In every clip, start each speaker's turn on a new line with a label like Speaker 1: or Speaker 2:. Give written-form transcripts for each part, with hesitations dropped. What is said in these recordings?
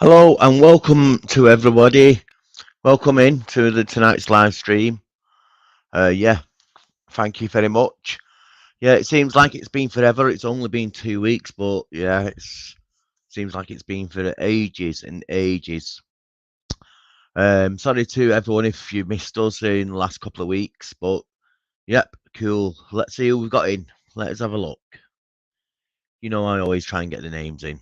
Speaker 1: Hello and welcome to everybody. Welcome in to tonight's live stream. Yeah, thank you very much. Yeah, it seems like it's been forever. It's only been 2 weeks, but yeah, it seems like it's been for ages and ages. Sorry to everyone if you missed us in the last couple of weeks, but yep, cool. Let's see who we've got in. Let's have a look. You know, I always try and get the names in.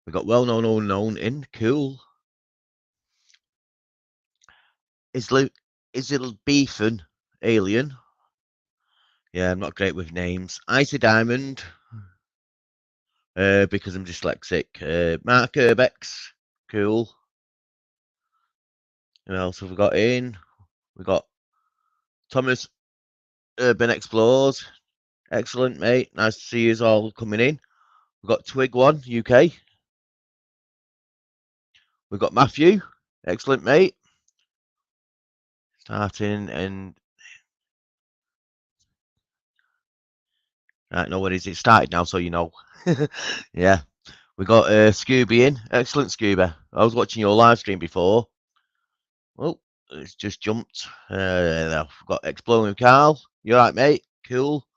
Speaker 1: We've got well-known, unknown in. Cool. Is it Beefin Alien? Yeah, I'm not great with names. Icy Diamond, because I'm dyslexic. Mark Urbex, cool. Who else have we got in? We got Thomas Urban Explores. Excellent, mate. Nice to see you all coming in. We've got Twig One UK. We've got Matthew. Excellent, mate. Starting and right, no worries. It started now, so you know. Yeah. We got Scooby in. Excellent, Scuba. I was watching your live stream before. Oh, it's just jumped. I've got Exploring Carl. You alright, mate? Cool.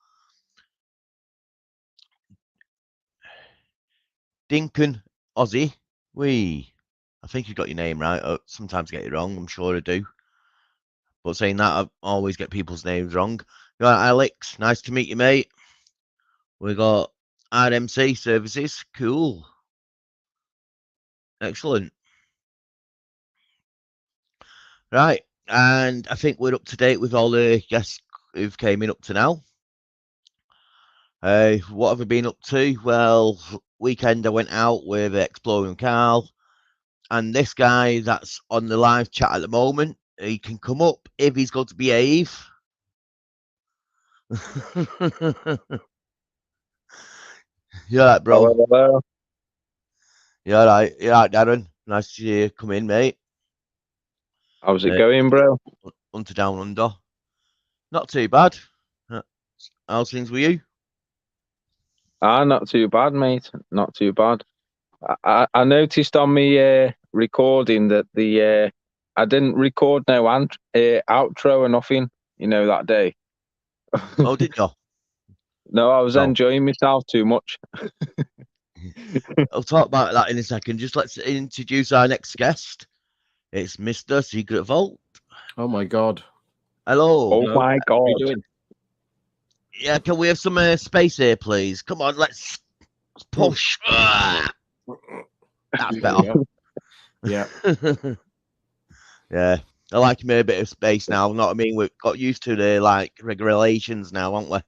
Speaker 1: Dinkin Aussie. I think you got your name right. I sometimes get it wrong. I'm sure I do. But saying that, I always get people's names wrong. You alright, Alex? Nice to meet you, mate. We got RMC Services. Cool. Excellent. Right. And I think we're up to date with all the guests who've came in up to now. What have I been up to? Well, weekend I went out with Exploring Carl, and this guy that's on the live chat at the moment, he can come up if he's got to behave. You all right, bro?
Speaker 2: Hello.
Speaker 1: You all right? You all right, Darren? Nice to see you come in, mate.
Speaker 2: How's it going, bro?
Speaker 1: Hunter Down Under. Not too bad. How's things with you?
Speaker 2: Not too bad, mate. Not too bad. I noticed on me recording that I didn't record no outro or nothing, that day.
Speaker 1: Oh, did you?
Speaker 2: No, I was enjoying myself too much.
Speaker 1: I'll talk about that in a second. Just let's introduce our next guest. It's Mr. Secret Vault.
Speaker 3: Oh my God.
Speaker 1: Hello.
Speaker 2: Oh my God.
Speaker 3: How are you doing?
Speaker 1: Yeah, can we have some space here, please? Come on, let's push. That's better.
Speaker 3: Yeah.
Speaker 1: Yeah, I like me a bit of space now. Not I mean, we've got used to the regulations now, haven't we?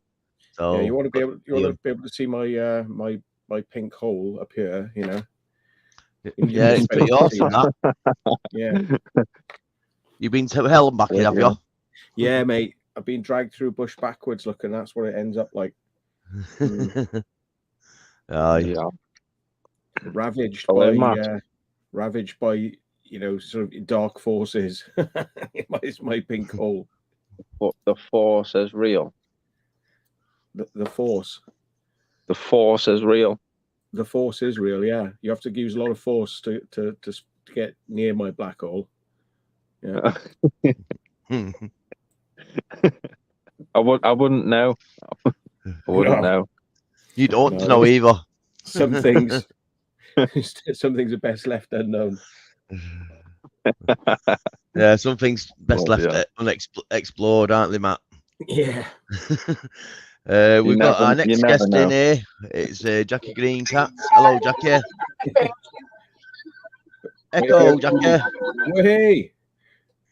Speaker 1: So
Speaker 3: Yeah, you want to be able to see my my pink hole up here, you know.
Speaker 1: Yeah, it's pretty awesome. That.
Speaker 3: Yeah.
Speaker 1: You've been to hell and back, have you?
Speaker 3: Yeah, mate. I've been dragged through bush backwards looking. That's what it ends up like.
Speaker 2: Yeah.
Speaker 3: Ravaged by sort of dark forces. It's my pink hole.
Speaker 2: But the force is real.
Speaker 3: The force.
Speaker 2: The force is real.
Speaker 3: The force is real. Yeah, you have to use a lot of force to get near my black hole. Yeah.
Speaker 2: I wouldn't know. I wouldn't know.
Speaker 1: You don't know either.
Speaker 3: Some things are best left unknown.
Speaker 1: Yeah, some things best left unexplored, aren't they, Matt?
Speaker 3: Yeah.
Speaker 1: We've got our next guest in here. It's Jackie Green Cats. Hello, Jackie. Echo, Jackie.
Speaker 3: Oh, hey.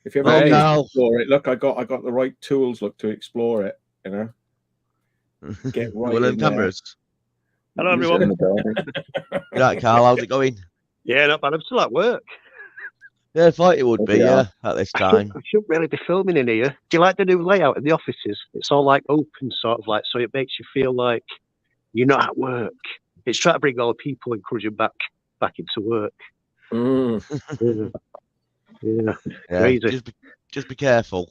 Speaker 3: If you ever explore it, look, I got the right tools. Look to explore it. You know. Get right in cameras.
Speaker 4: Hello, everyone.
Speaker 1: Right, Carl. How's it going?
Speaker 4: Yeah, not bad. I'm still at work.
Speaker 1: Yeah, I thought it would be, at this time.
Speaker 4: I shouldn't really be filming in here. Do you like the new layout of the offices? It's all like open, sort of like, so it makes you feel like you're not at work. It's trying to bring all the people, encourage them back into work. Yeah. Crazy.
Speaker 1: Just be careful.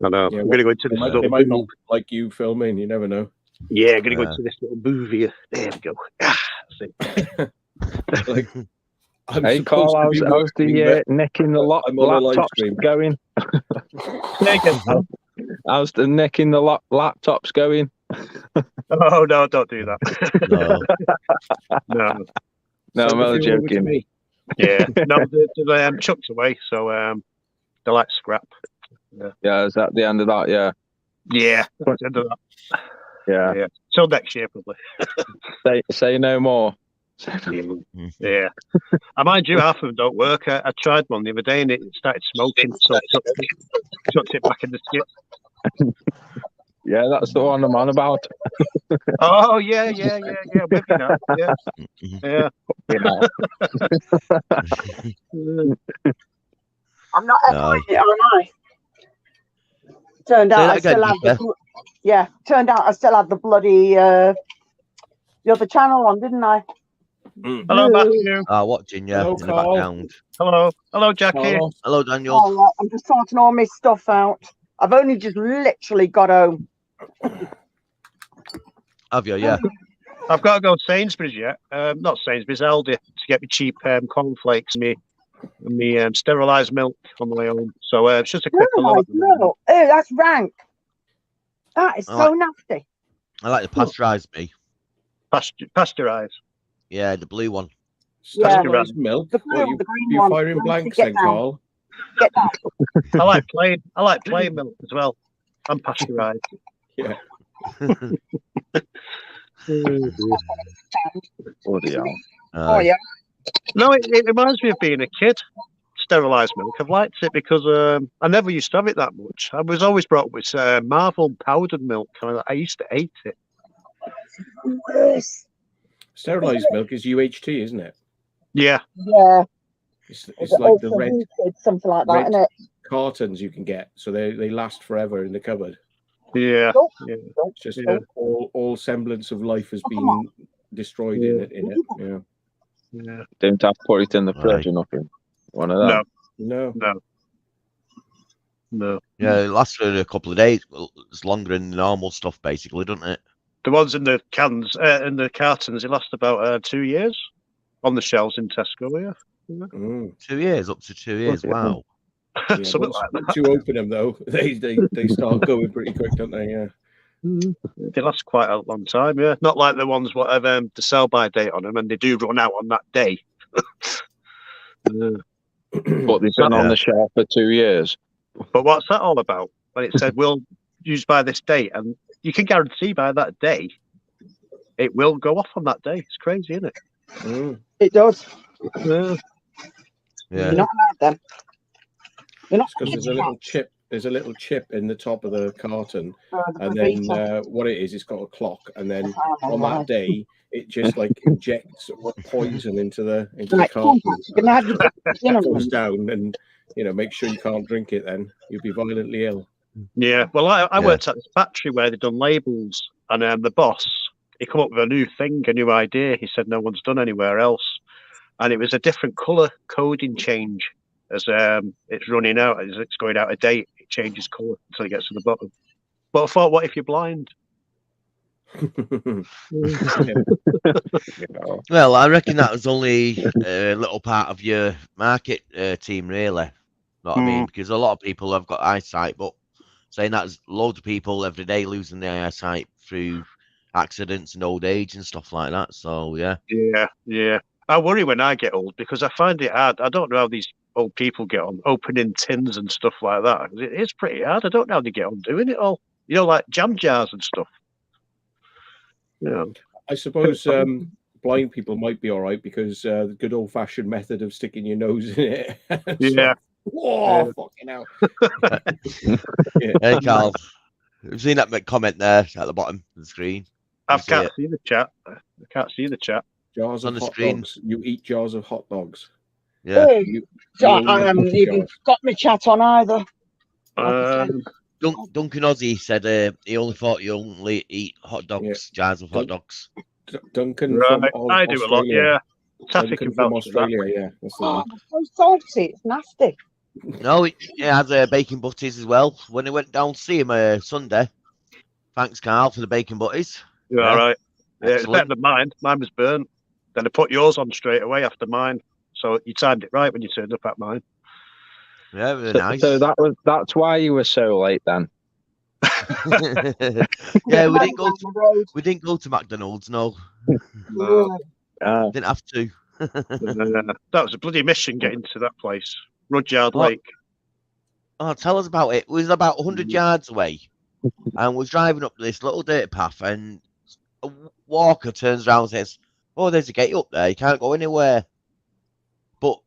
Speaker 4: I know.
Speaker 3: Yeah,
Speaker 4: I'm going to go into this little
Speaker 3: might not like you filming. You never know.
Speaker 4: Yeah, I'm going to go into this little movie. There we go. That's it.
Speaker 2: Hey, Carl, how's the neck in the laptops going? How's the neck in the laptops going?
Speaker 4: Oh, no, don't do that.
Speaker 2: No, I'm only joking.
Speaker 4: Yeah, no, they're chucked away, so they're like scrap.
Speaker 2: Yeah, is that the end of that? Yeah.
Speaker 4: Yeah, that's the end of that.
Speaker 2: Yeah.
Speaker 4: Till next year, probably.
Speaker 2: Say no more.
Speaker 4: Yeah. I mind you, half of them don't work. I tried one the other day and it started smoking, so I chucked it back in the skip.
Speaker 2: Yeah, that's the one I'm on about.
Speaker 4: Oh, yeah. With you now. Yeah.
Speaker 5: I'm not echoing it, am I? Turned out I still have turned out I still had the bloody the other channel on, didn't I?
Speaker 4: Hello, Matthew.
Speaker 1: Watching you in the background.
Speaker 4: Hello, Jackie.
Speaker 1: Hello, Daniel.
Speaker 5: Oh, I'm just sorting all my stuff out. I've only just literally got home.
Speaker 1: Have you? Yeah.
Speaker 4: I've got to go to Sainsbury's yet. Not Sainsbury's, Aldi, to get me cheap cornflakes and me sterilised milk on the way home. So it's just a quick
Speaker 5: milk. Oh, that's rank. That is so nasty.
Speaker 1: I like the pasteurised me.
Speaker 4: Pasteurised.
Speaker 1: Yeah, the blue one.
Speaker 3: Pasteurised milk. The green one. Firing blanks then, Carl.
Speaker 5: Get down.
Speaker 4: I like plain milk as well. I'm pasteurised.
Speaker 3: Yeah.
Speaker 5: Oh yeah.
Speaker 4: No, it reminds me of being a kid. Sterilised milk. I've liked it because I never used to have it that much. I was always brought up with Marvel powdered milk. I used to hate it.
Speaker 3: Sterilised milk is UHT, isn't it?
Speaker 4: Yeah.
Speaker 5: Yeah.
Speaker 3: It's like the red,
Speaker 5: something like that, isn't it?
Speaker 3: Cartons you can get, so they last forever in the cupboard.
Speaker 4: Yeah.
Speaker 3: It's just all semblance of life has been destroyed in it.
Speaker 2: Yeah. Don't have to put it in the fridge or nothing. One of them.
Speaker 3: No.
Speaker 1: Yeah, it lasts for a couple of days. It's longer than normal stuff, basically, doesn't it?
Speaker 4: The ones in the cans, in the cartons, it lasts about 2 years on the shelves in Tesco. Yeah.
Speaker 1: 2 years, up to 2 years. Wow.
Speaker 3: Yeah, something like that. To open them though, they start going pretty quick, don't they? Yeah.
Speaker 4: They last quite a long time. Yeah, not like the ones what have the sell-by date on them, and they do run out on that day.
Speaker 2: But they've been on the shelf for 2 years.
Speaker 4: But what's that all about? When it said we'll use by this date, and you can guarantee by that day it will go off on that day. It's crazy, isn't it?
Speaker 5: It does.
Speaker 4: Yeah.
Speaker 5: You're not allowed them.
Speaker 3: Because there's a little chip in the top of the carton, and then what it is, it's got a clock, and then on that day it just like injects poison into the carton. It goes down, and make sure you can't drink it. Then you'll be violently ill.
Speaker 4: Yeah. Well, I worked at this factory where they'd done labels, and the boss, he come up with a new thing, a new idea. He said no one's done anywhere else, and it was a different colour coding change. As it's running out, as it's going out of date, it changes colour until it gets to the bottom. But I thought, what if you're blind?
Speaker 1: Well, I reckon that was only a little part of your market team, really. Know what I mean? Because a lot of people have got eyesight, but saying that there's loads of people every day losing their eyesight through accidents and old age and stuff like that. So yeah. I worry when I get old because I find it hard. I don't know how these old people get on opening tins and stuff like that. It's pretty hard. I don't know how they get on doing it all. Like jam jars and stuff. Yeah.
Speaker 3: I suppose blind people might be all right because the good old fashioned method of sticking your nose in it.
Speaker 4: Yeah.
Speaker 3: Whoa, fucking hell.
Speaker 1: Hey, Carl. You've seen that comment there at the bottom of the screen.
Speaker 4: I can't see the chat.
Speaker 3: Jars on the screen. Dogs. You eat jars of hot dogs.
Speaker 1: Yeah.
Speaker 5: I haven't even got my chat on either.
Speaker 1: Duncan Ozzy said he only thought you only eat hot dogs, jars of hot dogs.
Speaker 3: Duncan
Speaker 4: from
Speaker 3: I do
Speaker 4: Australia. A lot, yeah.
Speaker 3: Duncan from Australia, yeah. That's
Speaker 5: it's so salty, it's nasty.
Speaker 1: No, he has bacon butties as well. When I went down to see him Sunday, thanks, Carl, for the bacon butties.
Speaker 4: All right. Yeah, it's better than mine. Mine was burnt. Then I put yours on straight away after mine. So you timed it right when you turned up at mine.
Speaker 1: Yeah, very nice.
Speaker 2: So that's why you were so late then.
Speaker 1: Yeah, we didn't go to McDonald's. No, didn't have to.
Speaker 4: That was a bloody mission getting to that place, Rudyard Lake.
Speaker 1: Oh, tell us about it. It was about 100 yards away, and was driving up this little dirt path, and a walker turns around and says, "Oh, there's a gate up there. You can't go anywhere." But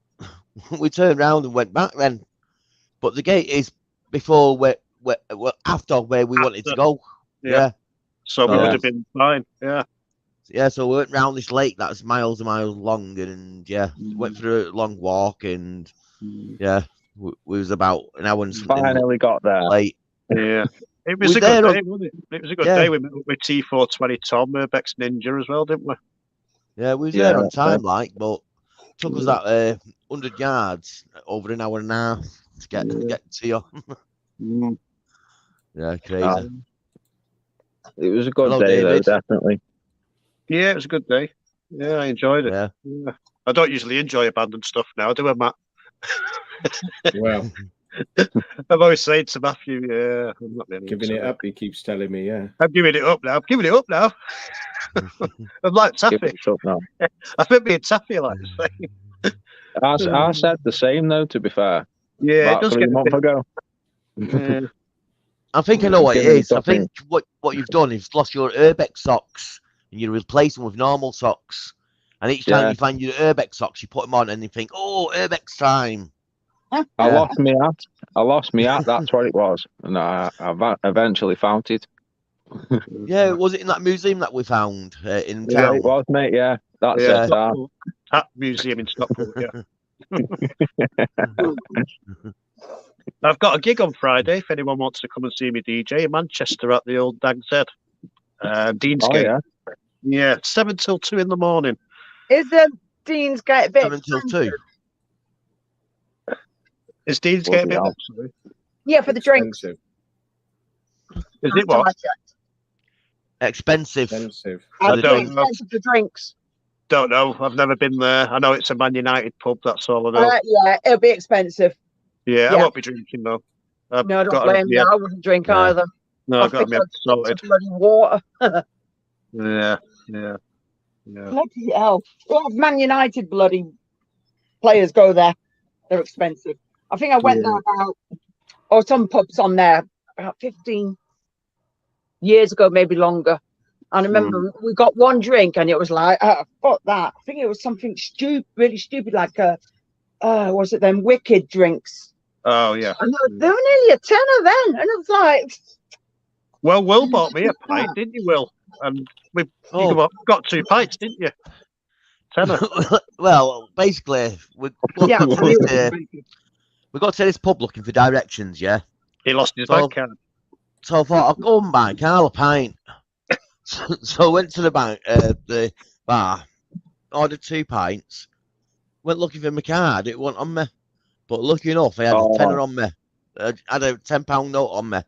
Speaker 1: we turned around and went back then. But the gate is before after where we wanted to go. Yeah.
Speaker 4: So we would have been fine. Yeah.
Speaker 1: Yeah, so we went round this lake that's miles and miles long, and went through a long walk, and we was about an hour and something.
Speaker 2: Finally got there.
Speaker 1: Late.
Speaker 4: Yeah, it was a good day, wasn't it? It was a good day. We met up with T420 Tom, Urbex Ninja as well, didn't we?
Speaker 1: Yeah, we was there on time, but took us that 100 yards over an hour and a half to get to you. Yeah, crazy.
Speaker 2: It was a good day, David. Though, definitely.
Speaker 4: Yeah, it was a good day. Yeah, I enjoyed it. Yeah. I don't usually enjoy abandoned stuff now, do I, Matt?
Speaker 3: Well,
Speaker 4: I'm always saying to Matthew, I'm not really
Speaker 3: giving it up. He keeps telling me,
Speaker 4: I'm giving it up now. I'm giving it up now. I'm like Taffy. I think me and Taffy are like the same.
Speaker 2: I said the same though. To be fair,
Speaker 4: yeah, it does get
Speaker 2: a month ago.
Speaker 1: I think I know what it is. I think what you've done is lost your Urbex socks and you replace them with normal socks. And each time you find your Urbex socks, you put them on and you think, "Oh, Urbex time."
Speaker 2: I lost me hat. That's what it was, and I eventually found it.
Speaker 1: Yeah, was it in that museum that we found in town?
Speaker 2: Yeah, it was, mate. Yeah, that's it.
Speaker 4: Hat museum in Stockport. Yeah. I've got a gig on Friday. If anyone wants to come and see me DJ in Manchester at the old Dag's Head, Deansgate. Yeah, 7 till 2 in the morning.
Speaker 5: Is the Deansgate a bit
Speaker 1: 7 till 2?
Speaker 4: Is Deansgate a bit expensive?
Speaker 5: Yeah, for the drinks.
Speaker 4: Is it what?
Speaker 1: Expensive.
Speaker 5: I don't know. For drinks.
Speaker 4: Don't know. I've never been there. I know it's a Man United pub. That's all I know.
Speaker 5: Yeah, it'll be expensive.
Speaker 4: Yeah, I won't be drinking though.
Speaker 5: No, don't blame me. I wouldn't drink either.
Speaker 4: No, I've got to be sorted.
Speaker 5: Bloody water.
Speaker 4: Yeah.
Speaker 5: Bloody hell! Well, Man United bloody players go there. They're expensive. I think I went there some pubs on there about 15 years ago, maybe longer. And I remember we got one drink and it was like, fuck that. I think it was something stupid, really stupid, like was it them Wicked drinks?
Speaker 4: Oh, yeah.
Speaker 5: And they were nearly a tenner then. And I was like...
Speaker 4: Well, Will bought me a pint, didn't you, Will? And you got 2 pints, didn't you? Tenner.
Speaker 1: Well, basically, we got to this pub looking for directions, yeah?
Speaker 4: He lost his bank card.
Speaker 1: So I thought, I'll go and buy Carl a pint. So I went to the bar, ordered 2 pints, went looking for my card, it wasn't on me. But lucky enough, I had a tenner on me. I had a £10 note on me.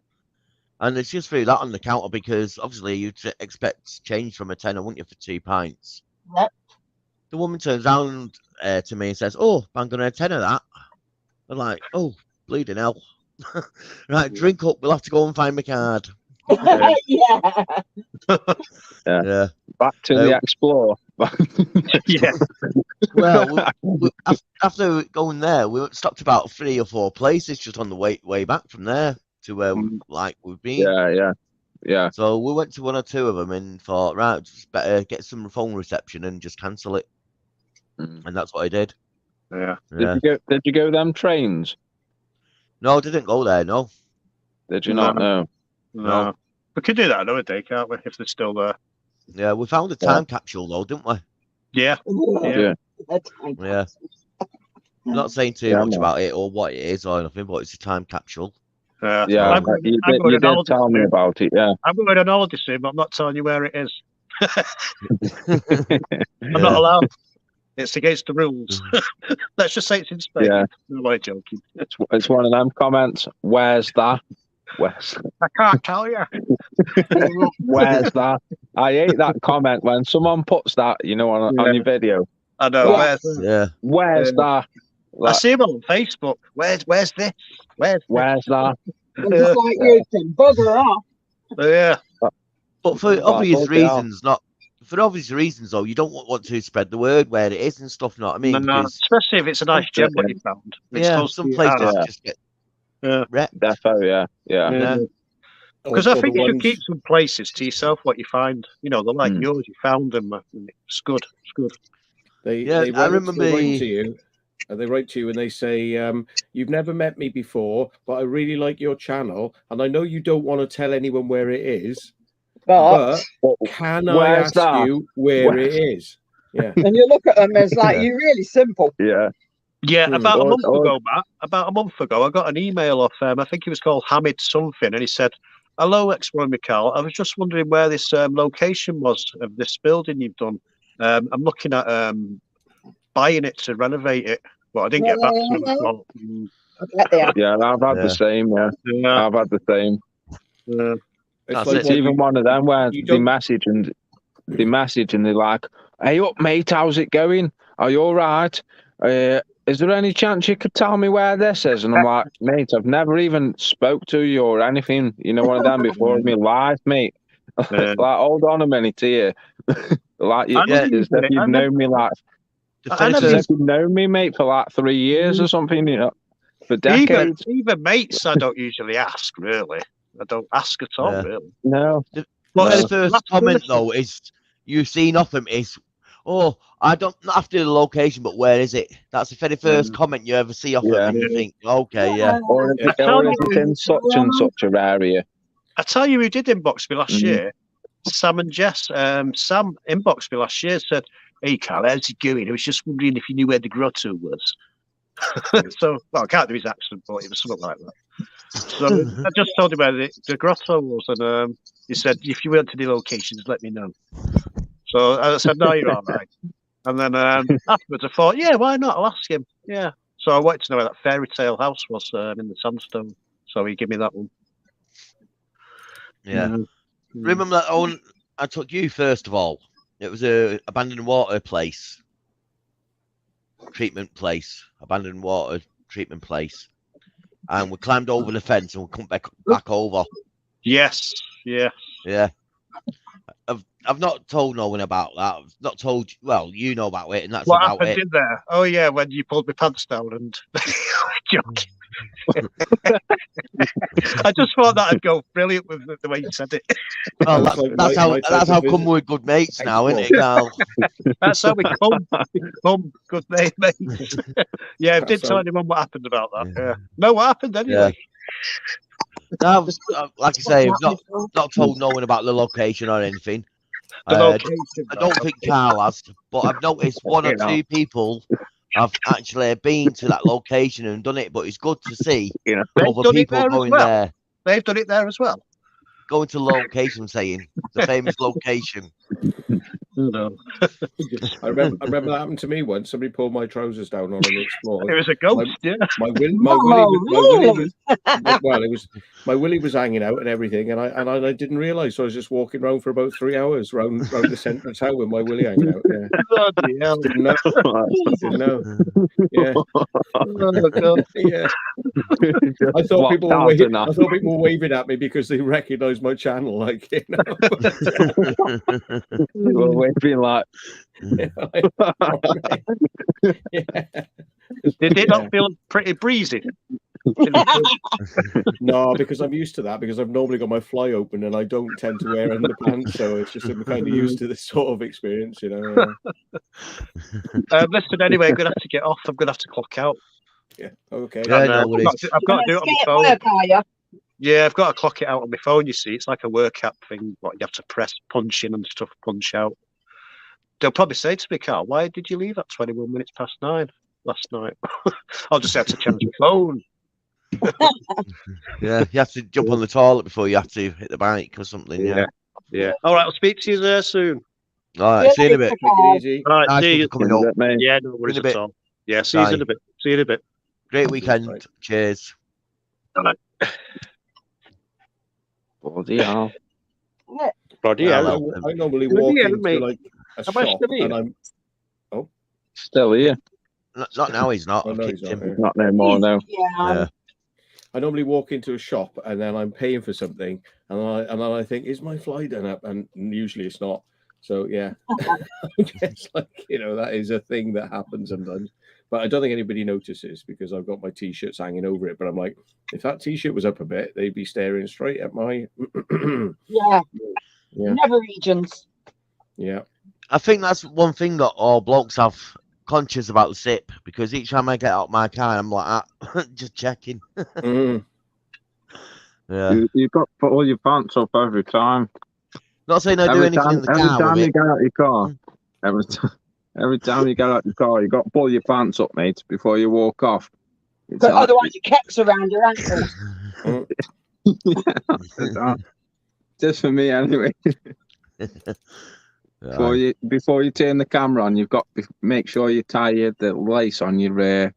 Speaker 1: And it's just threw that on the counter because obviously you'd expect change from a tenner, wouldn't you, for 2 pints?
Speaker 5: Yep.
Speaker 1: The woman turns around to me and says, "Oh, I'm going to tenner that." I'm like, "Oh, bleeding hell." Right, drink up. We'll have to go and find my card.
Speaker 5: Yeah.
Speaker 2: Back to the Explore.
Speaker 4: Yeah.
Speaker 1: Well, after going there, we stopped about 3 or 4 places just on the way back from there to where we've been.
Speaker 2: Yeah.
Speaker 1: So we went to 1 or 2 of them and thought, right, just better get some phone reception and just cancel it. And that's what I did.
Speaker 4: Yeah.
Speaker 2: Did you go them trains?
Speaker 1: No, I didn't go there. No.
Speaker 2: Did you not?
Speaker 4: No. We could do that another day, can't we? If they're still there.
Speaker 1: Yeah, we found a time capsule though, didn't we?
Speaker 4: Yeah.
Speaker 1: Yeah. Not saying too much about it or what it is or anything, but it's a time capsule.
Speaker 2: You did tell me about it. Yeah.
Speaker 4: I'm going on holiday soon, but I'm not telling you where it is. I'm not allowed. It's against the rules. Let's just say it's in Spain.
Speaker 2: Yeah.
Speaker 4: No, I'm joking.
Speaker 2: It's one of them comments. Where's that?
Speaker 4: I can't tell you.
Speaker 2: Where's that? I hate that comment when someone puts that, on your video.
Speaker 4: I know.
Speaker 2: Like,
Speaker 1: where's
Speaker 2: that?
Speaker 4: I see him on Facebook. Where's this? Where's
Speaker 2: that?
Speaker 5: And just like you can bugger off.
Speaker 4: Yeah.
Speaker 1: But for obvious reasons, though, you don't want to spread the word where it is and stuff. Not I mean, because
Speaker 4: especially if it's a nice gem what you found.
Speaker 1: Some places just get wrecked.
Speaker 2: Defo, yeah.
Speaker 4: Because I think you should keep some places to yourself what you find. You know, they're like yours. You found them. It's good. It's good.
Speaker 1: I remember.
Speaker 3: They write to you and they say, "You've never met me before, but I really like your channel, and I know you don't want to tell anyone where it is, but can I ask you where it is?" Yeah.
Speaker 5: And you look at them, it's like you're really simple.
Speaker 2: Yeah.
Speaker 4: Yeah, about a month ago, Matt. About a month ago, I got an email off I think he was called Hamid something, and he said, "Hello, Explorer Mikhail. I was just wondering where this location was of this building you've done. I'm looking at buying it to renovate it, but I didn't get back to him."
Speaker 2: Yeah, I've had the same. Yeah, I've had the same.
Speaker 4: Yeah.
Speaker 2: It's even one of them where they message and they're like, "Hey up, mate, how's it going? Are you all right? Is there any chance you could tell me where this is?" And I'm like, "Mate, I've never even spoke to you or anything. You know, one of them before in my life, mate." Like, hold on a minute here. Like, you've known me like. You've known me, mate, for like 3 years or something, you know, for decades.
Speaker 4: Even mates, I don't usually ask, really. I don't ask at all, really.
Speaker 2: No.
Speaker 1: The very first comment, though, is you've seen off him is, "Oh, I don't not after the location, but where is it?" That's the very first comment you ever see off him, and you think, "Okay, yeah."
Speaker 2: Or it's in such and such an area.
Speaker 4: I tell you who did inbox me last year. Sam and Jess. Sam inboxed me last year, said, "Hey, Carl, how's it going? I was just wondering if you knew where the grotto was." So, well, I can't do his accent, but it was something like that. So I just told him where the grotto was, and he said, "If you went to the locations, let me know." So I said, "No, you're all right." And then afterwards, I thought, "Yeah, why not? I'll ask him." Yeah. So I wanted to know where that fairy tale house was in the sandstone. So he gave me that one.
Speaker 1: Yeah. Remember that one I took you first of all? It was a abandoned water place. Abandoned water treatment place. And we climbed over the fence and we come back over.
Speaker 4: Yes. Yeah.
Speaker 1: Yeah. I've not told no one about that. I've not told you. Well, you know about it, and that's
Speaker 4: what
Speaker 1: about
Speaker 4: happened
Speaker 1: it.
Speaker 4: in there? Oh yeah, when you pulled my pants down and I just thought that'd go brilliant with the way you said it.
Speaker 1: Well, that's how come we're good mates now, isn't it, Carl?
Speaker 4: That's how we become good mates. Yeah, I didn't tell anyone what happened about that. Yeah. No, what happened anyway?
Speaker 1: No, like I say, I've not told no one about the location or anything. I don't think Carl has, but I've noticed one or two people have actually been to that location and done it. But it's good to see other people going there.
Speaker 4: They've done it there as well.
Speaker 1: Going to location, saying the famous location.
Speaker 3: No. I remember that happened to me once. Somebody pulled my trousers down on an Explorer.
Speaker 4: It was a ghost,
Speaker 3: my willy was hanging out and everything, and I didn't realise. So I was just walking around for about 3 hours round the centre of town with my willy hanging out. Yeah.
Speaker 4: Bloody hell.
Speaker 3: Didn't know. Yeah.
Speaker 4: Oh, God.
Speaker 3: Yeah. I thought people were waving at me because they recognised my channel, like, you know.
Speaker 2: Waving like.
Speaker 4: Did it not feel pretty breezy?
Speaker 3: No, because I'm used to that, because I've normally got my fly open and I don't tend to wear underpants, so it's just I'm kind of used to this sort of experience, you know.
Speaker 4: Listen, anyway, I'm gonna have to get off. I'm gonna have to clock out.
Speaker 3: Yeah. Okay.
Speaker 1: Yeah,
Speaker 4: I've got to do it on my phone. Yeah, I've got to clock it out on my phone. You see, it's like a work app thing. What you have to press, punch in and stuff, punch out. They'll probably say to me, "Carl, why did you leave at 21 minutes past 9 last night?" I'll just have to change my phone.
Speaker 1: Yeah, you have to jump on the toilet before you have to hit the bike or something.
Speaker 4: Yeah. All right, I'll speak to you there soon.
Speaker 1: All right, see you in a bit.
Speaker 3: Take it easy.
Speaker 4: All right,
Speaker 1: Nice
Speaker 4: see you.
Speaker 1: coming up.
Speaker 4: Yeah, no worries at all. Yeah, see you in a bit. See you in a bit.
Speaker 1: Great weekend. Right. Cheers.
Speaker 4: All right.
Speaker 2: Bloody hell.
Speaker 3: I normally walk into like a shop and I'm. Oh.
Speaker 2: Still here.
Speaker 1: Not now. He's not.
Speaker 3: Oh,
Speaker 1: I've
Speaker 3: no,
Speaker 1: kicked
Speaker 3: he's not
Speaker 1: him.
Speaker 3: here.
Speaker 2: Not no more now.
Speaker 5: Yeah.
Speaker 3: I normally walk into a shop and then I'm paying for something, and then I think, is my fly done up? And usually it's not. So yeah, I guess that is a thing that happens sometimes. But I don't think anybody notices because I've got my t-shirts hanging over it. But I'm like, if that t-shirt was up a bit, they'd be staring straight at my.
Speaker 5: Yeah.
Speaker 3: Yeah.
Speaker 5: Never regions.
Speaker 3: Yeah.
Speaker 1: I think that's one thing that all blokes have conscious about the sip, because each time I get out my car, I'm like, just checking.
Speaker 3: Mm.
Speaker 1: Yeah.
Speaker 2: You've got to put all your pants up every time.
Speaker 1: Not saying I do anything in the
Speaker 2: Every
Speaker 1: car
Speaker 2: time
Speaker 1: with
Speaker 2: you
Speaker 1: it.
Speaker 2: get out your car, every time you get out your car, you got to pull your pants up, mate, before you walk off. It's
Speaker 5: But otherwise, it kicks around your ankles.
Speaker 2: Just for me, anyway. Before you turn the camera on, you've got to make sure you tie the lace on your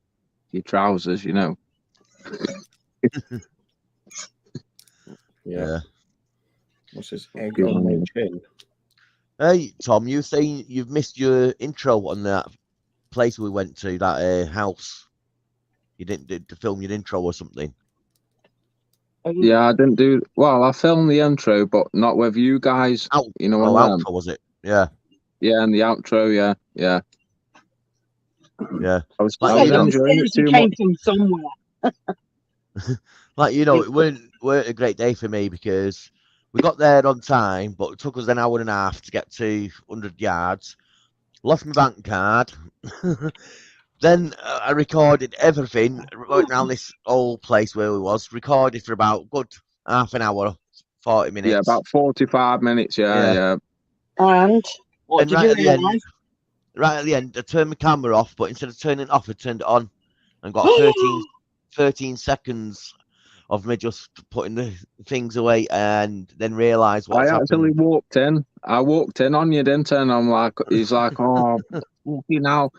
Speaker 2: trousers.
Speaker 3: Yeah. What's this egg on my chin?
Speaker 1: Hey, Tom, you saying you've missed your intro on that place we went to, that house? You didn't do to film your intro or something?
Speaker 2: Yeah, I didn't do well. I filmed the intro, but not with you guys.
Speaker 1: Outro was it? Yeah.
Speaker 2: Yeah, and the outro, yeah.
Speaker 1: Yeah.
Speaker 2: I was enjoying it too much.
Speaker 5: From somewhere.
Speaker 1: It weren't a great day for me because we got there on time, but it took us an hour and a half to get to 100 yards. Lost my bank card. Then I recorded everything, went around this old place where we was, recorded for about good half an hour, 40 minutes.
Speaker 2: Yeah, about 45 minutes, yeah.
Speaker 5: And what did you realise?
Speaker 1: Right at the end, I turned my camera off, but instead of turning it off, I turned it on and got 13 seconds of me just putting the things away, and then realised what's happened.
Speaker 2: I actually walked in. I walked in on you, didn't I? And he's like, oh, one of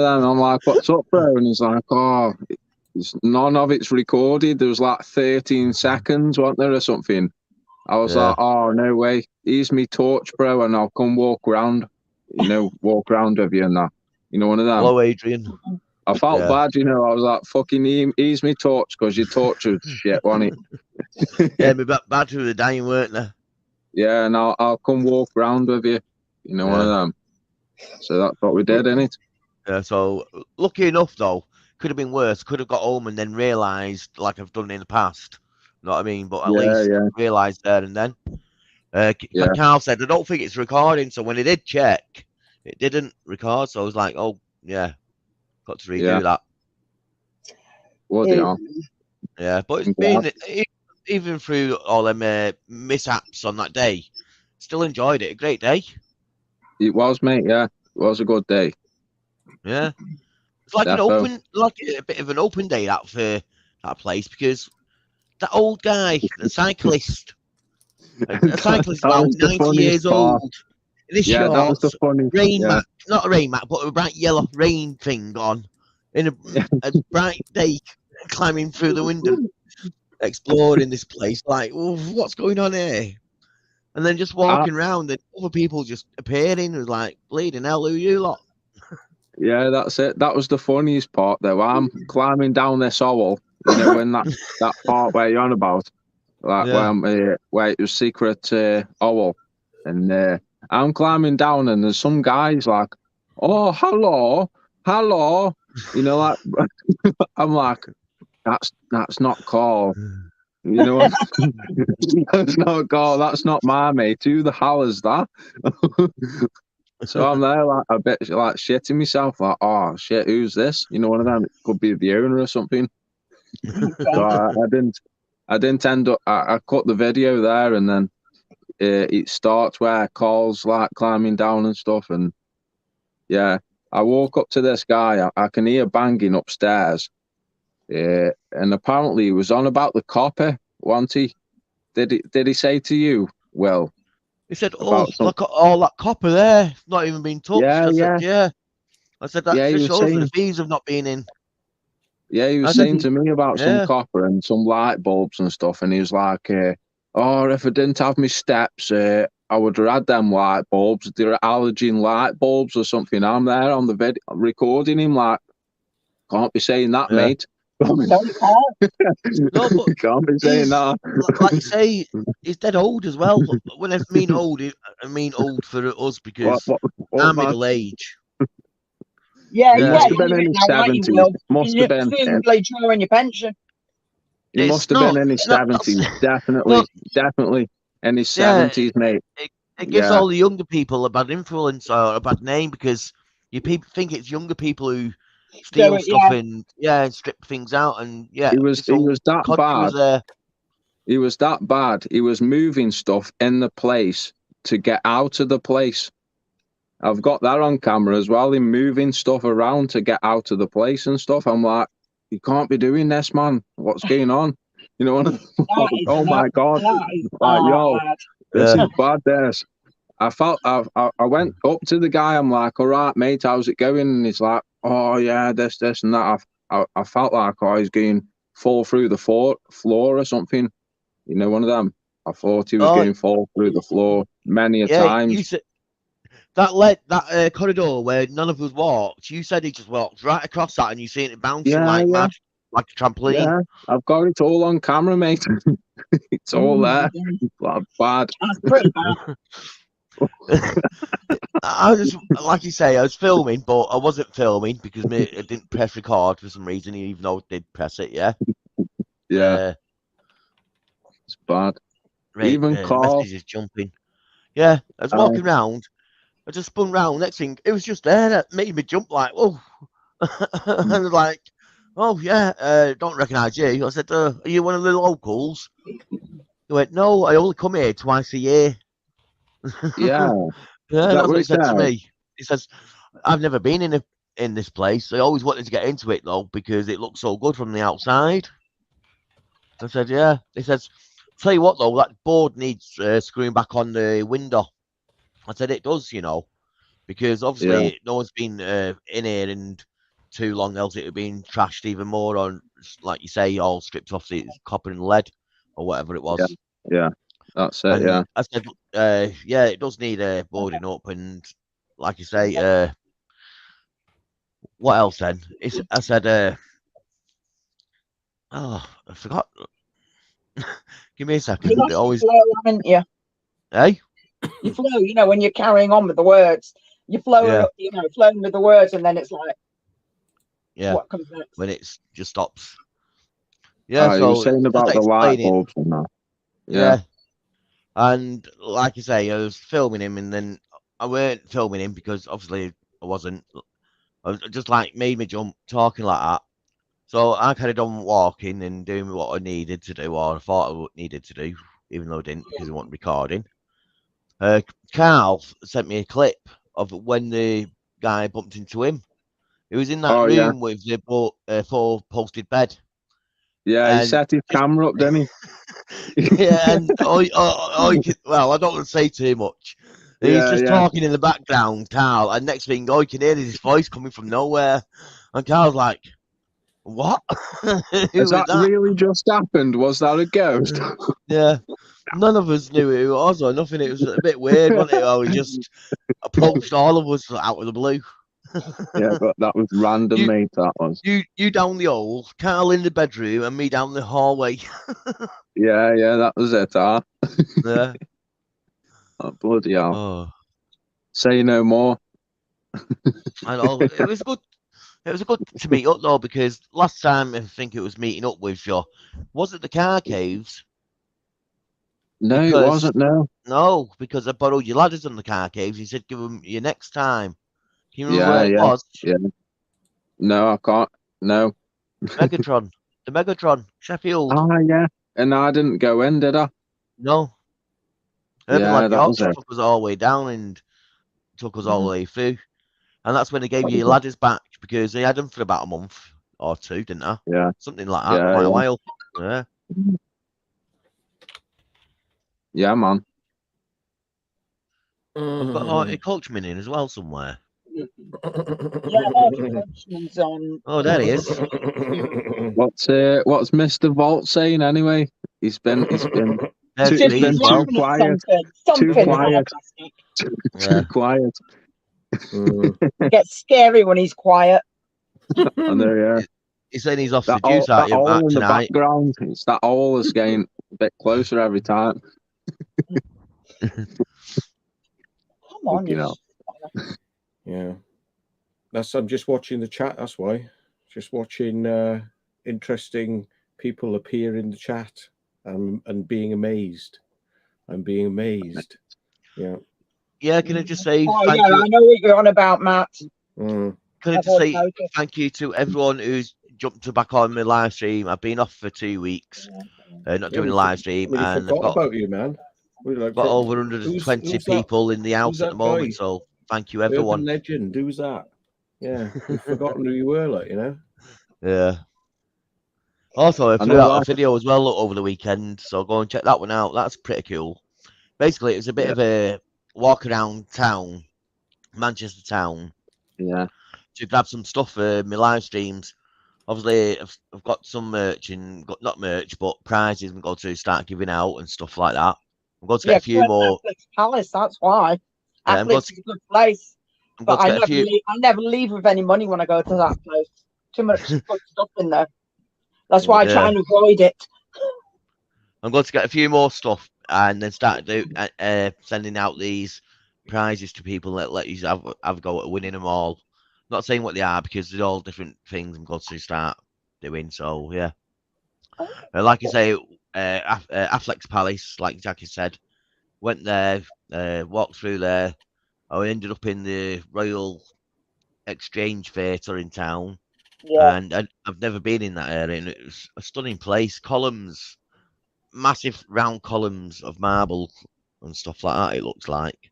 Speaker 2: them. I'm like, what's up, bro? And he's like, oh, none of it's recorded. There was like 13 seconds, wasn't there, or something? I was like, oh, no way. Here's me torch, bro, and I'll come walk around with you and that. One of them.
Speaker 1: Hello, Adrian.
Speaker 2: I felt bad, I was like, fucking ease me torch, because your torch was shit, wasn't
Speaker 1: it? Yeah, my battery was dying, weren't they?
Speaker 2: Yeah, and I'll come walk around with you, one of them. So that's what we did, innit?
Speaker 1: Yeah, so lucky enough, though, could have been worse. Could have got home and then realised, like I've done in the past. You know what I mean? But at least realised there and then. Carl said, I don't think it's recording. So when he did check, it didn't record. So I was like, oh, yeah, got to redo that.
Speaker 2: What the hell?
Speaker 1: Yeah, but it's been, even through all them mishaps on that day, still enjoyed it. A great day.
Speaker 2: It was, mate, yeah. It was a good day.
Speaker 1: Yeah. It's like a bit of an open day that for that place, because that old guy, the cyclist, about 90 years old, in his shorts,
Speaker 2: that was the funny
Speaker 1: mat, not a rain mat, but a bright yellow rain thing on, in a bright day, climbing through the window, exploring this place, like, what's going on here? And then just walking around, and other people just appearing, was like, bleeding hell, who you lot?
Speaker 2: Yeah, that's it. That was the funniest part, though. I'm climbing down this owl, when that part where you're on about, like where it was secret owl, and I'm climbing down, and there's some guys like, oh, hello, like, I'm like, that's not Carl. That's not Carl. That's not my mate. Who the hell is that? So I'm there like a bit like shitting myself, like, oh shit, who's this? One of them. It could be the owner or something. So I didn't end up. I cut the video there, and then it starts where Carl's like climbing down and stuff, and I walk up to this guy. I can hear banging upstairs. And apparently he was on about the copper, wasn't he? Did he say to you, Will?
Speaker 1: He said, look at all that copper there. It's not even been touched. I said, that just shows that the thieves have not been in.
Speaker 2: Yeah, he was saying to me about some copper and some light bulbs and stuff. And he was like, oh, if I didn't have my steps, I I would have had them light bulbs. They're halogen light bulbs or something. I'm there on the video recording him like, can't be saying that, mate.
Speaker 5: No, you can't.
Speaker 1: No, but
Speaker 2: Can't be saying that.
Speaker 1: like you say, he's dead old as well. When I mean old, I mean old for us because I'm
Speaker 2: man?
Speaker 1: middle age.
Speaker 5: Yeah,
Speaker 2: He
Speaker 5: yeah,
Speaker 2: must have been
Speaker 5: you're
Speaker 2: in
Speaker 5: in
Speaker 2: his
Speaker 5: now, aren't you,
Speaker 2: 70s.
Speaker 5: Will?
Speaker 2: Must
Speaker 5: You're
Speaker 2: have been.
Speaker 5: presumably drawing your pension.
Speaker 2: He
Speaker 1: It's
Speaker 2: must have
Speaker 1: not-
Speaker 2: been in his
Speaker 1: no, that's-
Speaker 2: 70s. Definitely.
Speaker 1: no.
Speaker 2: Definitely in his
Speaker 1: Yeah,
Speaker 2: 70s, mate.
Speaker 1: It gives
Speaker 2: Yeah.
Speaker 1: all the younger people a bad influence or a bad name because you people think it's younger people who steal
Speaker 5: Do it,
Speaker 1: stuff
Speaker 5: yeah.
Speaker 1: and strip things out and
Speaker 2: He was that
Speaker 1: Codger was
Speaker 2: bad.
Speaker 1: there.
Speaker 2: He was that bad. He was moving stuff in the place to get out of the place. I've got that on camera as well. Him moving stuff around to get out of the place and stuff. I'm like, you can't be doing this, man. What's going on? You know what? Oh my God! Like, yo, this is bad. This. I went up to the guy. I'm like, all right, mate, how's it going? And he's like, oh yeah, this and that. I felt like I was going fall through the floor or something. You know, one of them. I thought he was going fall through the floor many a times.
Speaker 1: You said that corridor where none of us walked. You said he just walked right across that, and you seen it bouncing mad, like a trampoline.
Speaker 2: Yeah, I've got it all on camera, mate. It's all there. Like, bad.
Speaker 5: That's pretty bad.
Speaker 1: I was like you say, I was filming, but I wasn't filming because I didn't press record for some reason, even though I did press it. Yeah.
Speaker 2: It's bad.
Speaker 1: Right,
Speaker 2: Even Carl.
Speaker 1: message is jumping. Yeah, I was walking round. I just spun round. Next thing, it was just there. That made me jump like, oh. And I was like, oh yeah, don't recognise you. I said, are you one of the locals? He went, no, I only come here twice a year.
Speaker 2: Yeah.
Speaker 1: Yeah, that's what he said to me. He says, I've never been in this place. I always wanted to get into it though because it looks so good from the outside. I said, yeah. He says, tell you what though, that board needs screwing back on the window. I said, it does, you know, because obviously no one's been in here in too long, else it would have been trashed even more on, like you say, all stripped off the copper and lead or whatever it was.
Speaker 2: Yeah, that's it. And
Speaker 1: I said, yeah, it does need boarding up, and like you say, what else then? I said, oh, I forgot. Give me a second.
Speaker 5: You lost your flow, haven't you?
Speaker 1: Hey?
Speaker 5: You flow, you know, when you're carrying on with the words, you flow, you know, flowing with the words, and then it's like, what comes next?
Speaker 1: When it just stops. Yeah, so
Speaker 2: you were saying about the light bulbs and that.
Speaker 1: Yeah. And like you say, I was filming him, and then I weren't filming him because obviously I wasn't. I was just like made me jump talking like that. So I carried on walking and doing what I needed to do, or I thought I needed to do, even though I didn't because I wasn't recording. Carl sent me a clip of when the guy bumped into him. He was in that room with the four-posted bed.
Speaker 2: Yeah, he set his camera up, didn't he?
Speaker 1: Yeah, and well, I don't want to say too much. He's just talking in the background, Carl, and next thing I can hear his voice coming from nowhere, and Carl's like, "What?
Speaker 2: Has that really just happened? Was that a ghost?"
Speaker 1: Yeah, none of us knew who it was or nothing. It was a bit weird, wasn't it? How he just approached all of us out of the blue.
Speaker 2: Yeah, but that was random, mate. That was
Speaker 1: you down the hall, Carl in the bedroom, and me down the hallway.
Speaker 2: yeah, that was it.
Speaker 1: Yeah.
Speaker 2: Oh, bloody hell!
Speaker 1: Oh.
Speaker 2: Say no more.
Speaker 1: I know it was good. It was good to meet up though, because last time I think it was meeting up with you. Was it the car caves?
Speaker 2: No, it wasn't.
Speaker 1: No, because I borrowed your ladders on the car caves. You said give them you next time. Can you remember where it was?
Speaker 2: Yeah. No, I can't. No.
Speaker 1: Megatron. The Megatron. Sheffield.
Speaker 2: Yeah. And I didn't go in, did I?
Speaker 1: No.
Speaker 2: Yeah, that was it.
Speaker 1: Took us all the way down and took us all the way through. And that's when they gave you your ladders back, because they had them for about a month or two, didn't they?
Speaker 2: Yeah.
Speaker 1: Something like that, quite a while. Yeah.
Speaker 2: Yeah, man.
Speaker 1: I've got a coachman in as well somewhere.
Speaker 5: Yeah, coachman's on.
Speaker 1: Oh, there he is.
Speaker 2: What's Mr. Vault saying anyway? He's been
Speaker 1: They're
Speaker 2: Too-
Speaker 1: sweet
Speaker 2: then
Speaker 1: as
Speaker 2: too
Speaker 1: well.
Speaker 2: quiet.
Speaker 5: Something
Speaker 2: quiet.
Speaker 5: fantastic.
Speaker 1: Yeah.
Speaker 2: Too quiet.
Speaker 5: It gets scary when he's quiet.
Speaker 2: I know, yeah.
Speaker 1: He's saying he's off
Speaker 2: That
Speaker 1: the juice out
Speaker 2: all
Speaker 1: here
Speaker 2: in the
Speaker 1: tonight.
Speaker 2: background. It's that all is getting a bit closer every time.
Speaker 5: Come on,
Speaker 2: You know.
Speaker 3: Yeah. I'm just watching the chat, that's why. Just watching interesting people appear in the chat and being amazed. I'm being amazed. Yeah.
Speaker 1: Yeah, can I just say
Speaker 5: Oh,
Speaker 1: thank
Speaker 5: yeah,
Speaker 1: you?
Speaker 5: I know what you're on about, Matt.
Speaker 3: Mm.
Speaker 1: Can I
Speaker 5: I've
Speaker 1: just say
Speaker 5: noticed.
Speaker 1: thank you to everyone who's jumped back on my live stream? I've been off for 2 weeks, not doing a live stream,
Speaker 3: We
Speaker 1: and I've
Speaker 3: forgot about you, man. We like
Speaker 1: got over 120
Speaker 3: who's
Speaker 1: people in the house at
Speaker 3: that
Speaker 1: the moment.
Speaker 3: guy?
Speaker 1: So thank you,
Speaker 3: Urban
Speaker 1: everyone.
Speaker 3: legend. Who's that? Yeah, we've forgotten who you were, like, you know.
Speaker 1: Yeah. Also, I
Speaker 2: I
Speaker 1: threw
Speaker 2: know,
Speaker 1: out a
Speaker 2: like,
Speaker 1: video as well over the weekend, so go and check that one out. That's pretty cool. Basically, it was a bit of a walk around town, Manchester town,
Speaker 2: yeah.
Speaker 1: to grab some stuff for my live streams. Obviously, I've got some merch and got not merch, but prizes I'm going to start giving out and stuff like that. I'm going to get a few more.
Speaker 5: Athlete's Palace, that's why.
Speaker 1: Yeah,
Speaker 5: Athlete's is a good place.
Speaker 1: I'm
Speaker 5: But
Speaker 1: going to
Speaker 5: I
Speaker 1: get a few.
Speaker 5: never leave with any money when I go to that place. Too much good stuff in there. That's why I try and avoid it.
Speaker 1: I'm going to get a few more stuff and then start sending out these prizes to people that let you have a go at winning them all. Not saying what they are because they're all different things I'm going to start doing. So yeah, like I say, Affleck's Palace, like Jackie said, went there, walked through there. I ended up in the Royal Exchange Theatre in town,
Speaker 5: Yeah.
Speaker 1: and I've never been in that area, and it was a stunning place. Columns, massive round columns of marble and stuff like that. It looks like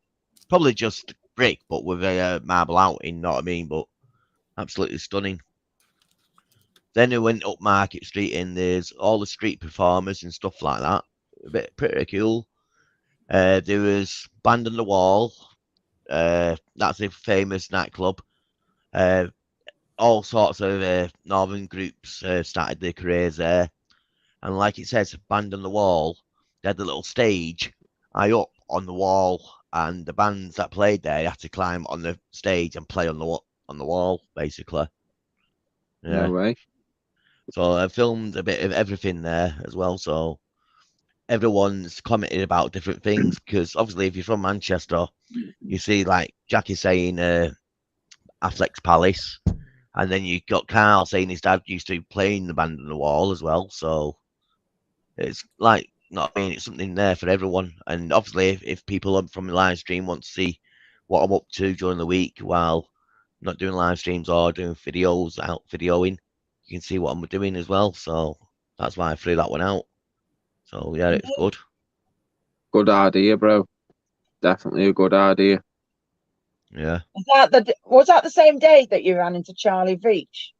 Speaker 1: probably just brick, but with a marble outing. Know what I mean? But absolutely stunning. Then we went up Market Street, and there's all the street performers and stuff like that. A bit pretty cool. There was Band on the Wall. That's a famous nightclub. All sorts of northern groups started their careers there. And like it says, Band on the Wall, they had the little stage high up on the wall, and the bands that played there had to climb on the stage and play on the wall, basically. Yeah.
Speaker 2: No way.
Speaker 1: So I filmed a bit of everything there as well. So everyone's commented about different things because obviously, if you're from Manchester, you see like Jackie saying Affleck's Palace, and then you got Carl saying his dad used to play in the Band on the Wall as well. So it's like, not I mean, it's something there for everyone. And obviously, if people from the live stream want to see what I'm up to during the week while not doing live streams or doing videos out videoing, you can see what I'm doing as well. So that's why I threw that one out. So yeah, it's good.
Speaker 2: Good idea, bro. Definitely a good idea.
Speaker 1: Yeah.
Speaker 5: Was that the same day that you ran into Charlie Veach?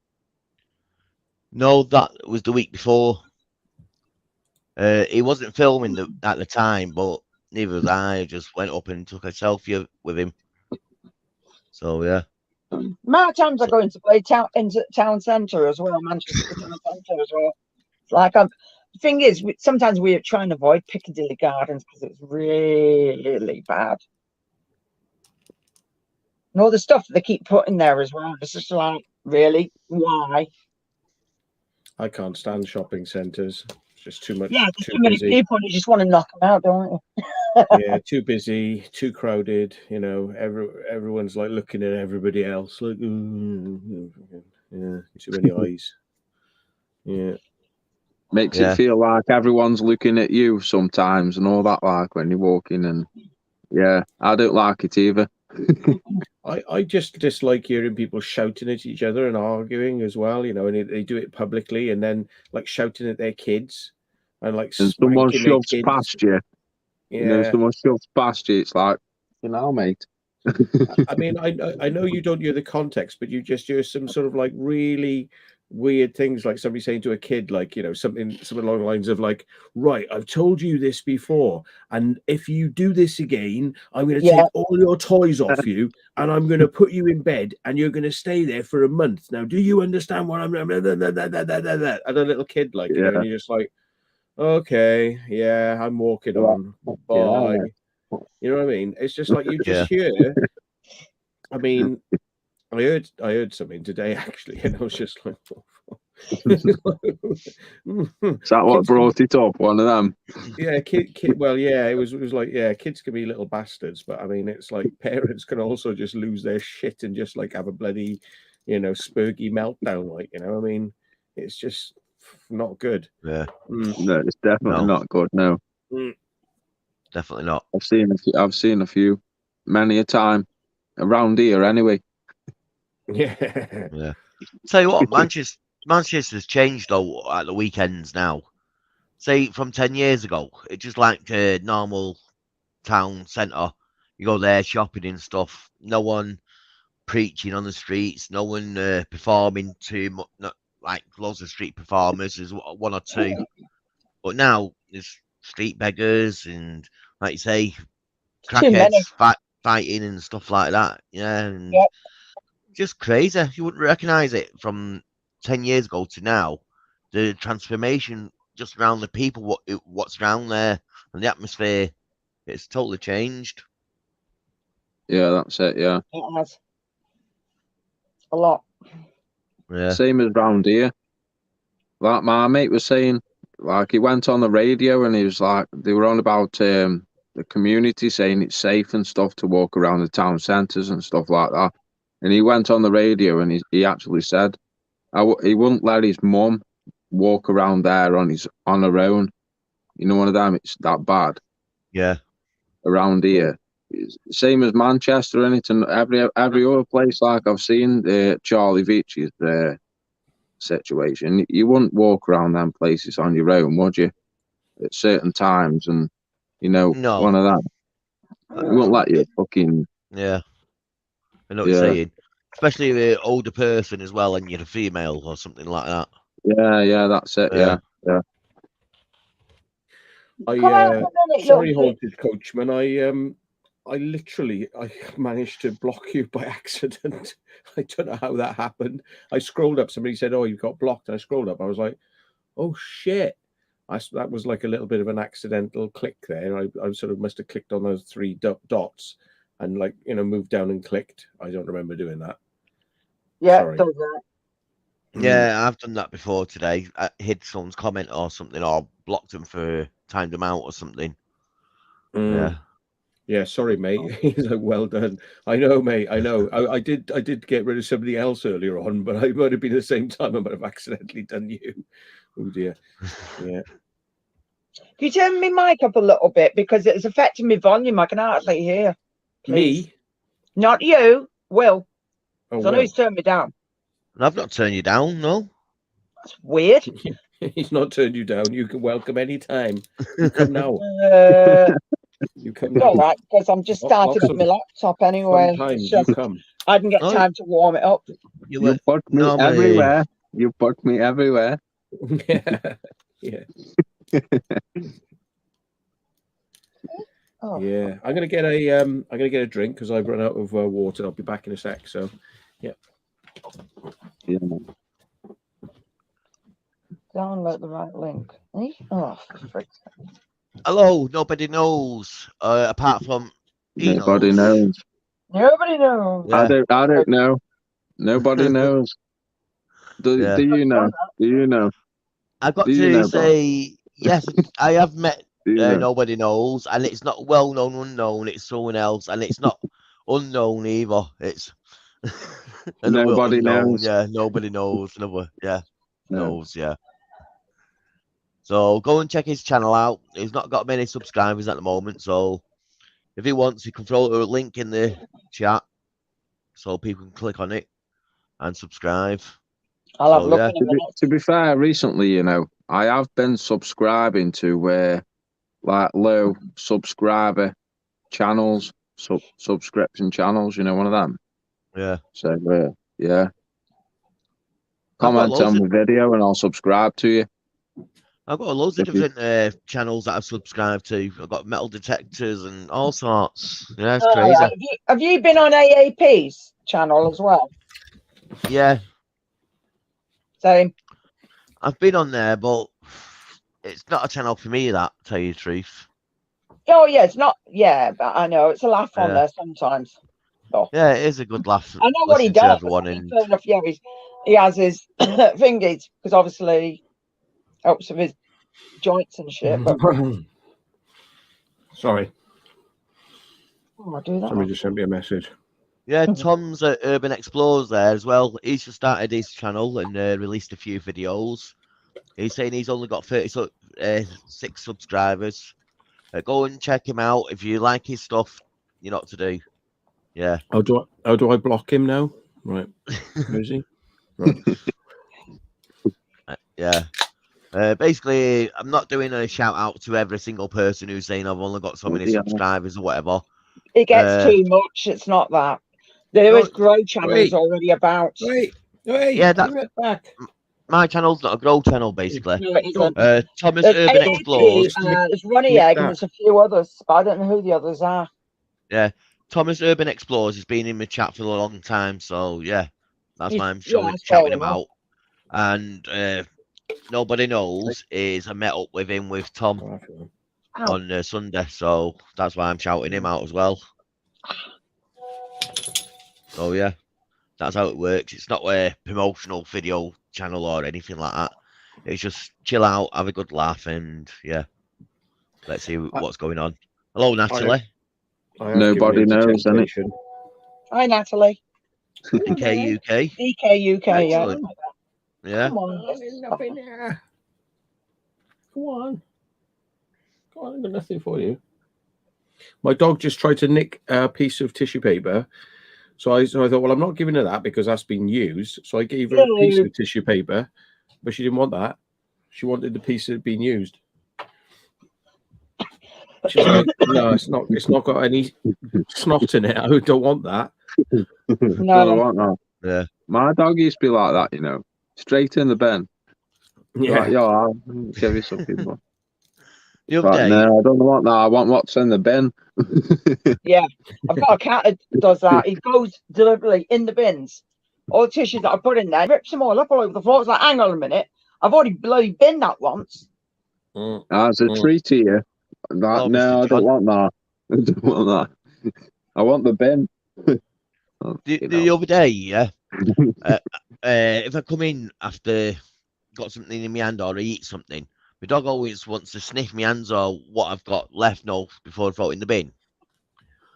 Speaker 1: No, that was the week before. He wasn't filming at the time, but neither was I. I just went up and took a selfie with him. So yeah.
Speaker 5: Amount of times I go into town centre as well, Manchester town centre as well. It's like the thing is, sometimes we try and avoid Piccadilly Gardens because it's really bad. And all the stuff that they keep putting there as well. It's just like, really? Why?
Speaker 3: I can't stand shopping centres. It's just too much.
Speaker 5: Yeah, there's too many
Speaker 3: busy.
Speaker 5: people, and you just want to knock them out, don't you?
Speaker 3: Yeah, too busy, too crowded. You know, everyone's like looking at everybody else. Like, yeah, too many eyes. Yeah,
Speaker 2: Makes it feel like everyone's looking at you sometimes and all that, like when you're walking. And yeah, I don't like it either.
Speaker 3: I just dislike hearing people shouting at each other and arguing as well. You know, and they do it publicly, and then like shouting at their kids and like
Speaker 2: And someone
Speaker 3: spanking their
Speaker 2: shoves
Speaker 3: kids.
Speaker 2: past you.
Speaker 3: Yeah,
Speaker 2: You know, someone shoves past you. It's like, you know, mate.
Speaker 3: I mean, I know you don't hear the context, but you just hear some sort of like really weird things, like somebody saying to a kid, like, you know, something along the lines of like, right, I've told you this before, and if you do this again, I'm going to take all your toys off you, and I'm going to put you in bed, and you're going to stay there for a month. Now, do you understand what I'm? And a little kid, like, you know, and you're just like, Okay, yeah, I'm walking on. Bye. You know what I mean? It's just like you just hear. I mean, I heard something today actually, and I was just like,
Speaker 2: Is that what brought it up? One of them?
Speaker 3: Yeah, kid. Well, yeah, it was like, yeah, kids can be little bastards, but I mean, it's like parents can also just lose their shit and just like have a bloody, spurgy meltdown. Like, I mean, it's just not good.
Speaker 1: Yeah.
Speaker 2: No, it's definitely not good. No,
Speaker 1: definitely not.
Speaker 2: I've seen a few, many a time around here. Anyway.
Speaker 3: Yeah.
Speaker 1: Tell you what, Manchester's changed though at the weekends now. Say from 10 years ago, it's just like a normal town centre. You go there shopping and stuff. No one preaching on the streets. No one performing too much. Not like loads of street performers. There's one or two, but now there's street beggars and, like you say, crackheads fighting and stuff like that. Yeah, and just crazy. You wouldn't recognise it from 10 years ago to now. The transformation just around the people, what's around there, and the atmosphere, it's totally changed.
Speaker 2: Yeah, that's it. Yeah,
Speaker 5: it has a lot.
Speaker 1: Yeah,
Speaker 2: same as round here. Like my mate was saying, like he went on the radio and he was like, they were on about the community saying it's safe and stuff to walk around the town centres and stuff like that. And he went on the radio and he actually said he wouldn't let his mum walk around there on her own. You know, one of them. It's that bad.
Speaker 1: Yeah.
Speaker 2: Around here, it's same as Manchester, and it's every other place. Like I've seen Charlie Veitch's situation. You wouldn't walk around them places on your own, would you? At certain times, and
Speaker 1: No.
Speaker 2: one of that. You won't let you fucking.
Speaker 1: Yeah. I know what you're saying. Especially if you're an older person as well and you're a female or something like that.
Speaker 2: Yeah, that's it. Yeah.
Speaker 3: Sorry, Haunted Coachman. I literally managed to block you by accident. I don't know how that happened. I scrolled up. Somebody said, "Oh, you got blocked." And I scrolled up. I was like, "Oh shit!" That was like a little bit of an accidental click there. I sort of must have clicked on those three dots and moved down and clicked. I don't remember doing that.
Speaker 5: Yeah,
Speaker 3: sorry.
Speaker 5: does that.
Speaker 1: Yeah, I've done that before today. I hid someone's comment or something, or blocked them for timed them out or something.
Speaker 3: Yeah, sorry, mate. He's like, well done. I know, mate. I know. I did get rid of somebody else earlier on, but it might have been the same time I might have accidentally done you. Oh dear. Yeah.
Speaker 5: Can you turn my mic up a little bit because it's affecting my volume? I can hardly hear. Please.
Speaker 3: Me?
Speaker 5: Not you, Will.
Speaker 3: Oh,
Speaker 5: I know he's turned me down.
Speaker 1: I've not turned you down, no.
Speaker 5: That's weird.
Speaker 3: He's not turned you down. You can welcome any time. You come now. You come now.
Speaker 5: All right, because I'm just starting up my laptop anyway.
Speaker 3: You come.
Speaker 5: I didn't get time to warm it up.
Speaker 2: You put me everywhere. You put me everywhere.
Speaker 3: Yeah.
Speaker 5: Oh.
Speaker 3: Yeah, I'm gonna get a drink because I've run out of water. I'll be back in a sec. So, yeah.
Speaker 5: Download the right link. Oh, frick.
Speaker 1: Hello, nobody knows. Apart from
Speaker 2: nobody knows.
Speaker 5: Nobody knows.
Speaker 2: Yeah. I don't know. Nobody knows. Do you know? Do you know?
Speaker 1: I've got to say, yes, I have met Nobody Knows, and it's not well-known unknown, it's someone else, and it's not unknown either. It's
Speaker 2: nobody
Speaker 1: unknown,
Speaker 2: knows.
Speaker 1: Yeah, nobody knows. Knows, yeah. So go and check his channel out. He's not got many subscribers at the moment, so if he wants, he can throw a link in the chat so people can click on it and subscribe.
Speaker 5: I'll have a look in a minute.
Speaker 2: To be fair, recently, I have been subscribing to like low subscriber channels, subscription channels. One of them.
Speaker 1: Yeah.
Speaker 2: So yeah. Comment on the video and I'll subscribe to you.
Speaker 1: I've got loads of different channels that I've subscribed to. I've got metal detectors and all sorts. Yeah, it's crazy.
Speaker 5: Right. Have you been on AAP's channel as well?
Speaker 1: Yeah.
Speaker 5: Same.
Speaker 1: I've been on there, but it's not a channel for me. That tell you the truth.
Speaker 5: Oh yeah, it's not. Yeah, but I know it's a laugh on
Speaker 1: Yeah.
Speaker 5: there sometimes. Oh.
Speaker 1: Yeah, it is a good laugh.
Speaker 5: I know what he
Speaker 1: Listen to
Speaker 5: does.
Speaker 1: everyone and
Speaker 5: Fair enough, yeah, he has his thingies because obviously helps with his joints and shit. But
Speaker 3: Sorry,
Speaker 5: oh, I do that.
Speaker 3: somebody just sent me a message.
Speaker 1: yeah, Tom's at Urban Explorers there as well. He's just started his channel and released a few videos. He's saying he's only got 36 subscribers. Go and check him out if you like his stuff. You know what to do. Yeah.
Speaker 3: How do I block him now? Right, where is he? Right.
Speaker 1: Yeah. Basically, I'm not doing a shout out to every single person who's saying I've only got so many subscribers or whatever.
Speaker 5: It gets too much. It's not that. There is grow channels already about.
Speaker 3: Wait,
Speaker 1: yeah,
Speaker 3: give it back.
Speaker 1: My channel's not a grow channel, basically.
Speaker 5: No, it isn't.
Speaker 1: Thomas
Speaker 5: There's
Speaker 1: Urban
Speaker 5: AAP,
Speaker 1: Explorers.
Speaker 5: there's Runny Egg, and there's a few others, but I don't know who the others are.
Speaker 1: Yeah, Thomas Urban Explorers has been in my chat for a long time, so yeah, that's why I'm shouting him out. And Nobody Knows is I met up with him with Tom on Sunday, so that's why I'm shouting him out as well. So yeah, that's how it works. It's not a promotional video channel or anything like that. It's just chill out, have a good laugh, and yeah, let's see what's going on. Hello, Natalie.
Speaker 2: Nobody knows, innit?
Speaker 5: Hi, Natalie.
Speaker 1: DK UK.
Speaker 5: DK UK, yeah.
Speaker 1: Yeah.
Speaker 5: Come on.
Speaker 3: Come on. I've got nothing for you. My dog just tried to nick a piece of tissue paper. So I thought, well, I'm not giving her that because that's been used. So I gave her a piece of tissue paper, but she didn't want that. She wanted the piece that had been used. She's like, no, it's not got any snot in it. I don't want that.
Speaker 2: No, I want that.
Speaker 1: Yeah.
Speaker 2: My dog used to be like that, you know. Straight in the bin.
Speaker 3: Yeah.
Speaker 2: Like, yo, I'll give you something more.
Speaker 1: The other day,
Speaker 2: no, I don't want that. I want what's in the bin.
Speaker 5: Yeah, I've got a cat that does that. He goes deliberately in the bins. All the tissues that I put in there, rips them all up all over the floor. It's like, hang on a minute. I've already bloody binned that once.
Speaker 2: As a treat to you. That, no, I don't want that. I don't want that. I want the bin.
Speaker 1: The other day, yeah. If I come in after got something in my hand or I eat something, my dog always wants to sniff my hands or what I've got left before I throw it in the bin.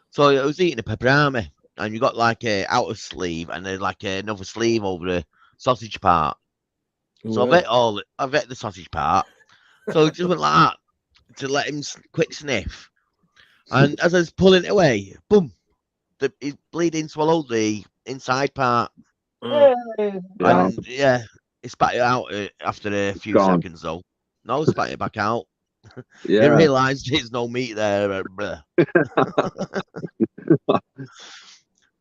Speaker 1: So I was eating a pepperami, and you got like a outer sleeve and then like another sleeve over the sausage part. So I've ate the sausage part. So it just went like that to let him quick sniff. And as I was pulling it away, boom, his bleeding swallowed the inside part. And yeah, he spat it out after a few seconds though. No, spat it back out.
Speaker 2: Yeah.
Speaker 1: He realised there's no meat there.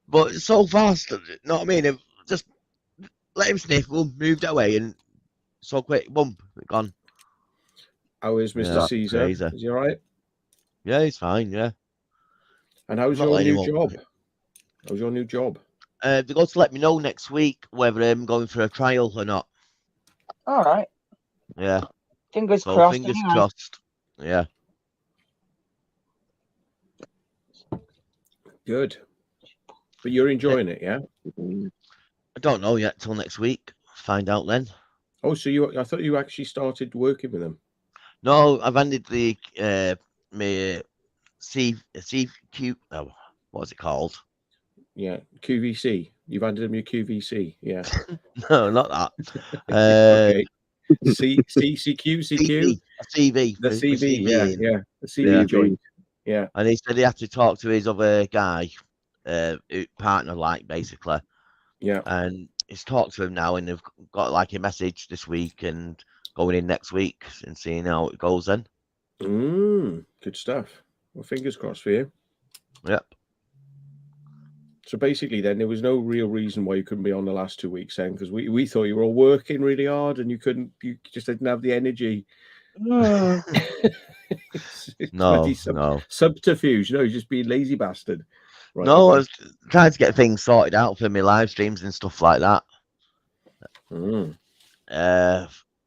Speaker 1: But so fast, you know what I mean? It just let him sniff, boom, moved away, and so quick, boom, gone.
Speaker 3: How is Mr. Caesar?
Speaker 1: Crazy.
Speaker 3: Is he all right?
Speaker 1: Yeah, he's fine, yeah.
Speaker 3: And how's your new job? How's your new job?
Speaker 1: They're going to let me know next week whether I'm going for a trial or not.
Speaker 5: All right.
Speaker 1: Yeah.
Speaker 5: Fingers crossed.
Speaker 1: Fingers crossed. Yeah.
Speaker 3: Good. But you're enjoying it, yeah?
Speaker 1: I don't know yet till next week. Find out then.
Speaker 3: Oh, so I thought you actually started working with them.
Speaker 1: No, I've handed the my CQ. Oh, what's it called?
Speaker 3: Yeah, QVC. You've handed them your QVC. Yeah.
Speaker 1: No, not that.
Speaker 3: Okay. CQ.
Speaker 1: CV.
Speaker 3: The CV. Yeah. The CV
Speaker 1: Yeah.
Speaker 3: joint. Yeah.
Speaker 1: And he said he had to talk to his other guy, partner, like basically.
Speaker 3: Yeah.
Speaker 1: And he's talked to him now, and they've got like a message this week and going in next week and seeing how it goes then.
Speaker 3: Good stuff. Well, fingers crossed for you.
Speaker 1: Yep.
Speaker 3: So basically, then there was no real reason why you couldn't be on the last 2 weeks, then, because we thought you were all working really hard and you just didn't have the energy.
Speaker 1: No.
Speaker 3: Subterfuge. No, you're just being lazy bastard. Right,
Speaker 1: no, I was trying to get things sorted out for my live streams and stuff like that.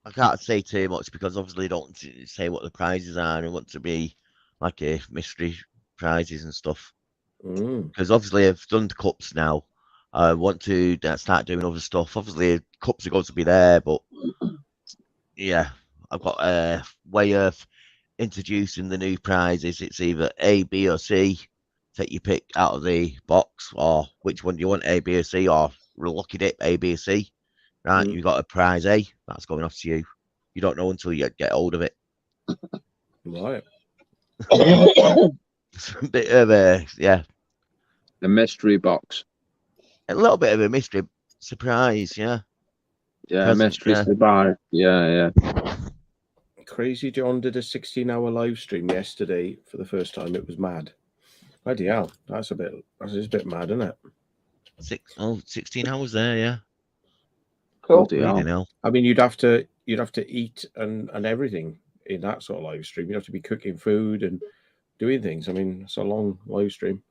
Speaker 1: I can't say too much because obviously I don't say what the prizes are. I want to be like a mystery prizes and stuff. Because obviously I've done the cups now. I want to start doing other stuff. Obviously, cups are going to be there, but yeah, I've got a way of introducing the new prizes. It's either A, B, or C. Take your pick out of the box, or which one do you want, A, B, or C, or lucky dip A, B, or C. Right, you got a prize A. That's going off to you. You don't know until you get hold of it.
Speaker 3: Right.
Speaker 1: It's a bit of a
Speaker 2: The mystery box.
Speaker 1: a little bit of a mystery surprise, yeah.
Speaker 2: Yeah,
Speaker 1: Present,
Speaker 2: mystery
Speaker 1: yeah.
Speaker 2: surprise. Yeah.
Speaker 3: Crazy John did a 16-hour live stream yesterday for the first time. It was mad. Bloody hell. That's a bit mad, isn't it?
Speaker 1: 16 hours there, yeah.
Speaker 5: Cool.
Speaker 1: Reading hell.
Speaker 3: I mean, you'd have to eat and everything in that sort of live stream. You'd have to be cooking food and doing things. I mean, it's a long live stream.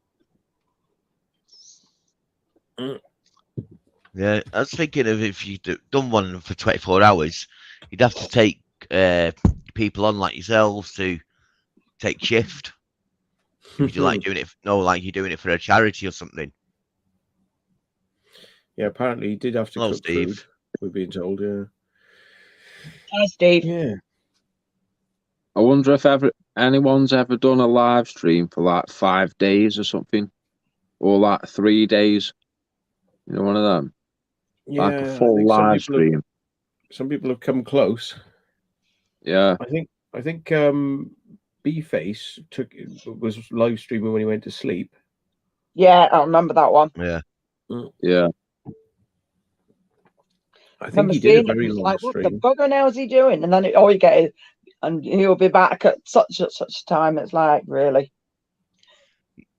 Speaker 1: Yeah, I was thinking of if you'd done one for 24 hours, you'd have to take people on like yourselves to take shift. If you like doing it, like you're doing it for a charity or something.
Speaker 3: Yeah, apparently he did have to
Speaker 1: Hello,
Speaker 3: cook
Speaker 1: Steve.
Speaker 3: food. We're being told, yeah.
Speaker 5: Hi, Steve.
Speaker 3: Yeah.
Speaker 2: I wonder if anyone's ever done a live stream for like 5 days or something, or like 3 days. You know, one of them.
Speaker 3: Yeah,
Speaker 2: like a full live stream.
Speaker 3: Some people have come close.
Speaker 2: Yeah.
Speaker 3: I think B-Face was live streaming when he went to sleep.
Speaker 5: Yeah, I remember that one.
Speaker 2: Yeah.
Speaker 3: I think he did a very long
Speaker 5: like,
Speaker 3: stream.
Speaker 5: what the bugger now is he doing? And then you get it, and he'll be back at such a time. It's like, really?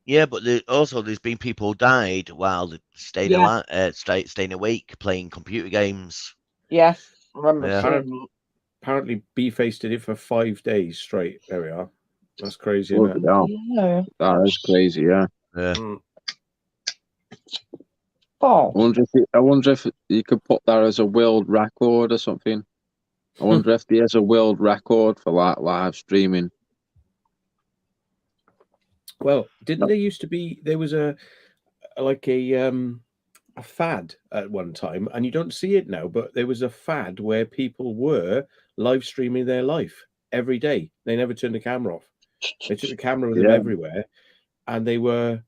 Speaker 1: Yeah, but there's been people who died while staying staying awake playing computer games.
Speaker 5: Yeah, I remember.
Speaker 3: Apparently, B-Face did it for 5 days straight. There we are. That's crazy,
Speaker 2: Oh,
Speaker 3: isn't it?
Speaker 5: Yeah.
Speaker 2: That is crazy, yeah.
Speaker 5: Oh.
Speaker 2: I wonder if you could put that as a world record or something. I wonder if there's a world record for like live streaming.
Speaker 3: Well, didn't there used to be? There was a fad at one time, and you don't see it now. But there was a fad where people were live streaming their life every day. They never turned the camera off. They took the camera with them everywhere, and they were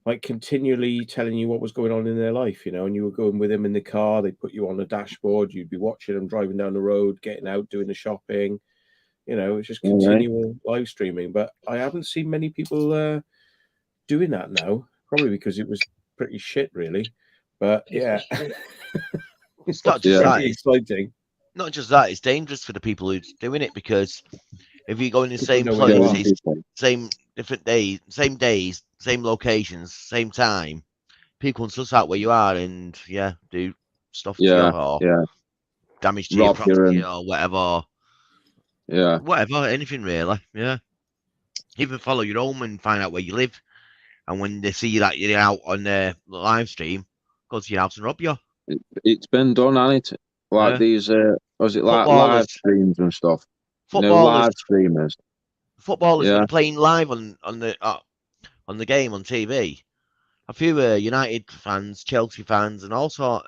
Speaker 3: like continually telling you what was going on in their life, and you were going with them in the car. They put you on the dashboard. You'd be watching them driving down the road, getting out, doing the shopping. It's just continual live streaming. But I haven't seen many people doing that now, probably because it was pretty shit, really. But yeah,
Speaker 1: it's not just that.
Speaker 3: Exciting.
Speaker 1: Not just that. It's dangerous for the people who's doing it because if you go in the same places, same different days, same locations, same time, people can suss out where you are and do stuff to you or damage to your property or whatever.
Speaker 2: Yeah.
Speaker 1: Whatever, anything really. Yeah. Even follow your home and find out where you live. And when they see that you're out on the live stream, go to your house and rob you.
Speaker 2: It's been done, hasn't it? Like these, was it like live streams and stuff?
Speaker 1: Footballers,
Speaker 2: live streamers.
Speaker 1: Footballers that are playing live on the game on TV. A few United fans, Chelsea fans, and also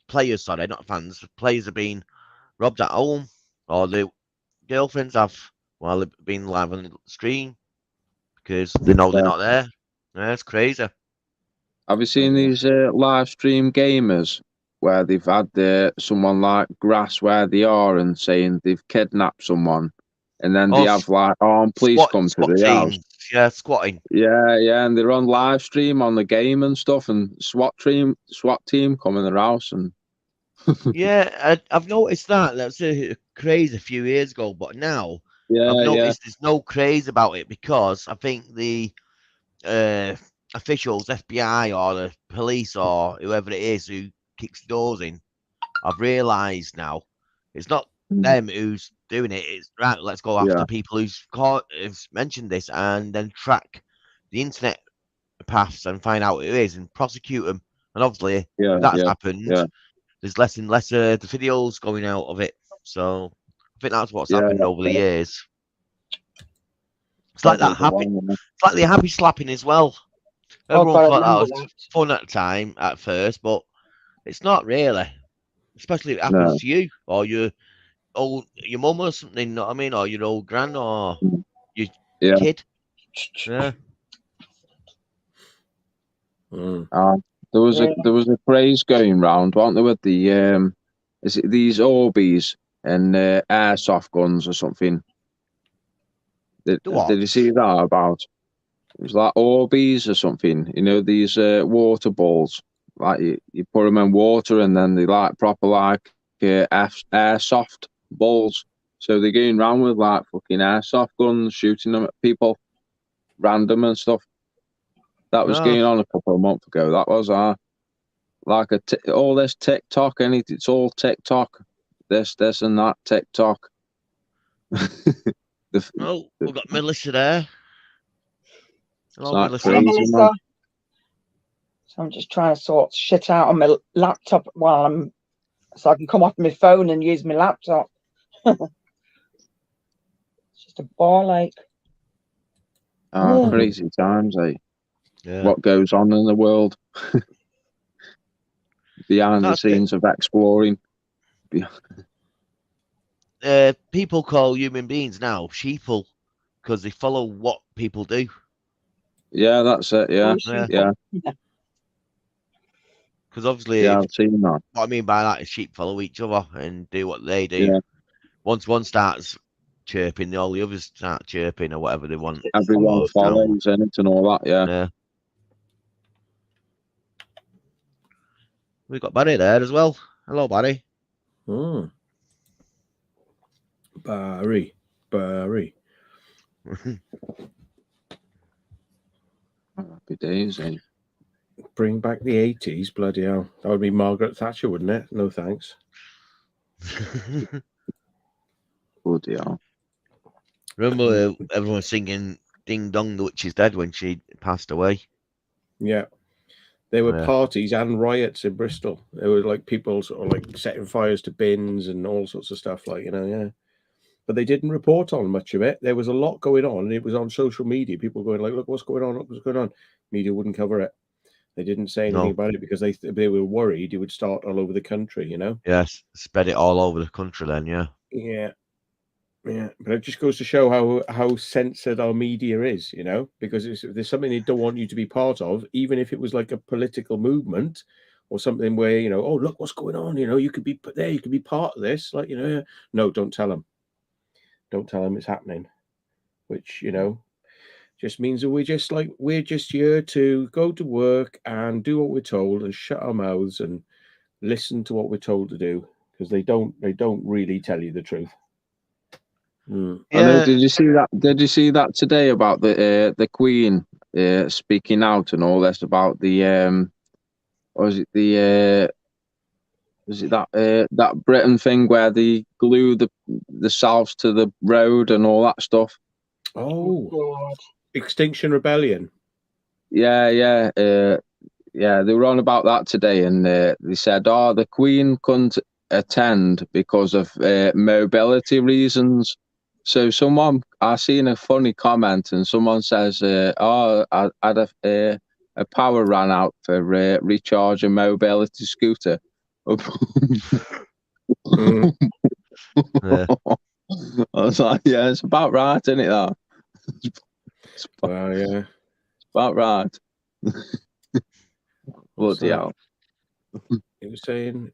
Speaker 1: players. Sorry, not fans. Players have been robbed at home, or the girlfriends have while they've been live on the stream because they know they're not there. Yeah, it's crazy.
Speaker 2: Have you seen these live stream gamers where they've had someone like grass where they are and saying they've kidnapped someone, and then they have like armed police come to the house?
Speaker 1: Yeah, squatting.
Speaker 2: Yeah, and they're on live stream on the game and stuff, and SWAT team come in their house and.
Speaker 1: Yeah, I've noticed that. That's a craze a few years ago, but now I've noticed there's no craze about it because I think the officials, FBI or the police or whoever it is who kicks doors in, I've realised now it's not them who's doing it. It's right. Let's go after people who's mentioned this and then track the internet paths and find out who it is and prosecute them. And obviously, if that's happened. There's less and less the videos going out of it. So I think that's what's
Speaker 2: Yeah,
Speaker 1: happened over the years. It's like that happy. It's like the happy slapping as well. Everyone
Speaker 5: God, I
Speaker 1: thought that
Speaker 5: remember
Speaker 1: was fun at the time, at first, but it's not really. Especially if it happens
Speaker 2: No.
Speaker 1: to you or your mum or something. You know what I mean? Or your old gran or your
Speaker 2: Yeah.
Speaker 1: kid. Yeah.
Speaker 2: There was a phrase going round, wasn't there, with the is it these Orbeez and airsoft guns or something? Did you see that about? It was like Orbeez or something. You know, these water balls. Like you put them in water and then they like proper like airsoft balls. So they're going around with like fucking airsoft guns, shooting them at people, random and stuff. That was going on a couple of months ago. That was like all this TikTok, it's all TikTok. This and that TikTok.
Speaker 1: Oh, we've got Melissa there. Hello, Melissa.
Speaker 5: Hi, Melissa. So I'm just trying to sort shit out on my laptop so I can come off my phone and use my laptop. It's just a ball ache.
Speaker 2: Crazy times, eh?
Speaker 1: Yeah.
Speaker 2: What goes on in the world behind the scenes of exploring.
Speaker 1: People call human beings now sheeple because they follow what people do.
Speaker 2: Yeah, that's it. Yeah.
Speaker 1: Because obviously,
Speaker 2: I've seen that.
Speaker 1: What I mean by that is sheep follow each other and do what they do.
Speaker 2: Yeah.
Speaker 1: Once one starts chirping, all the others start chirping or whatever they want.
Speaker 2: Everyone follows in it and all that. Yeah.
Speaker 1: We've got Barry there as well. Hello, Barry.
Speaker 3: Barry.
Speaker 2: Happy days, eh?
Speaker 3: Bring back the 80s, bloody hell. That would be Margaret Thatcher, wouldn't it? No thanks.
Speaker 2: Bloody hell.
Speaker 1: Remember everyone singing Ding Dong, the Witch is Dead when she passed away?
Speaker 3: Yeah. There were parties and riots in Bristol. There were like people sort of like setting fires to bins and all sorts of stuff, like, But they didn't report on much of it. There was a lot going on, and it was on social media. People going like, "Look what's going on! Look what's going on!" Media wouldn't cover it. They didn't say anything about it because they were worried it would start all over the country.
Speaker 1: Yes, spread it all over the country. Then,
Speaker 3: Yeah. But it just goes to show how censored our media is. Because if there's something they don't want you to be part of, even if it was like a political movement or something where oh, look what's going on. You could be put there. You could be part of this. Like no, don't tell them. Don't tell them it's happening, which, just means that we're just here to go to work and do what we're told and shut our mouths and listen to what we're told to do, because they don't really tell you the truth.
Speaker 2: I know, did you see that today about the Queen speaking out and all this about the was it that Britain thing where they glue the salves to the road and all that stuff?
Speaker 3: Oh, God. Extinction Rebellion.
Speaker 2: Yeah. They were on about that today, and they said, the Queen couldn't attend because of mobility reasons. So I seen a funny comment, and someone says, I had a power ran out for recharge a mobility scooter. I was like, yeah, it's about right, isn't it? That.
Speaker 3: Yeah.
Speaker 2: It's about right. Bloody hell.
Speaker 3: It was saying,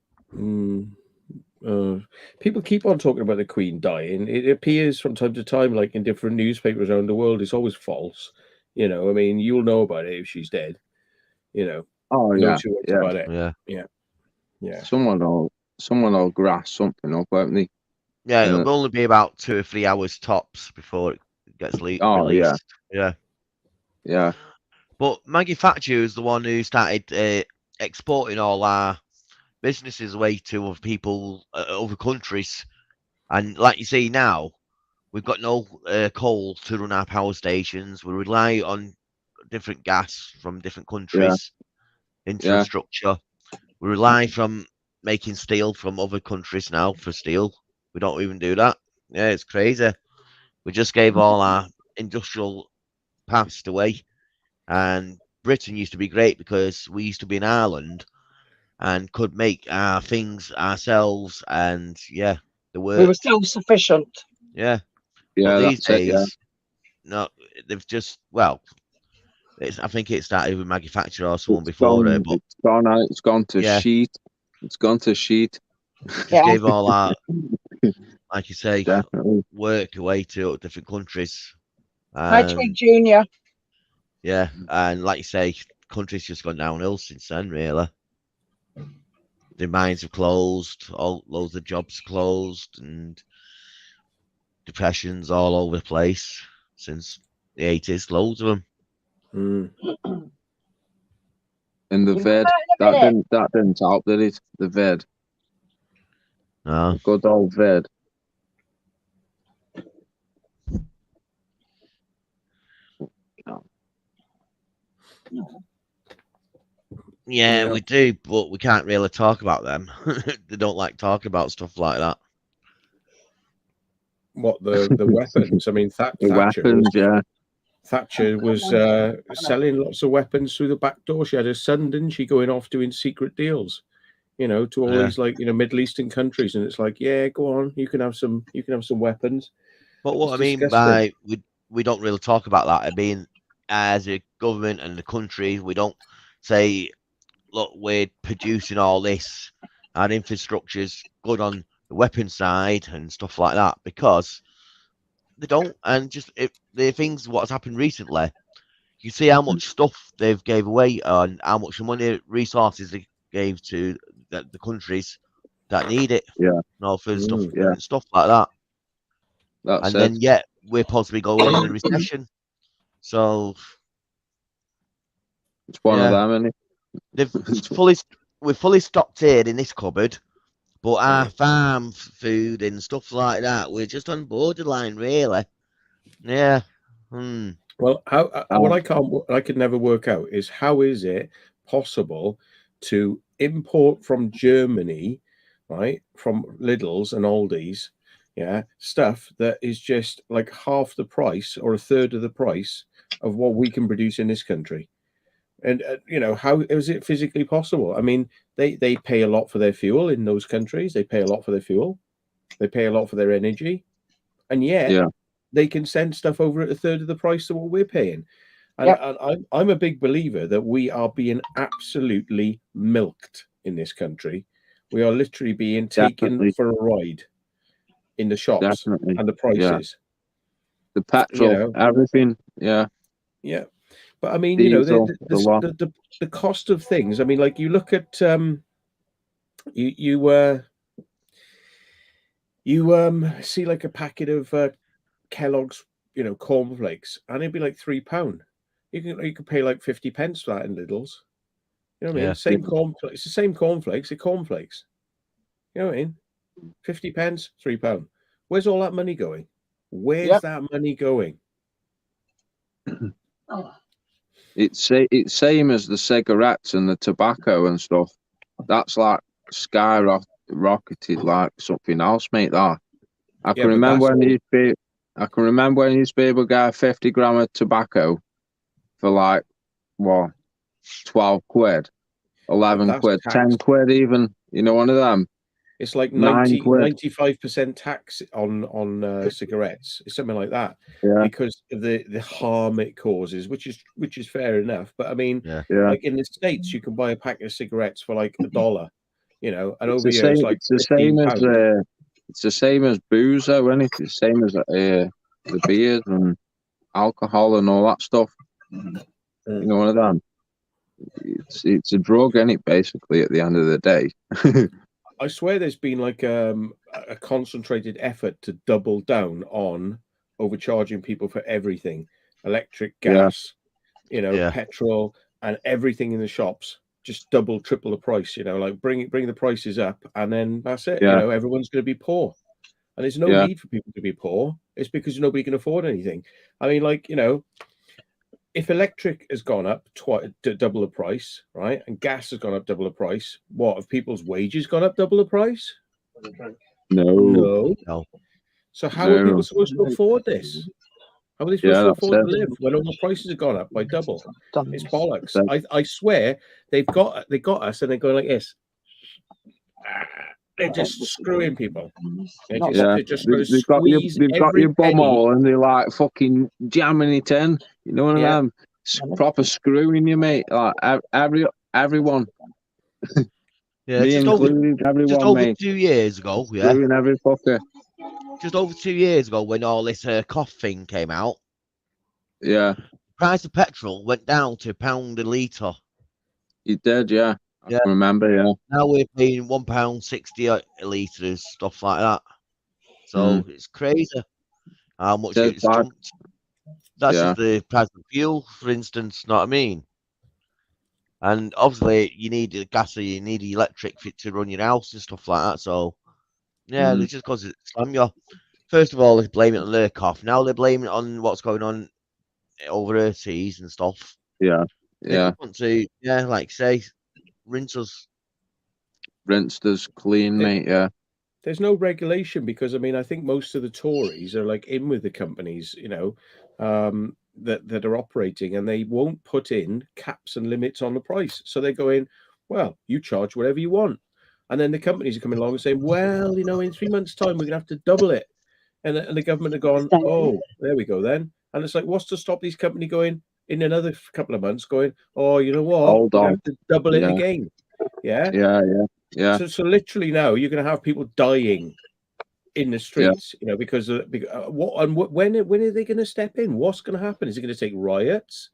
Speaker 3: people keep on talking about the Queen dying. It appears from time to time, like in different newspapers around the world. It's always false. I mean, you'll know about it if she's dead.
Speaker 2: Oh yeah,
Speaker 3: about it.
Speaker 1: Yeah.
Speaker 2: Someone will grasp something up, won't they?
Speaker 1: Yeah, it'll only be about 2 or 3 hours tops before it gets released.
Speaker 2: Yeah.
Speaker 1: But Maggie Thatcher is the one who started exporting all our businesses away to other people, other countries. And like you see now, we've got no coal to run our power stations. We rely on different gas from different countries, infrastructure. We rely from making steel from other countries now for steel. We don't even do that. Yeah, it's crazy. We just gave all our industrial past away, and Britain used to be great because we used to be in Ireland and could make our things ourselves, and yeah, the
Speaker 5: We
Speaker 1: work.
Speaker 5: were self-sufficient.
Speaker 1: Yeah, but
Speaker 2: Yeah,
Speaker 1: these
Speaker 2: that's it. Yeah,
Speaker 1: days, no, they've just I think it started with Maggie Thatcher or someone before her, but
Speaker 2: it's gone to
Speaker 1: yeah,
Speaker 2: sheet. It's gone to sheet.
Speaker 1: just
Speaker 5: Yeah.
Speaker 1: gave all our, like you say,
Speaker 2: Definitely.
Speaker 1: work away to different countries.
Speaker 5: Hi, Twig Junior.
Speaker 1: Yeah, and like you say, country's just gone downhill since then, really. The mines have closed, all loads of jobs closed, and depressions all over the place since the 80s, loads of them.
Speaker 2: And the
Speaker 5: You
Speaker 2: vid,
Speaker 5: might have a
Speaker 2: that didn't help, did it? The vid,
Speaker 1: No.
Speaker 2: the good old vid.
Speaker 1: Yeah, we do, but we can't really talk about them. They don't like talking about stuff like that.
Speaker 3: What the weapons? I mean,
Speaker 2: The weapons, yeah.
Speaker 3: Thatcher was selling lots of weapons through the back door. She had her son, didn't she, going off doing secret deals, you know, to all these like, you know, Middle Eastern countries, and it's like, yeah, go on, you can have some weapons.
Speaker 1: But what
Speaker 3: It's
Speaker 1: I mean
Speaker 3: disgusting.
Speaker 1: by we don't really talk about that. I mean, as a government and the country, we don't say, look, we're producing all this, our infrastructure's good on the weapon side and stuff like that, because they don't. And just the things what's happened recently, you see how much stuff they've gave away and how much money resources they gave to the countries that need it.
Speaker 2: Yeah.
Speaker 1: You know, for stuff
Speaker 2: Yeah.
Speaker 1: and stuff like that.
Speaker 2: That's
Speaker 1: And
Speaker 2: it.
Speaker 1: then yet we're possibly going in a recession. So
Speaker 2: It's one of them, isn't it?
Speaker 1: We're fully stocked here in this cupboard, but our farm food and stuff like that, we're just on borderline, really. Yeah.
Speaker 3: Well, what I could never work out is how is it possible to import from Germany, right, from Lidl's and Aldi's, yeah, stuff that is just like half the price or a third of the price of what we can produce in this country. And you know, how is it physically possible? I mean, they pay a lot for their fuel in those countries. They pay a lot for their fuel. They pay a lot for their energy, and yet they can send stuff over at a third of the price of what we're paying. And I'm a big believer that we are being absolutely milked in this country. We are literally being taken for a ride in the shops and the prices.
Speaker 2: The petrol,
Speaker 3: you know,
Speaker 2: everything. Yeah.
Speaker 3: But I mean,
Speaker 2: Diesel,
Speaker 3: you know, the cost of things. I mean, like you look at you see like a packet of Kellogg's, you know, cornflakes, and it'd be like £3. You could pay like 50 pence for that in Lidl's. You know what I mean? Same cornflakes. It's the same cornflakes. They're cornflakes. You know what I mean? 50 pence, £3. Where's all that money going? Where's that money going?
Speaker 2: It's same as the cigarettes and the tobacco and stuff. That's like skyrocketed like something else, mate. That I can remember when you used to be able to get 50 gram of tobacco for like what 12 quid, 11 quid,
Speaker 3: taxed.
Speaker 2: 10 quid even. You know, one of them.
Speaker 3: It's like 95% tax on cigarettes. It's something like that. Because of the harm it causes, which is fair enough. But I mean, like in the States, you can buy a pack of cigarettes for like $1, you know, and over here it's like
Speaker 2: it's the same as it's the same as booze, though, isn't it? It's the same as the beers and alcohol and all that stuff. You know, one of them. It's a drug, isn't it? Basically, at the end of the day.
Speaker 3: I swear there's been like a concentrated effort to double down on overcharging people for everything, electric, gas, you know, petrol, and everything in the shops. Just double, triple the price. You know, like bring the prices up, and then that's it. You know, everyone's going to be poor, and there's no need for people to be poor. It's because nobody can afford anything. I mean, like, you know, if electric has gone up double the price, right, and gas has gone up double the price, what have people's wages gone up double the price?
Speaker 2: No.
Speaker 3: So how are people supposed to afford this? How are they supposed to afford to live when all the prices have gone up by double? It's bollocks. I swear they got us, and they're going like this. They're just screwing people. They're just going to squeeze
Speaker 2: they've got your bum hole, and they're like fucking jamming it in. You know what I mean? Proper screwing you, mate. Like everyone.
Speaker 1: Yeah,
Speaker 2: Me included, everyone,
Speaker 1: just over
Speaker 2: mate.
Speaker 1: 2 years ago,
Speaker 2: Screwing every fucker.
Speaker 1: Just over 2 years ago, when all this cough thing came out,
Speaker 2: the
Speaker 1: price of petrol went down to £1 a litre.
Speaker 2: You did, I remember,
Speaker 1: Now we're paying £1.60 a litre, stuff like that. So it's crazy how much it's jumped. That's just the price of fuel, for instance. Know what I mean? And obviously, you need the gas, you need the electric to run your house and stuff like that. So, it's just because it's slam you. First of all, they blame it on their cough. Now they're blaming it on what's going on over overseas and stuff. They just want to, like say, rinse us.
Speaker 2: Rinsed us clean, mate.
Speaker 3: There's no regulation because I think most of the Tories are like in with the companies, that are operating, and they won't put in caps and limits on the price. So they're going, well, you charge whatever you want, and then the companies are coming along and saying, well, in 3 months' time we're gonna have to double it, and the government are gone, oh, there we go then, and it's like, what's to stop these companies going in another couple of months going, oh, you know what,
Speaker 2: hold on,
Speaker 3: have to double it again, So literally now you're going to have people dying in the streets, because when are they going to step in? What's going to happen? Is it going to take riots?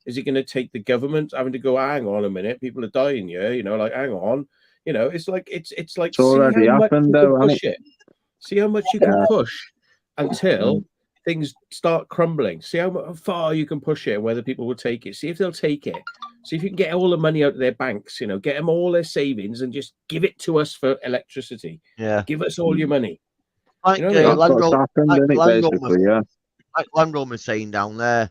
Speaker 3: Is it going to take the government having to go, hang on a minute, people are dying here, like, hang on, it's like
Speaker 2: it's already happened though, hasn't it?
Speaker 3: See how much you can push until things start crumbling. See how far you can push it and whether people will take it. See if they'll take it. See if you can get all the money out of their banks, get them all their savings and just give it to us for electricity. Give us all your money.
Speaker 1: Like Land Rover saying down there,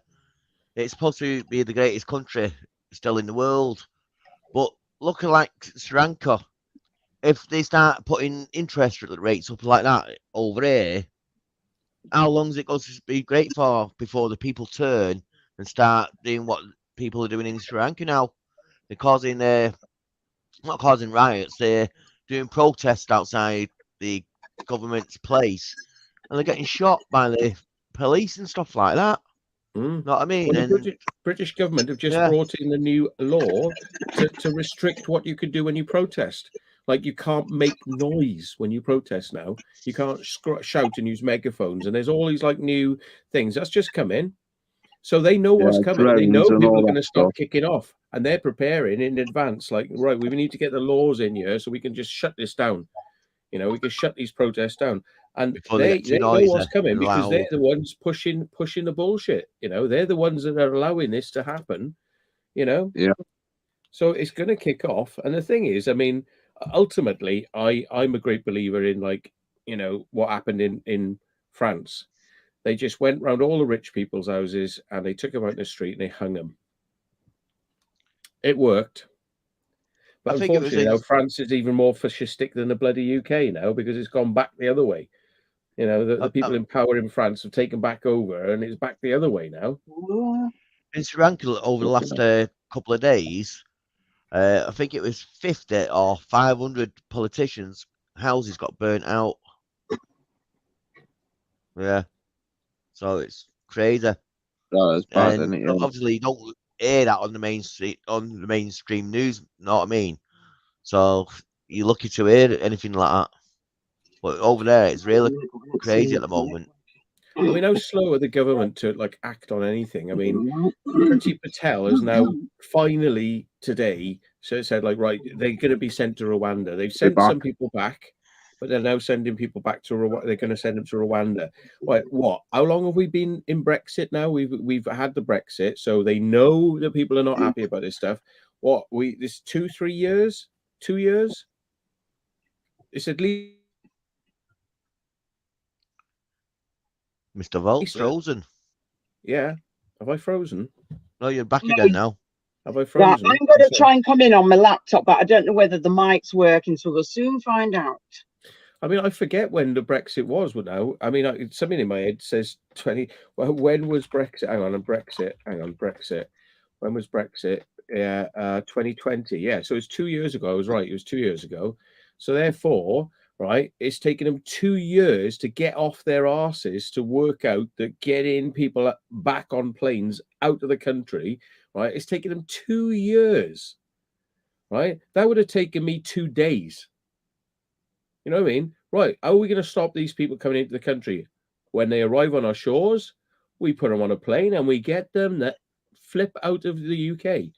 Speaker 1: it's supposed to be the greatest country still in the world. But looking like Sri Lanka, if they start putting interest rates up like that over here, how long is it going to be great for before the people turn and start doing what people are doing in Sri Lanka now? They're causing not causing riots, they're doing protests outside the government's place, and they're getting shot by the police and stuff like that. Know what I mean?
Speaker 3: Well, the British government have just brought in a new law to restrict what you can do when you protest. Like, you can't make noise when you protest now. You can't shout and use megaphones. And there's all these like new things that's just come in. So they know what's coming. They know people are going to start kicking off, and they're preparing in advance. Like, right, we need to get the laws in here so we can just shut this down. We can shut these protests down. And they know what's coming because they're the ones pushing the bullshit. They're the ones that are allowing this to happen. So it's going to kick off. And the thing is, ultimately, I'm a great believer in, like, what happened in France. They just went round all the rich people's houses and they took them out in the street and they hung them. It worked. But unfortunately, now France is even more fascistic than the bloody UK now because it's gone back the other way. The people in power in France have taken back over, and it's back the other way now.
Speaker 1: In Sri Lanka, over the last couple of days, I think it was 50 or 500 politicians' houses got burnt out. Yeah, so it's crazy.
Speaker 2: That is bad, isn't it?
Speaker 1: Obviously, you don't hear that on the mainstream news. Know what I mean? So you're lucky to hear anything like that. But over there, it's really crazy at the moment.
Speaker 3: How slow are the government to like act on anything? Priti Patel is now finally today said, like, right, they're going to be sent to Rwanda. They've sent some people back, but they're now sending people back to Rwanda. They're going to send them to Rwanda. Right, what? How long have we been in Brexit now? We've had the Brexit, so they know that people are not happy about this stuff. What? This 2-3 years? 2 years? It's at least.
Speaker 1: Mr. Volt's frozen.
Speaker 3: Yeah. Have I frozen?
Speaker 1: No, you're back again now.
Speaker 3: Have I frozen?
Speaker 5: Right, I'm going to try and come in on my laptop, but I don't know whether the mic's working, so we'll soon find out.
Speaker 3: I mean, I forget when the Brexit was. Now, I mean, something in my head says 20. Well, when was Brexit? Hang on, Brexit. When was Brexit? Yeah, 2020. Yeah, so it's 2 years ago. I was right. It was 2 years ago. So therefore, right, it's taken them 2 years to get off their arses to work out that getting people back on planes out of the country, right? It's taken them 2 years, right? That would have taken me 2 days. You know what I mean? Right. How are we going to stop these people coming into the country? When they arrive on our shores, we put them on a plane and we get them that flip out of the UK.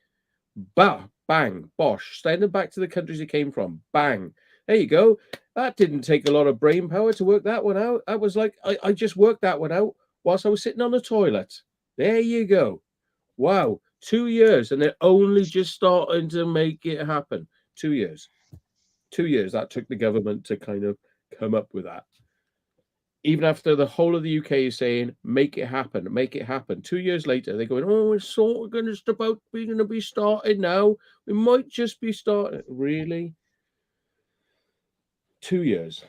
Speaker 3: Bang, bosh, send them back to the countries they came from. Bang. There you go. That didn't take a lot of brain power to work that one out. I was like, I just worked that one out whilst I was sitting on the toilet. There you go. Wow. 2 years, and they're only just starting to make it happen. 2 years. 2 years that took the government to kind of come up with that. Even after the whole of the UK is saying, make it happen, make it happen. 2 years later, they're going, oh, it's sort of going to be started now. We might just be starting. Really? 2 years.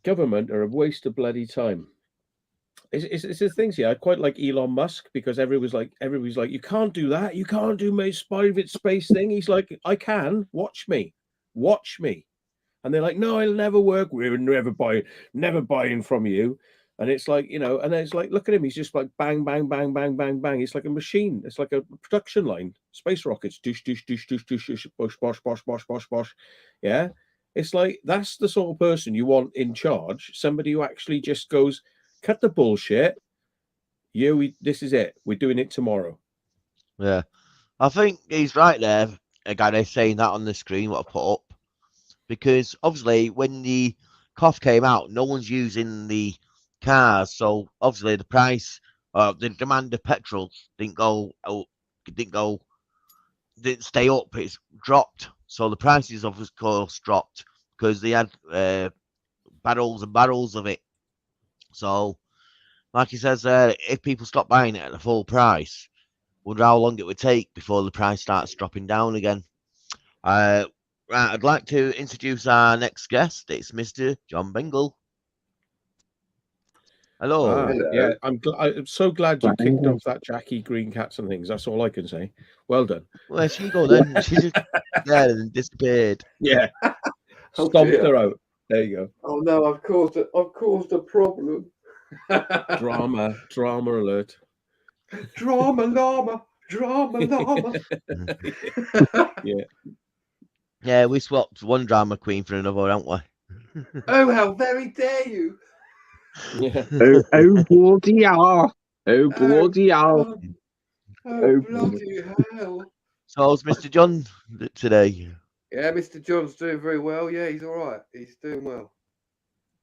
Speaker 3: Government are a waste of bloody time. It's the things here. I quite like Elon Musk because everybody's like, you can't do that. You can't do my private space thing. He's like, I can. Watch me. And they're like, no, it'll never work. We're never buying from you. And it's like, and then it's like, look at him. He's just like bang, bang, bang, bang, bang, bang. It's like a machine. It's like a production line. Space rockets. Douche, douche, douche, douche, douche, douche, bosh, bosh, bosh, bosh, bosh, bosh. Yeah. It's like, that's the sort of person you want in charge. Somebody who actually just goes, cut the bullshit. This is it. We're doing it tomorrow.
Speaker 1: Yeah. I think he's right there. Again, saying that on the screen, what I put up. Because obviously, when the cough came out, no one's using the cars, so obviously the price, the demand of petrol didn't stay up. It's dropped, so the prices of course dropped because they had barrels and barrels of it. So, like he says, if people stop buying it at the full price, wonder how long it would take before the price starts dropping down again. Right, I'd like to introduce our next guest. It's Mr. John Bingle. Hello.
Speaker 3: Yeah, I'm so glad you kicked off that Jackie Green Cats and things. That's all I can say. Well done.
Speaker 1: Where'd she go then? She just and disappeared.
Speaker 3: Yeah. Stomped her out. There you go.
Speaker 6: Oh no, I've caused a problem.
Speaker 3: Drama alert.
Speaker 6: Drama llama.
Speaker 3: Yeah.
Speaker 1: Yeah, we swapped one drama queen for another, haven't we?
Speaker 6: Oh, how very dare you!
Speaker 3: Yeah.
Speaker 2: Oh bloody hell! Oh bloody hell!
Speaker 6: Oh bloody hell!
Speaker 1: So how's Mr. John today?
Speaker 6: Yeah, Mr. John's doing very well. Yeah, he's all right. He's doing well.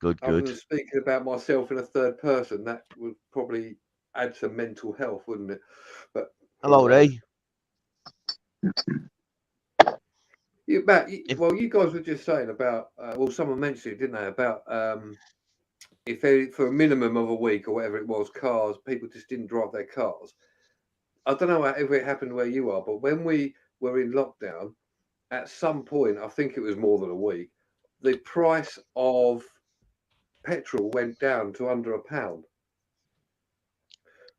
Speaker 1: Good.
Speaker 6: Other than speaking about myself in a third person, that would probably add to mental health, wouldn't it? But
Speaker 1: hello, Ray.
Speaker 6: Matt, you guys were just saying about, someone mentioned it, didn't they, about if for a minimum of a week or whatever it was, people just didn't drive their cars. I don't know if it happened where you are, but when we were in lockdown, at some point, I think it was more than a week, the price of petrol went down to under £1.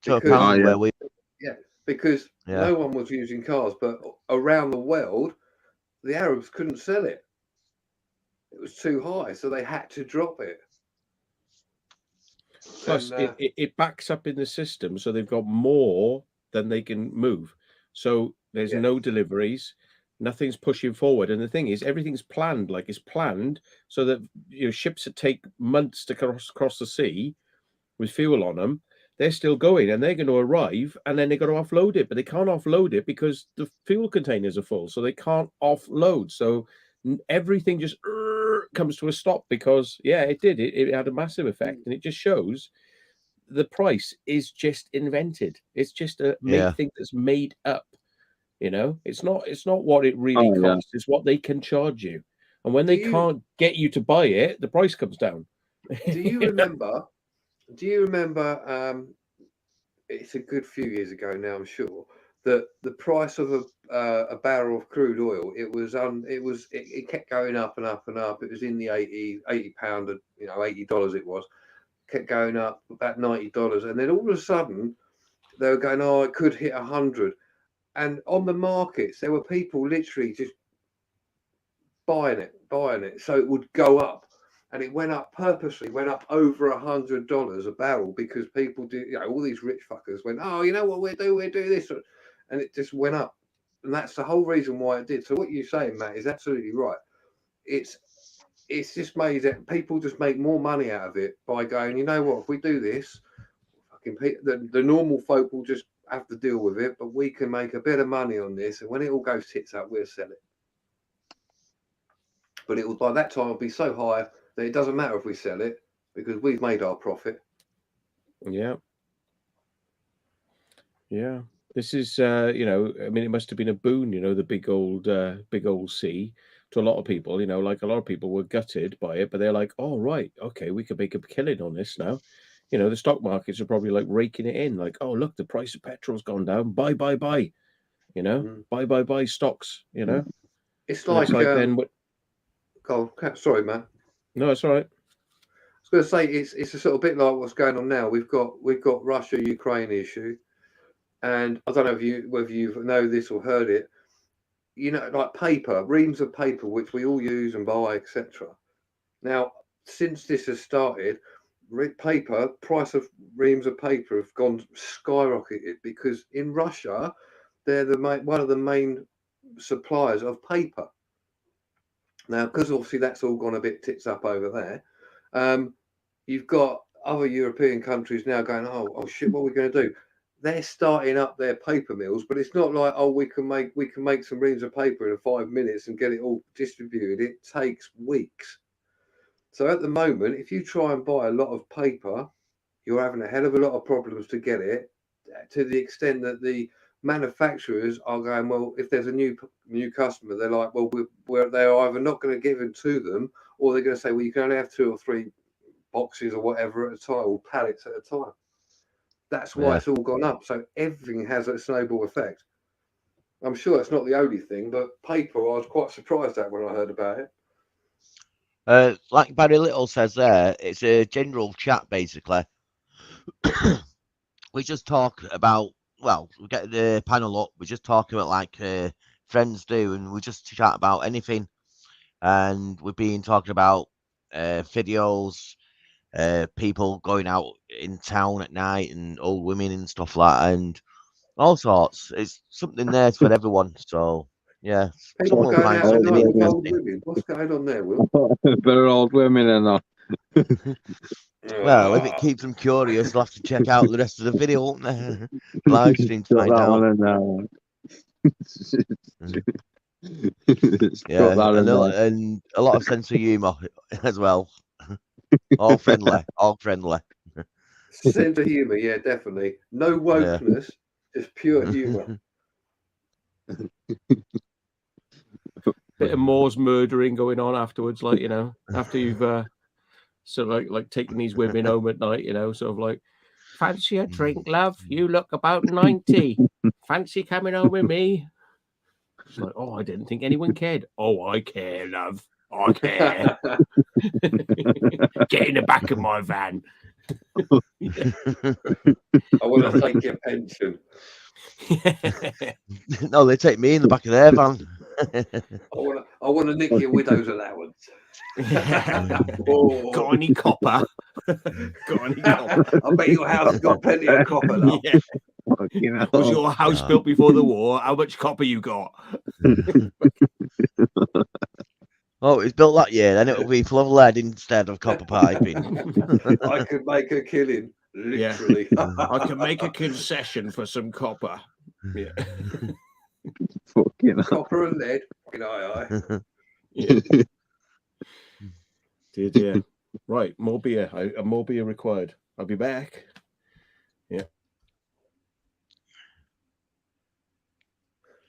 Speaker 1: To a pound where we...
Speaker 6: Yeah, because no one was using cars, but around the world, the Arabs couldn't sell it. It was too high, so they had to drop it.
Speaker 3: Plus, it backs up in the system, so they've got more than they can move. So there's no deliveries, nothing's pushing forward. And the thing is, everything's planned, like it's planned, so that ships that take months to cross the sea with fuel on them, they're still going, and they're going to arrive, and then they've got to offload it, but they can't offload it because the fuel containers are full, so they can't offload. So everything just comes to a stop because, it had a massive effect, and it just shows the price is just invented. It's just a thing that's made up. It's not what it really costs. It's what they can charge you, and when they can't get you to buy it, the price comes down.
Speaker 6: Do you remember? Do you remember? It's a good few years ago now, I'm sure. that the price of a barrel of crude oil, it kept going up and up and up. It was in the 80 pound, $80 it was, kept going up about $90, and then all of a sudden they were going, oh, it could hit 100, and on the markets there were people literally just buying it, so it would go up, and it purposely went up over $100 a barrel because people do, all these rich fuckers went, oh, you know what we'll do this, and it just went up, and that's the whole reason why it did. So what you're saying, Matt, is absolutely right. It's just made that people just make more money out of it by going, you know what, if we do this, fucking the normal folk will just have to deal with it, but we can make a bit of money on this, and when it all goes tits up, we'll sell it. But it will, by that time, it'll be so high that it doesn't matter if we sell it because we've made our profit.
Speaker 3: Yeah. Yeah. This is, I mean, it must have been a boon, the big old sea to a lot of people, like a lot of people were gutted by it, but they're like, oh, right, okay, we could make a killing on this now. The stock markets are probably like raking it in, like, oh, look, the price of petrol's gone down. Buy, buy stocks,
Speaker 6: It's like
Speaker 3: then what?
Speaker 6: Oh, sorry, Matt.
Speaker 3: No, it's all right.
Speaker 6: I was going to say it's a sort of bit like what's going on now. We've got Russia-Ukraine issue, and I don't know whether you know this or heard it. Like paper, reams of paper, which we all use and buy, etc. Now, since this has started, price of reams of paper have gone skyrocketed because in Russia, they're one of the main suppliers of paper. Now, because obviously that's all gone a bit tits up over there, you've got other European countries now going, oh shit, what are we going to do? They're starting up their paper mills, but it's not like, oh, we can make some reams of paper in 5 minutes and get it all distributed. It takes weeks. So at the moment, if you try and buy a lot of paper, you're having a hell of a lot of problems to get it, to the extent that the manufacturers are going, well, if there's a new customer, they're like, well, they're either not going to give it to them, or they're going to say, well, you can only have 2 or 3 boxes or whatever at a time, or pallets at a time. That's why it's all gone up. So everything has a snowball effect. I'm sure it's not the only thing, but paper, I was quite surprised at when I heard about it.
Speaker 1: Like Barry Little says there, it's a general chat basically. We just talk about, we get the panel up, we just talk about like friends do, and we just chat about anything. And we've been talking about videos, people going out in town at night, and old women and stuff like that, and all sorts. It's something there for everyone. So yeah,
Speaker 6: People going out at night with old women. What's going on there, Will?
Speaker 2: They're old women or not?
Speaker 1: Well, if it keeps them curious, they'll have to check out the rest of the video, won't they? Live stream to find out. Yeah, and a lot of sense of humour as well. All friendly.
Speaker 6: Sense of humour, yeah, definitely. No wokeness, just pure humour.
Speaker 3: Bit of Moore's murdering going on afterwards, like, after you've sort of like taking these women home at night, sort of like, fancy a drink, love? You look about 90. Fancy coming home with me? It's like, oh, I didn't think anyone cared. Oh, I care, love. I care. Get in the back of my van.
Speaker 6: I want to take your pension.
Speaker 1: No, they take me in the back of their van.
Speaker 6: I want to nick your widow's allowance.
Speaker 3: Got any copper?
Speaker 6: I bet your house has got plenty of copper. Love.
Speaker 3: Yeah. Was your house built before the war? How much copper you got?
Speaker 1: Oh, it was built that year, then it'll be full of lead instead of copper piping.
Speaker 6: I could make a killing, literally.
Speaker 3: Yeah. I can make a concession for some copper. Yeah.
Speaker 6: Copper and lead. Aye.
Speaker 3: Yeah. Dear. Right, more beer. More beer required. I'll be back. Yeah.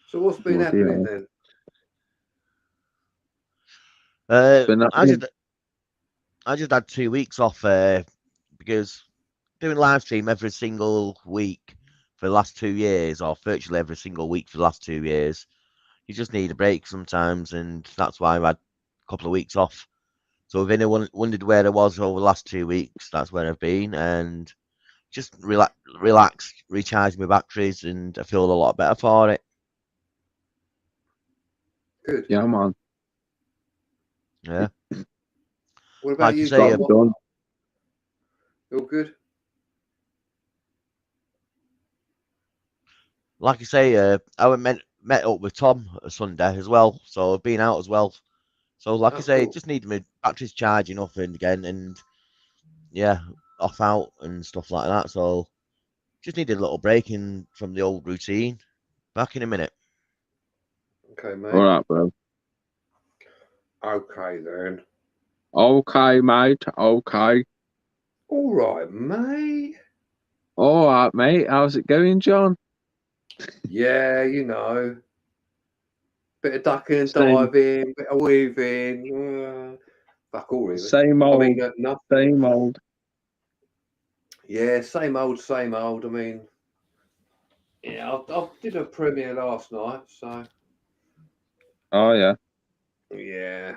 Speaker 6: So what's been happening then?
Speaker 1: I just had 2 weeks off because doing live stream every single week for the last 2 years, or virtually every single week for the last 2 years. You just need a break sometimes, and that's why I've had a couple of weeks off. So if anyone wondered where I was over the last 2 weeks, that's where I've been, and just relax, recharge my batteries, and I feel a lot better for it.
Speaker 6: Good.
Speaker 2: Yeah, man.
Speaker 1: Yeah.
Speaker 6: What about
Speaker 1: Like
Speaker 6: you?
Speaker 1: you say,
Speaker 6: Bob?
Speaker 2: Done.
Speaker 6: All good.
Speaker 1: like I say, I met up with Tom Sunday as well, so I've been out as well. So like I
Speaker 6: Oh,
Speaker 1: say,
Speaker 6: cool.
Speaker 1: just need my batteries charging up and again, and yeah, off out and stuff like that. So just need a little break in from the old routine. Back in a minute.
Speaker 6: Okay, mate.
Speaker 2: All right, bro.
Speaker 6: Okay, then.
Speaker 2: Okay, mate. Okay.
Speaker 6: All right, mate.
Speaker 2: All right, mate. How's it going, John?
Speaker 6: Yeah, you know. Bit of ducking and
Speaker 2: Same.
Speaker 6: diving, bit of weaving. Fuck all, really.
Speaker 2: Same
Speaker 6: I
Speaker 2: old.
Speaker 6: mean, nothing.
Speaker 2: Same old.
Speaker 6: Yeah, same old, same old. I mean, yeah, I did a premiere last night, so
Speaker 2: Oh, yeah.
Speaker 6: yeah.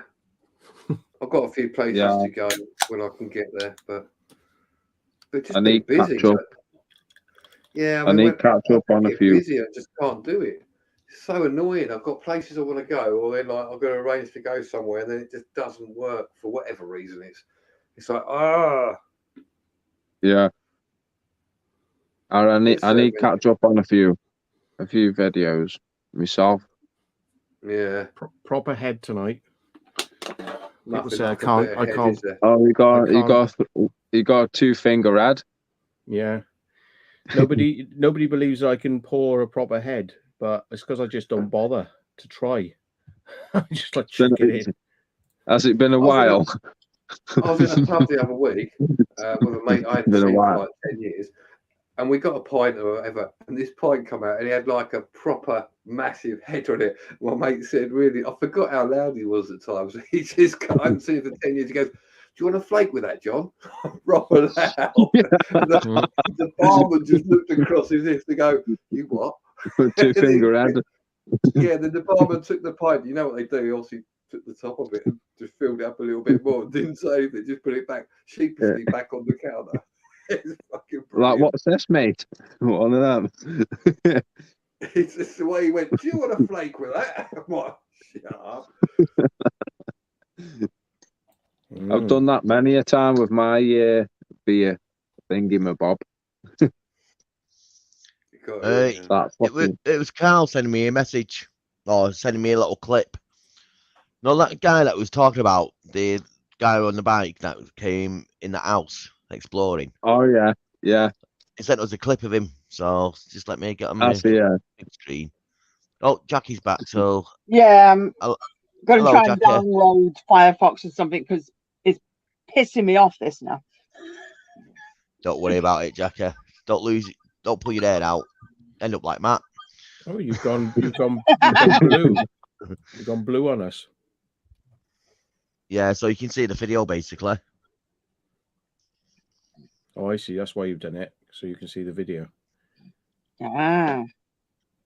Speaker 6: I've got a few places
Speaker 2: Yeah.
Speaker 6: to go when I can get there, but just
Speaker 2: I
Speaker 6: been
Speaker 2: need
Speaker 6: busy.
Speaker 2: catch up.
Speaker 6: Yeah,
Speaker 2: I need catch up on a
Speaker 6: get
Speaker 2: few.
Speaker 6: busy, I just can't do it. It's so annoying. I've got places I want to go, or then like I've got to arrange to go somewhere, and then it just doesn't work for whatever reason. It's like
Speaker 2: Yeah. I need catch up on a few videos myself.
Speaker 6: Yeah.
Speaker 3: Proper head tonight. People
Speaker 6: Nothing
Speaker 3: say I
Speaker 6: like a
Speaker 3: can't.
Speaker 6: bit of
Speaker 3: I
Speaker 6: head,
Speaker 3: can't.
Speaker 6: is there?
Speaker 2: Oh, you got
Speaker 3: can't-
Speaker 2: a 2-finger head.
Speaker 3: Yeah. Nobody believes I can pour a proper head, but it's because I just don't bother to try. I just like chuck it in.
Speaker 2: Has it been a while?
Speaker 6: I was in a pub the other week with a mate I hadn't
Speaker 2: Been a
Speaker 6: seen for
Speaker 2: while.
Speaker 6: like 10 years. And we got a pint or whatever, and this pint come out, and he had like a proper massive head on it. My mate said, really, I forgot how loud he was at times. He just, I hadn't seen him for 10 years. He goes, do you want a flake with that, John? Proper loud. The barman just looked across his lips to go, you what?
Speaker 2: 2-finger head.
Speaker 6: Yeah, then the barman took the pint. You know what they do? He obviously took the top of it and just filled it up a little bit more. Didn't say anything, just put it back sheepishly back on the counter. It's fucking brilliant.
Speaker 2: Like, what's this, mate? One of them.
Speaker 6: It's just the way he went, do you want a flake with that? I'm like, shut up.
Speaker 2: I've done that many a time with my beer thingy-my-bob.
Speaker 1: It was Carl sending me a message, or sending me a little clip. No, that guy that was talking about, the guy on the bike that came in the house exploring.
Speaker 2: Oh, yeah. Yeah.
Speaker 1: He sent us a clip of him, so just let me get on my big screen. Oh, Jackie's back, so...
Speaker 5: Yeah, I'm going to try and
Speaker 1: Jackie.
Speaker 5: download Firefox or something, because it's pissing me off, this now.
Speaker 1: Don't worry about it, Jackie. Don't pull your head out. End up like Matt.
Speaker 3: Oh, you've gone blue. You've gone blue on us.
Speaker 1: Yeah, so you can see the video, basically.
Speaker 3: Oh, I see. That's why you've done it, so you can see the video.
Speaker 5: Ah.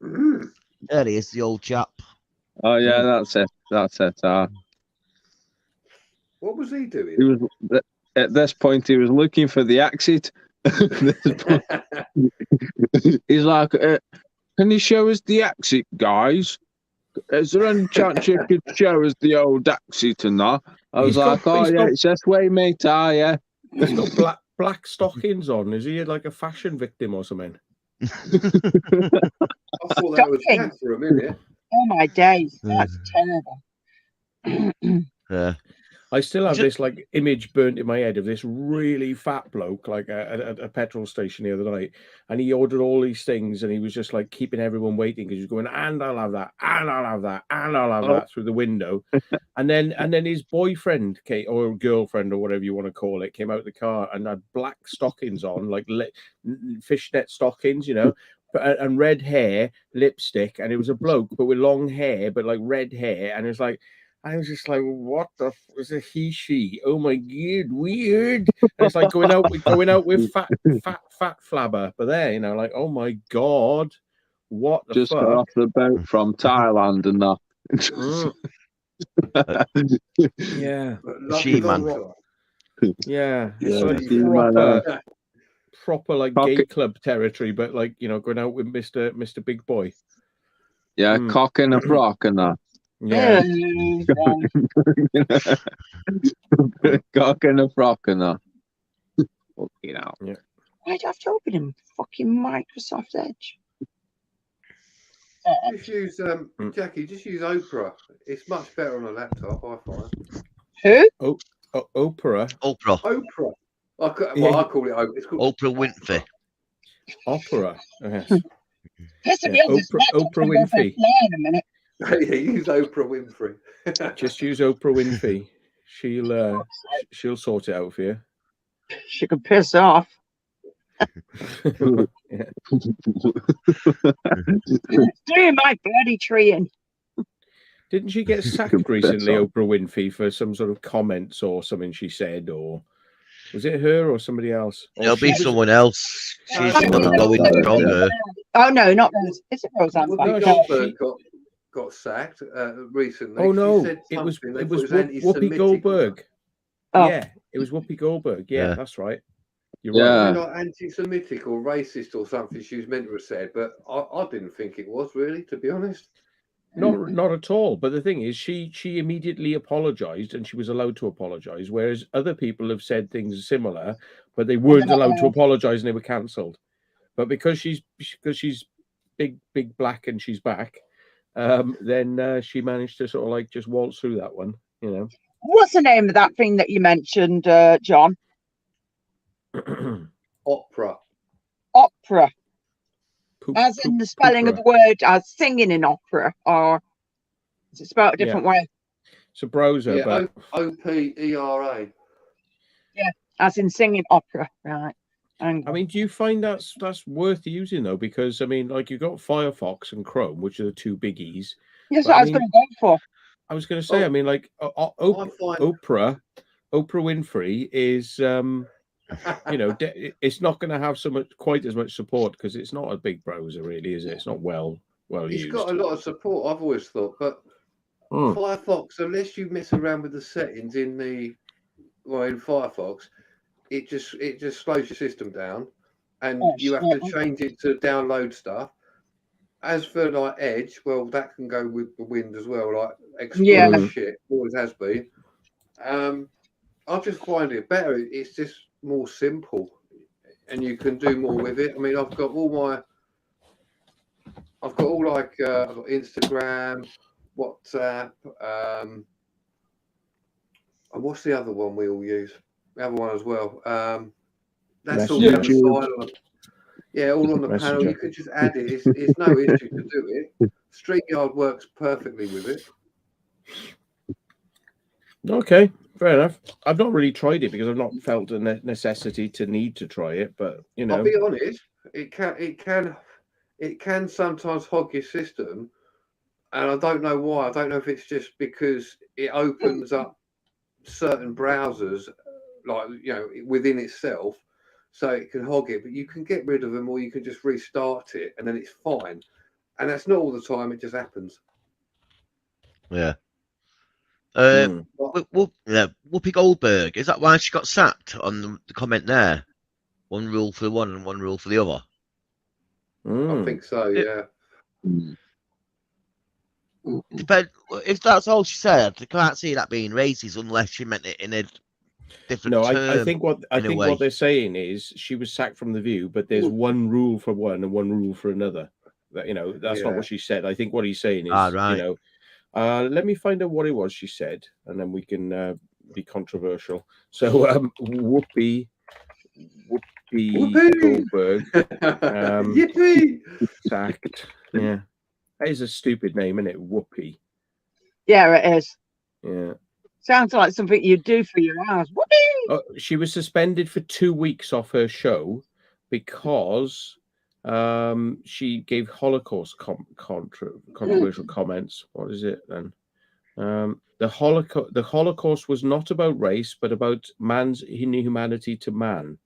Speaker 1: There he is, the old chap.
Speaker 2: Oh, yeah, that's it. That's it.
Speaker 6: What was he doing?
Speaker 2: He was, at this point, he was looking for the exit. He's like, can you show us the exit, guys? Is there any chance you could show us the old exit and that? I was it's this way, mate. Yeah.
Speaker 3: He's got black stockings on. Is he like a fashion victim or something?
Speaker 6: I thought that was Jack for a minute.
Speaker 5: Oh my days, that's terrible.
Speaker 1: Yeah.
Speaker 3: I still have this like image burnt in my head of this really fat bloke like at a petrol station the other night, and he ordered all these things, and he was just like keeping everyone waiting because he was going, and I'll have that, and I'll have that, and I'll have that through the window, and then his boyfriend or girlfriend or whatever you want to call it came out of the car and had black stockings on, like fishnet stockings, you know. And red hair, lipstick, and it was a bloke, but with long hair, but like red hair, and it's like. I was just like, what the was a he she? Oh my god, weird. And it's like going out with fat flabber, but there, you know, like, oh my god, what the
Speaker 2: Just
Speaker 3: fuck?
Speaker 2: got off the boat from Thailand and that.
Speaker 3: Yeah,
Speaker 1: She-Man.
Speaker 3: yeah, it's
Speaker 2: Yeah,
Speaker 3: like
Speaker 2: She-Man,
Speaker 3: proper like gay club territory, but like, you know, going out with Mr. Big Boy.
Speaker 2: Yeah, cock in a frock and that.
Speaker 3: Yeah.
Speaker 2: Cock in a frock and that. Fucking hell.
Speaker 3: Yeah.
Speaker 5: Why'd you have to open him? Fucking Microsoft Edge.
Speaker 6: Just use Jackie. Just use Oprah. It's much better on a laptop, I find.
Speaker 5: Who?
Speaker 3: Oprah.
Speaker 6: Oprah. I call it Oprah. It's called
Speaker 1: Oprah Winfrey.
Speaker 3: Opera. Yes.
Speaker 5: Oprah
Speaker 3: Winfrey.
Speaker 5: In a minute.
Speaker 6: Yeah, use Oprah Winfrey.
Speaker 3: Just use Oprah Winfrey. She'll sort it out for you.
Speaker 5: She could piss off.
Speaker 3: Yeah.
Speaker 5: Doing my bloody treeing.
Speaker 3: Didn't she get sacked recently, Oprah Winfrey, for some sort of comments or something she said, or was it her or somebody else?
Speaker 1: It'll be someone else. She's going stronger.
Speaker 5: Oh no, not Rose. Is it Roseanne?
Speaker 6: Whoopi Goldberg got sacked recently.
Speaker 3: Oh no,
Speaker 6: she said
Speaker 3: it was
Speaker 6: Whoopi
Speaker 3: Goldberg.
Speaker 5: Oh.
Speaker 3: Yeah, it was Whoopi Goldberg. Yeah, that's right. You're
Speaker 2: Yeah.
Speaker 3: right.
Speaker 6: Like anti-Semitic or racist or something she was meant to have said, but I didn't think it was really, to be honest.
Speaker 3: Not at all. But the thing is, she immediately apologized, and she was allowed to apologize, whereas other people have said things similar, but they weren't allowed to apologize and they were cancelled. But because she's big black and she's back, then she managed to sort of like just waltz through that one, you know.
Speaker 5: What's the name of that thing that you mentioned, John?
Speaker 6: Opera.
Speaker 5: As in the spelling of the word as singing in opera, or is it spelled a different way?
Speaker 3: It's a browser,
Speaker 6: Yeah,
Speaker 3: but
Speaker 6: Opera.
Speaker 5: Yeah, as in singing opera, right?
Speaker 3: I mean, do you find that's worth using though? Because I mean, like, you've got Firefox and Chrome, which are the two biggies.
Speaker 5: Yes, I was going to go for.
Speaker 3: I was going to say, I mean, like Oprah Winfrey is, you know, it's not going to have quite as much support because it's not a big browser, really, is it? It's not well used.
Speaker 6: It's got a lot of support, I've always thought, but Firefox, unless you mess around with the settings in Firefox, it just slows your system down, and you have to change it to download stuff. As for like Edge, well, that can go with the wind as well, like Explorer shit, always has been. I just find it better. It's just more simple, and you can do more with it. I mean, I've got Instagram, WhatsApp, and what's the other one we all use? The other one as well. That's all on the side. Yeah, all on the panel. You could just add it. It's no issue to do it. StreamYard works perfectly with it.
Speaker 3: Okay, fair enough. I've not really tried it because I've not felt a necessity to need to try it. But you know,
Speaker 6: I'll be honest. It can sometimes hog your system, and I don't know why. I don't know if it's just because it opens up certain browsers, like, you know, within itself, so it can hog it. But you can get rid of them, or you can just restart it, and then it's fine. And that's not all the time. It just happens.
Speaker 1: Yeah. Whoopi Goldberg, is that why she got sacked on the comment there? One rule for one and one rule for the other.
Speaker 6: I think so, yeah.
Speaker 1: But if that's all she said, I can't see that being racist unless she meant it in a different term.
Speaker 3: I think what they're saying is she was sacked from The View, but there's one rule for one and one rule for another. That, you know, that's not what she said. I think what he's saying is, you know, let me find out what it was she said, and then we can be controversial. So, Whoopi Goldberg,
Speaker 6: Yippee!
Speaker 3: sacked. Yeah, that is a stupid name, isn't it? Whoopi.
Speaker 5: Yeah, it is.
Speaker 3: Yeah.
Speaker 5: Sounds like something you do for your house. Whoopee!
Speaker 3: She was suspended for 2 weeks off her show because she gave Holocaust controversial comments. What is it then? The Holocaust was not about race, but about man's inhumanity to man.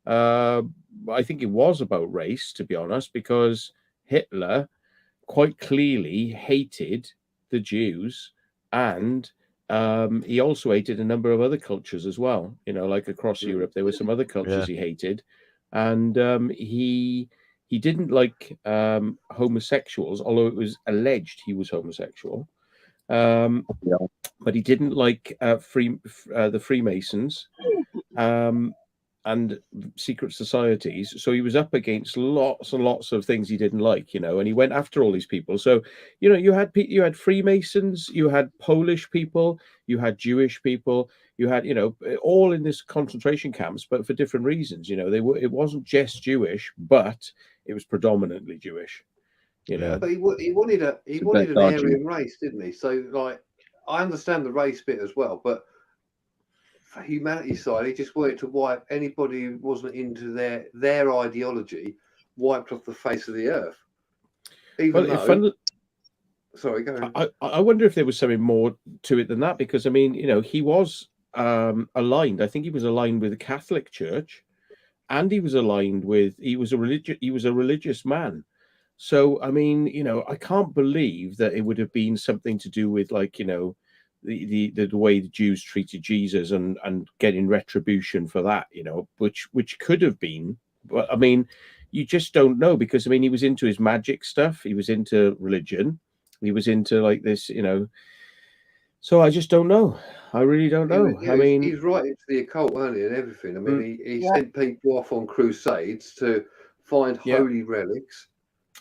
Speaker 3: I think it was about race, to be honest, because Hitler quite clearly hated the Jews, and he also hated a number of other cultures as well. You know, like across Europe, there were some other cultures he hated, and he didn't like homosexuals, although it was alleged he was homosexual. But he didn't like the Freemasons and secret societies. So he was up against lots and lots of things he didn't like, you know, and he went after all these people. So, you know, you had Freemasons, you had Polish people, you had Jewish people, you had, you know, all in this concentration camps, but for different reasons. You know, it wasn't just Jewish, but it was predominantly Jewish. You know,
Speaker 6: but he wanted an Aryan race, didn't he? So, like, I understand the race bit as well, but for humanity's side, he just wanted to wipe anybody who wasn't into their ideology, wiped off the face of the earth. Sorry, go ahead.
Speaker 3: I wonder if there was something more to it than that, because I mean, you know, he was aligned. I think he was aligned with the Catholic Church, and he was aligned with he was a religious man. So I mean, you know, I can't believe that it would have been something to do with, like, you know, the way the Jews treated Jesus and getting retribution for that, you know, which could have been. But I mean, you just don't know, because I mean, he was into his magic stuff, he was into religion, he was into like this, you know. So I just don't know. I really don't know. I mean,
Speaker 6: he's right into the occult, weren't he, and everything. I mean, he sent people off on crusades to find holy relics.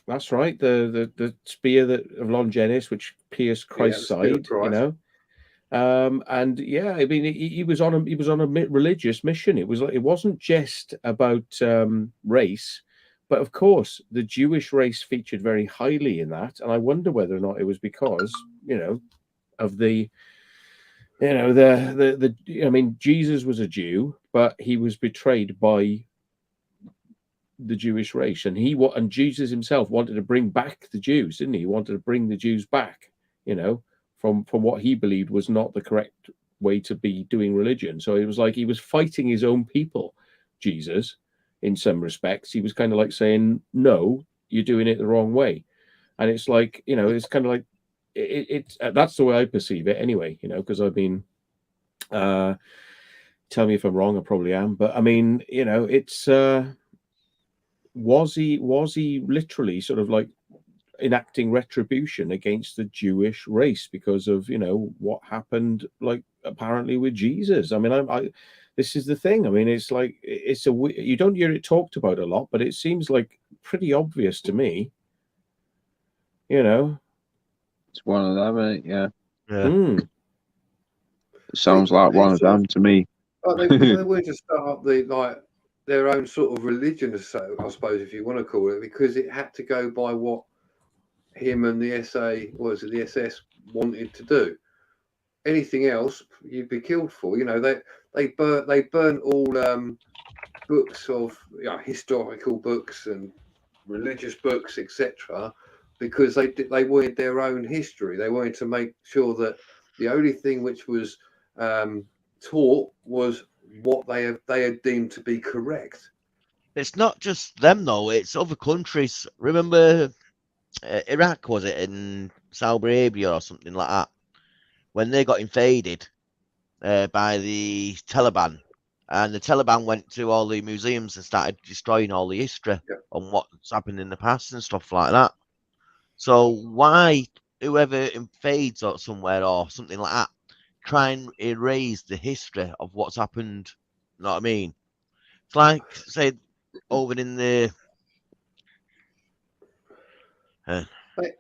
Speaker 3: That's right. The spear of Longinus, which pierced Christ's side, you know. And yeah, I mean, he was on a religious mission. It wasn't just about race, but of course the Jewish race featured very highly in that. And I wonder whether or not it was because, you know, of the, you know, the I mean, Jesus was a Jew, but he was betrayed by the Jewish race, and Jesus himself wanted to bring back the Jews, didn't he? He wanted to bring the Jews back, you know, from what he believed was not the correct way to be doing religion. So it was like he was fighting his own people, Jesus, in some respects. He was kind of like saying, no, you're doing it the wrong way. And it's like, you know, it's kind of like that's the way I perceive it anyway, you know, because I've been tell me if I'm wrong, I probably am, but I mean, you know, it's was he literally sort of like enacting retribution against the Jewish race because of, you know, what happened, like, apparently with Jesus? I mean, this is the thing. I mean, it's like, you don't hear it talked about a lot, but it seems like pretty obvious to me, you know.
Speaker 2: It's one of them, isn't it? Yeah.
Speaker 3: It
Speaker 2: sounds like one of them to me.
Speaker 6: They wanted to start up their own sort of religion, I suppose, if you want to call it, because it had to go by what him and the the SS wanted to do. Anything else, you'd be killed for. You know, they burnt all books of, you know, historical books and religious books, etc., because they wanted their own history. They wanted to make sure that the only thing which was taught was what they had deemed to be correct.
Speaker 1: It's not just them though; it's other countries. Remember, Iraq, was it, in Saudi Arabia or something like that, when they got invaded by the Taliban, and the Taliban went to all the museums and started destroying all the history on what's happened in the past and stuff like that. So why whoever invades or somewhere or something like that try and erase the history of what's happened? You know what I mean? It's like, say, over in the like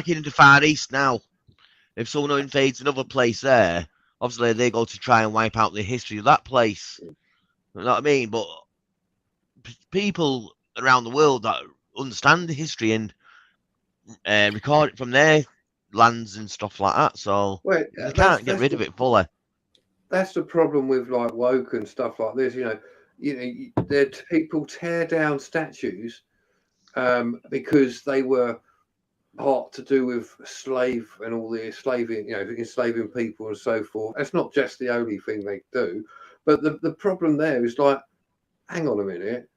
Speaker 1: in the Far East now. If someone invades another place there, obviously they go to try and wipe out the history of that place. You know what I mean? But people around the world that understand the history and record it from their lands and stuff like that, so you can't get rid of it fully.
Speaker 6: That's the problem with like woke and stuff like this. You know, people tear down statues because they were part to do with slave and all the enslaving, you know, enslaving people and so forth. That's not just the only thing they do, but the problem there is like, hang on a minute,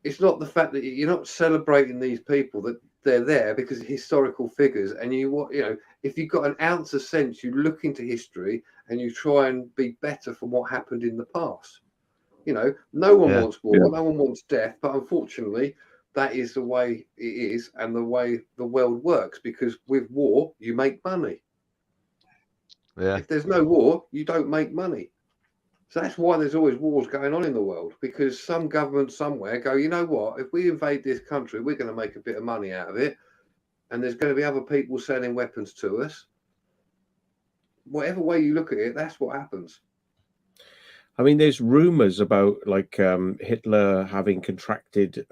Speaker 6: it's not the fact that you're not celebrating these people, that they're there because of historical figures, and you know, if you've got an ounce of sense, you look into history and you try and be better from what happened in the past. You know, no one wants war, no one wants death, but unfortunately, that is the way it is and the way the world works, because with war, you make money.
Speaker 1: Yeah.
Speaker 6: If there's no war, you don't make money. So that's why there's always wars going on in the world, because some government somewhere go, you know what, if we invade this country, we're going to make a bit of money out of it. And there's going to be other people selling weapons to us. Whatever way you look at it, that's what happens.
Speaker 3: I mean, there's rumors about like Hitler having contracted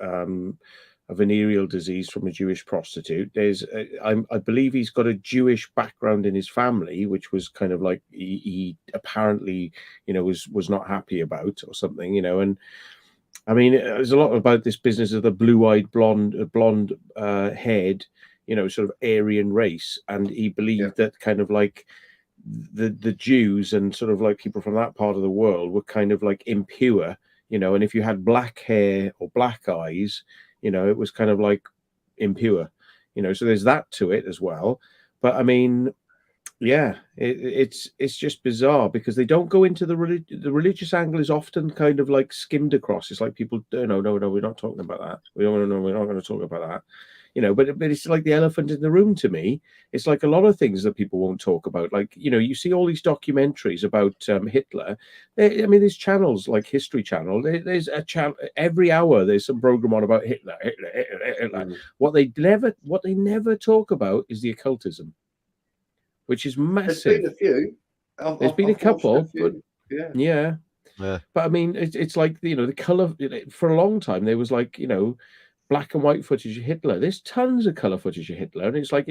Speaker 3: a venereal disease from a Jewish prostitute. There's, I believe he's got a Jewish background in his family, which was kind of like he apparently, you know, was not happy about or something, you know. And I mean, there's a lot about this business of the blue-eyed blonde head, you know, sort of Aryan race, and he believed that kind of like the Jews and sort of like people from that part of the world were kind of like impure, you know, and if you had black hair or black eyes, you know, it was kind of like impure, you know. So there's that to it as well. But I mean, yeah, it's just bizarre because they don't go into the religious angle is often kind of like skimmed across. It's like people, no, we're not talking about that. We're not going to talk about that. You know, but it's like the elephant in the room to me. It's like a lot of things that people won't talk about. Like, you know, you see all these documentaries about Hitler. I mean, there's channels like History Channel. There's a channel every hour. There's some program on about Hitler. What they never talk about is the occultism, which is massive.
Speaker 6: There's been a few.
Speaker 3: There's been a couple, but yeah.
Speaker 1: But
Speaker 3: I mean, it's like, you know, the color for a long time there was like, you know, black and white footage of Hitler. There's tons of color footage of Hitler, and it's like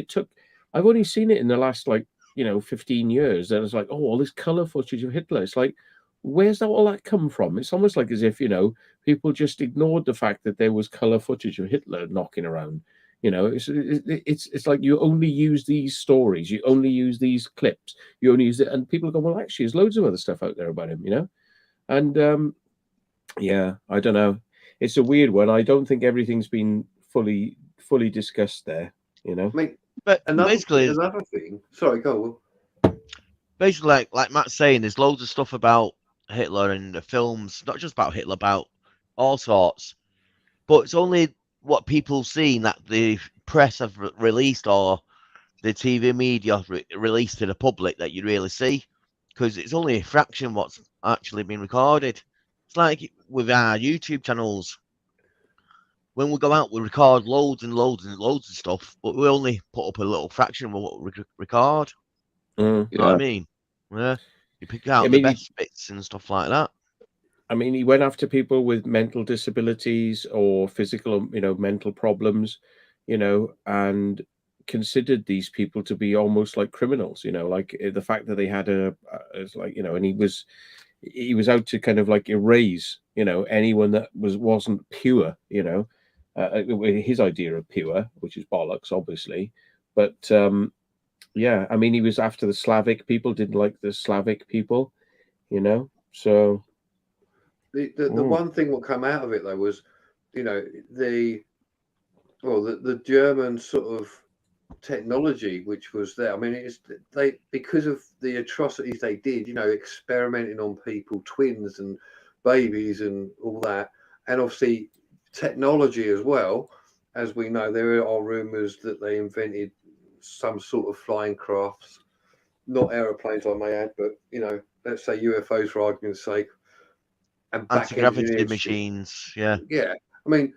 Speaker 3: I've only seen it in the last like, you know, 15 years. And it's like, oh, all this color footage of Hitler. It's like, where's all that come from? It's almost like as if, you know, people just ignored the fact that there was color footage of Hitler knocking around. You know, it's like you only use these stories, you only use these clips, you only use it, and people go, well, actually, there's loads of other stuff out there about him, you know. And yeah, I don't know. It's a weird one. I don't think everything's been fully discussed there, you know.
Speaker 6: I mean,
Speaker 1: but
Speaker 6: another thing. Sorry, go on.
Speaker 1: Basically, like Matt's saying, there's loads of stuff about Hitler in the films, not just about Hitler, about all sorts. But it's only what people seen that the press have released or the TV media released to the public that you really see, because it's only a fraction what's actually been recorded. It's like with our YouTube channels. When we go out, we record loads and loads and loads of stuff, but we only put up a little fraction of what we record. You know what I mean? Yeah. You pick out the best bits and stuff like that.
Speaker 3: I mean, he went after people with mental disabilities or physical, you know, mental problems, you know, and considered these people to be almost like criminals, you know, like the fact that they had it's like, you know, and he was out to kind of like erase, you know, anyone that wasn't pure, you know, his idea of pure, which is bollocks, obviously. But yeah, I mean, he was after the Slavic people, didn't like the Slavic people, you know, so.
Speaker 6: The one thing what came out of it though was, you know, the German sort of technology which was there. I mean, because of the atrocities they did, you know, experimenting on people, twins and babies and all that, and obviously technology as well. As we know, there are rumors that they invented some sort of flying crafts, not aeroplanes, I may add, but you know, let's say UFOs for argument's sake. And
Speaker 1: anti-gravity machines, yeah.
Speaker 6: I mean,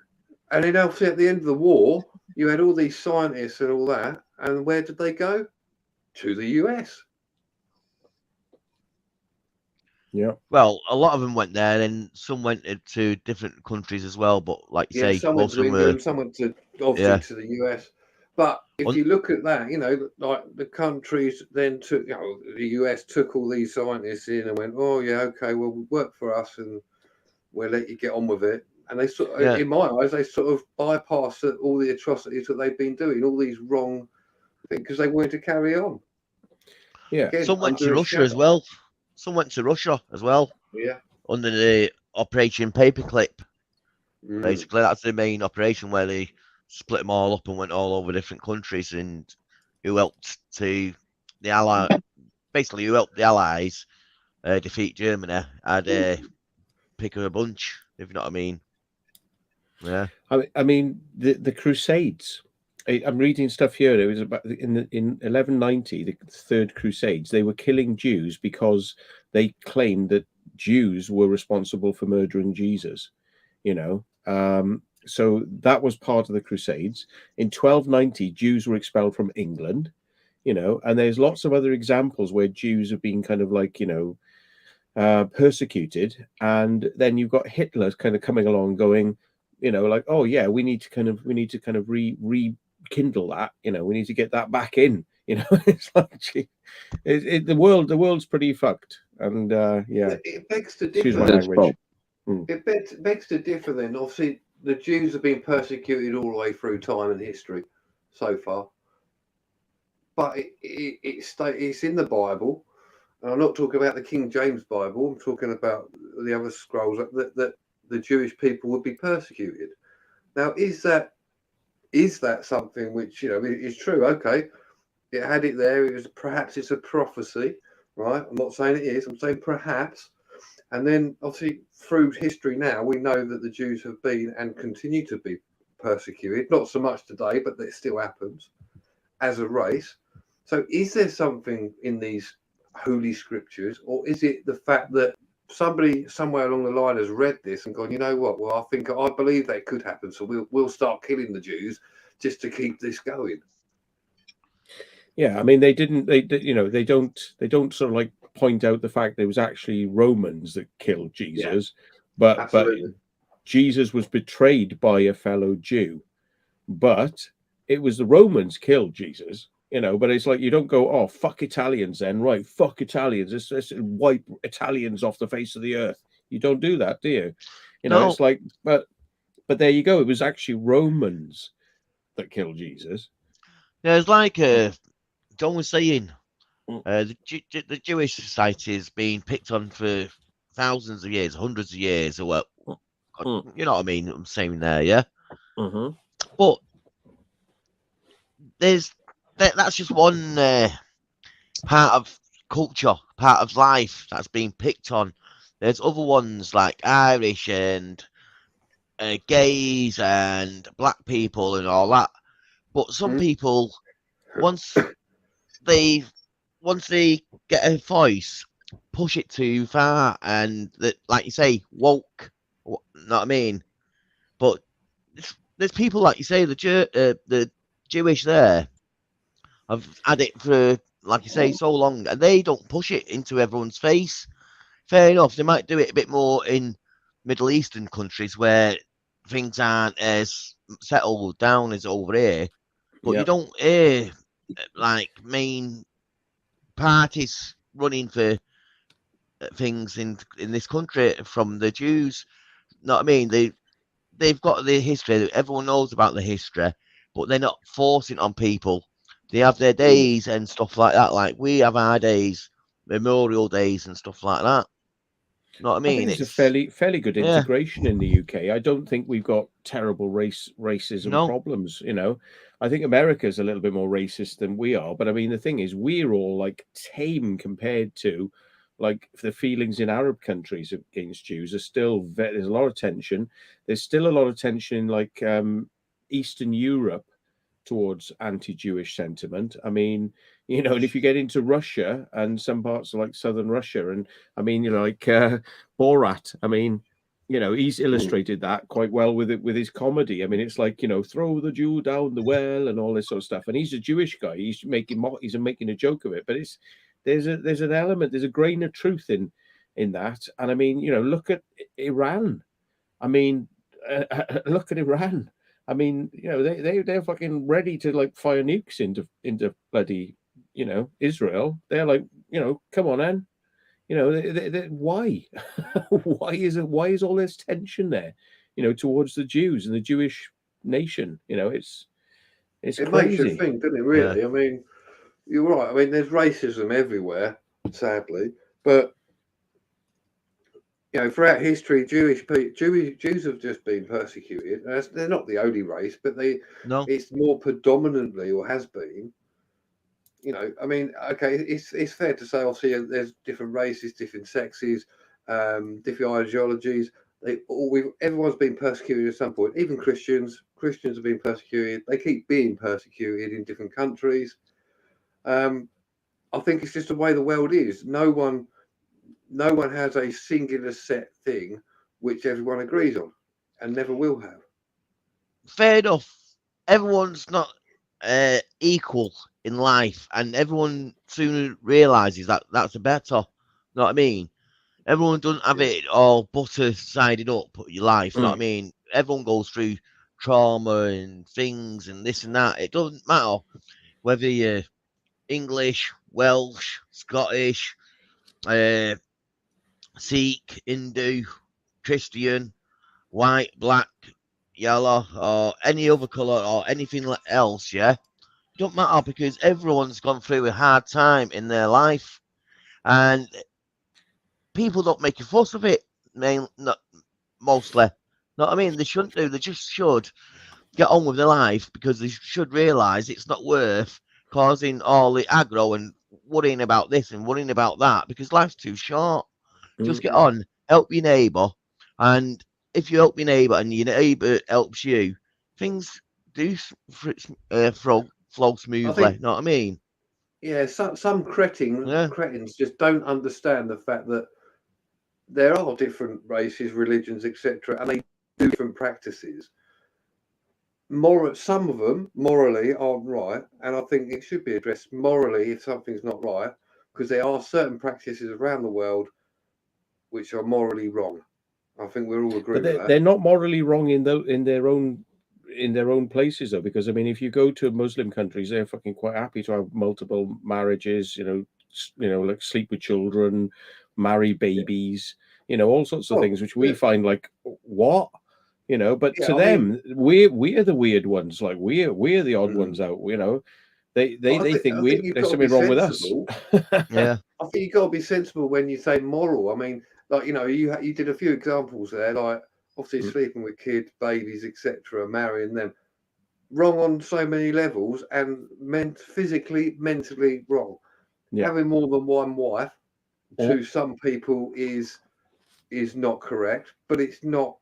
Speaker 6: and then obviously at the end of the war, you had all these scientists and all that, and where did they go? To the US.
Speaker 3: Yeah.
Speaker 1: Well, a lot of them went there, and some went to different countries as well. But like you say,
Speaker 6: some went to England, some went to obviously to the US. But if you look at that, you know, like the countries then took, you know, the US took all these scientists in and went, oh yeah, okay, well, work for us and we'll let you get on with it. And they sort of, in my eyes, they sort of bypassed all the atrocities that they've been doing, all these wrong because they wanted to carry on.
Speaker 3: Yeah.
Speaker 6: Again,
Speaker 1: Some went to
Speaker 6: under a
Speaker 1: Russia as
Speaker 6: shadow.
Speaker 1: well. Some went to Russia as well
Speaker 6: Yeah.
Speaker 1: under the Operation Paperclip.
Speaker 6: Mm.
Speaker 1: Basically, that's the main operation where they split them all up and went all over different countries, and who helped to the ally. Basically, who helped the Allies defeat Germany. I'd pick a bunch, if you know what I mean. Yeah.
Speaker 3: I mean, the Crusades. I'm reading stuff here. It was about in 1190, the Third Crusades. They were killing Jews because they claimed that Jews were responsible for murdering Jesus. You know, so that was part of the Crusades. In 1290, Jews were expelled from England. You know, and there's lots of other examples where Jews have been kind of like, you know, persecuted, and then you've got Hitler kind of coming along, going, you know, like, oh yeah, we need to kind of rekindle that, you know, we need to get that back in, you know. It's like, gee, the world's pretty fucked, and yeah,
Speaker 6: It begs to
Speaker 3: excuse
Speaker 6: differ.
Speaker 3: my language.
Speaker 6: It begs to differ. Then obviously the Jews have been persecuted all the way through time and history so far, but it's in the Bible. And I'm not talking about the King James Bible. I'm talking about the other scrolls that the Jewish people would be persecuted. Now, is that something which, you know, is true? Okay, it had it there. It was perhaps it's a prophecy, right? I'm not saying it is. I'm saying perhaps. And then obviously through history now, we know that the Jews have been and continue to be persecuted. Not so much today, but it still happens as a race. So is there something in these holy scriptures, or is it the fact that somebody somewhere along the line has read this and gone, you know what, well, I believe that could happen, so we'll start killing the Jews just to keep this going?
Speaker 3: Yeah, I mean, they you know, they don't sort of like point out the fact there was actually Romans that killed Jesus, but Jesus was betrayed by a fellow Jew, but it was the Romans killed Jesus. You know, but it's like, you don't go, oh, fuck Italians then, right? Fuck Italians. Let's wipe Italians off the face of the earth. You don't do that, do you? You know, it's like, but there you go. It was actually Romans that killed Jesus.
Speaker 1: Yeah, it's like John was saying, the Jewish society has been picked on for thousands of years, hundreds of years, or what? You know what I mean? I'm saying there, yeah. But that's just one part of culture, part of life that's been picked on. There's other ones like Irish and gays and black people and all that. But some people, once they get a voice, push it too far, and that, like you say, woke. Know what I mean? But there's people, like you say, the Jewish there have had it for, like you say, so long, and they don't push it into everyone's face. Fair enough, they might do it a bit more in Middle Eastern countries where things aren't as settled down as over here. But you don't hear like main parties running for things in this country from the Jews. Know what I mean? They've got the history. Everyone knows about the history, but they're not forcing on people. They have their days and stuff like that. Like we have our days, memorial days and stuff like that. Know what I mean?
Speaker 3: I think it's a fairly good integration in the UK. I don't think we've got terrible racism problems. You know, I think America's a little bit more racist than we are. But I mean, the thing is, we're all like tame compared to like the feelings in Arab countries against Jews are still there's a lot of tension. There's still a lot of tension in like Eastern Europe towards anti-Jewish sentiment. I mean, you know, and if you get into Russia and some parts of like southern Russia, and I mean, you know, like Borat, I mean, you know, he's illustrated that quite well with his comedy. I mean, it's like, you know, throw the Jew down the well and all this sort of stuff. And he's a Jewish guy. He's making a joke of it, but there's an element, there's a grain of truth in that. And I mean, you know, look at Iran. I mean, look at Iran. I mean, you know, they're fucking ready to like fire nukes into bloody, you know, Israel. They're like, you know, come on, man. You know, why? why is all this tension there? You know, towards the Jews and the Jewish nation. You know, It's
Speaker 6: it
Speaker 3: crazy.
Speaker 6: makes you think, doesn't it? Really, I mean, you're right. I mean, there's racism everywhere, sadly, but you know, throughout history, Jews have just been persecuted. They're not the only race, but it's more predominantly, or has been. You know, I mean, okay, it's fair to say, obviously, there's different races, different sexes, different ideologies. Everyone's been persecuted at some point. Even Christians have been persecuted. They keep being persecuted in different countries. I think it's just the way the world is. No one has a singular set thing which everyone agrees on, and never will have.
Speaker 1: Fair enough. Everyone's not equal in life, and everyone sooner realizes that that's a better. Know what I mean? Everyone doesn't have it all butter sided up your life. Know what I mean? Everyone goes through trauma and things and this and that. It doesn't matter whether you're English, Welsh, Scottish, Sikh, Hindu, Christian, white, black, yellow, or any other colour or anything else, yeah? It don't matter because everyone's gone through a hard time in their life. And people don't make a fuss of it, mostly. Know what I mean? They shouldn't do. They just should get on with their life because they should realise it's not worth causing all the aggro and worrying about this and worrying about that because life's too short. Just get on, help your neighbour, and if you help your neighbour and your neighbour helps you, things do flow smoothly. Know what I mean?
Speaker 6: Yeah, some cretins just don't understand the fact that there are different races, religions, etc., and they do different practices. Some of them morally aren't right, and I think it should be addressed morally if something's not right, because there are certain practices around the world which are morally wrong. I think we're all agreeing with that.
Speaker 3: They're not morally wrong in their own places though, because I mean, if you go to Muslim countries, they're fucking quite happy to have multiple marriages. You know, like sleep with children, marry babies. You know, all sorts of things which we find like what. You know, but to them, we're the weird ones. Like we're the odd ones out. You know, they think there's something wrong with us.
Speaker 1: Yeah,
Speaker 6: I think you've got to be sensible when you say moral. I mean, like you know, you did a few examples there, like obviously sleeping with kids, babies, etc., marrying them. Wrong on so many levels, and physically, mentally wrong. Yeah. Having more than one wife to some people is not correct, but it's not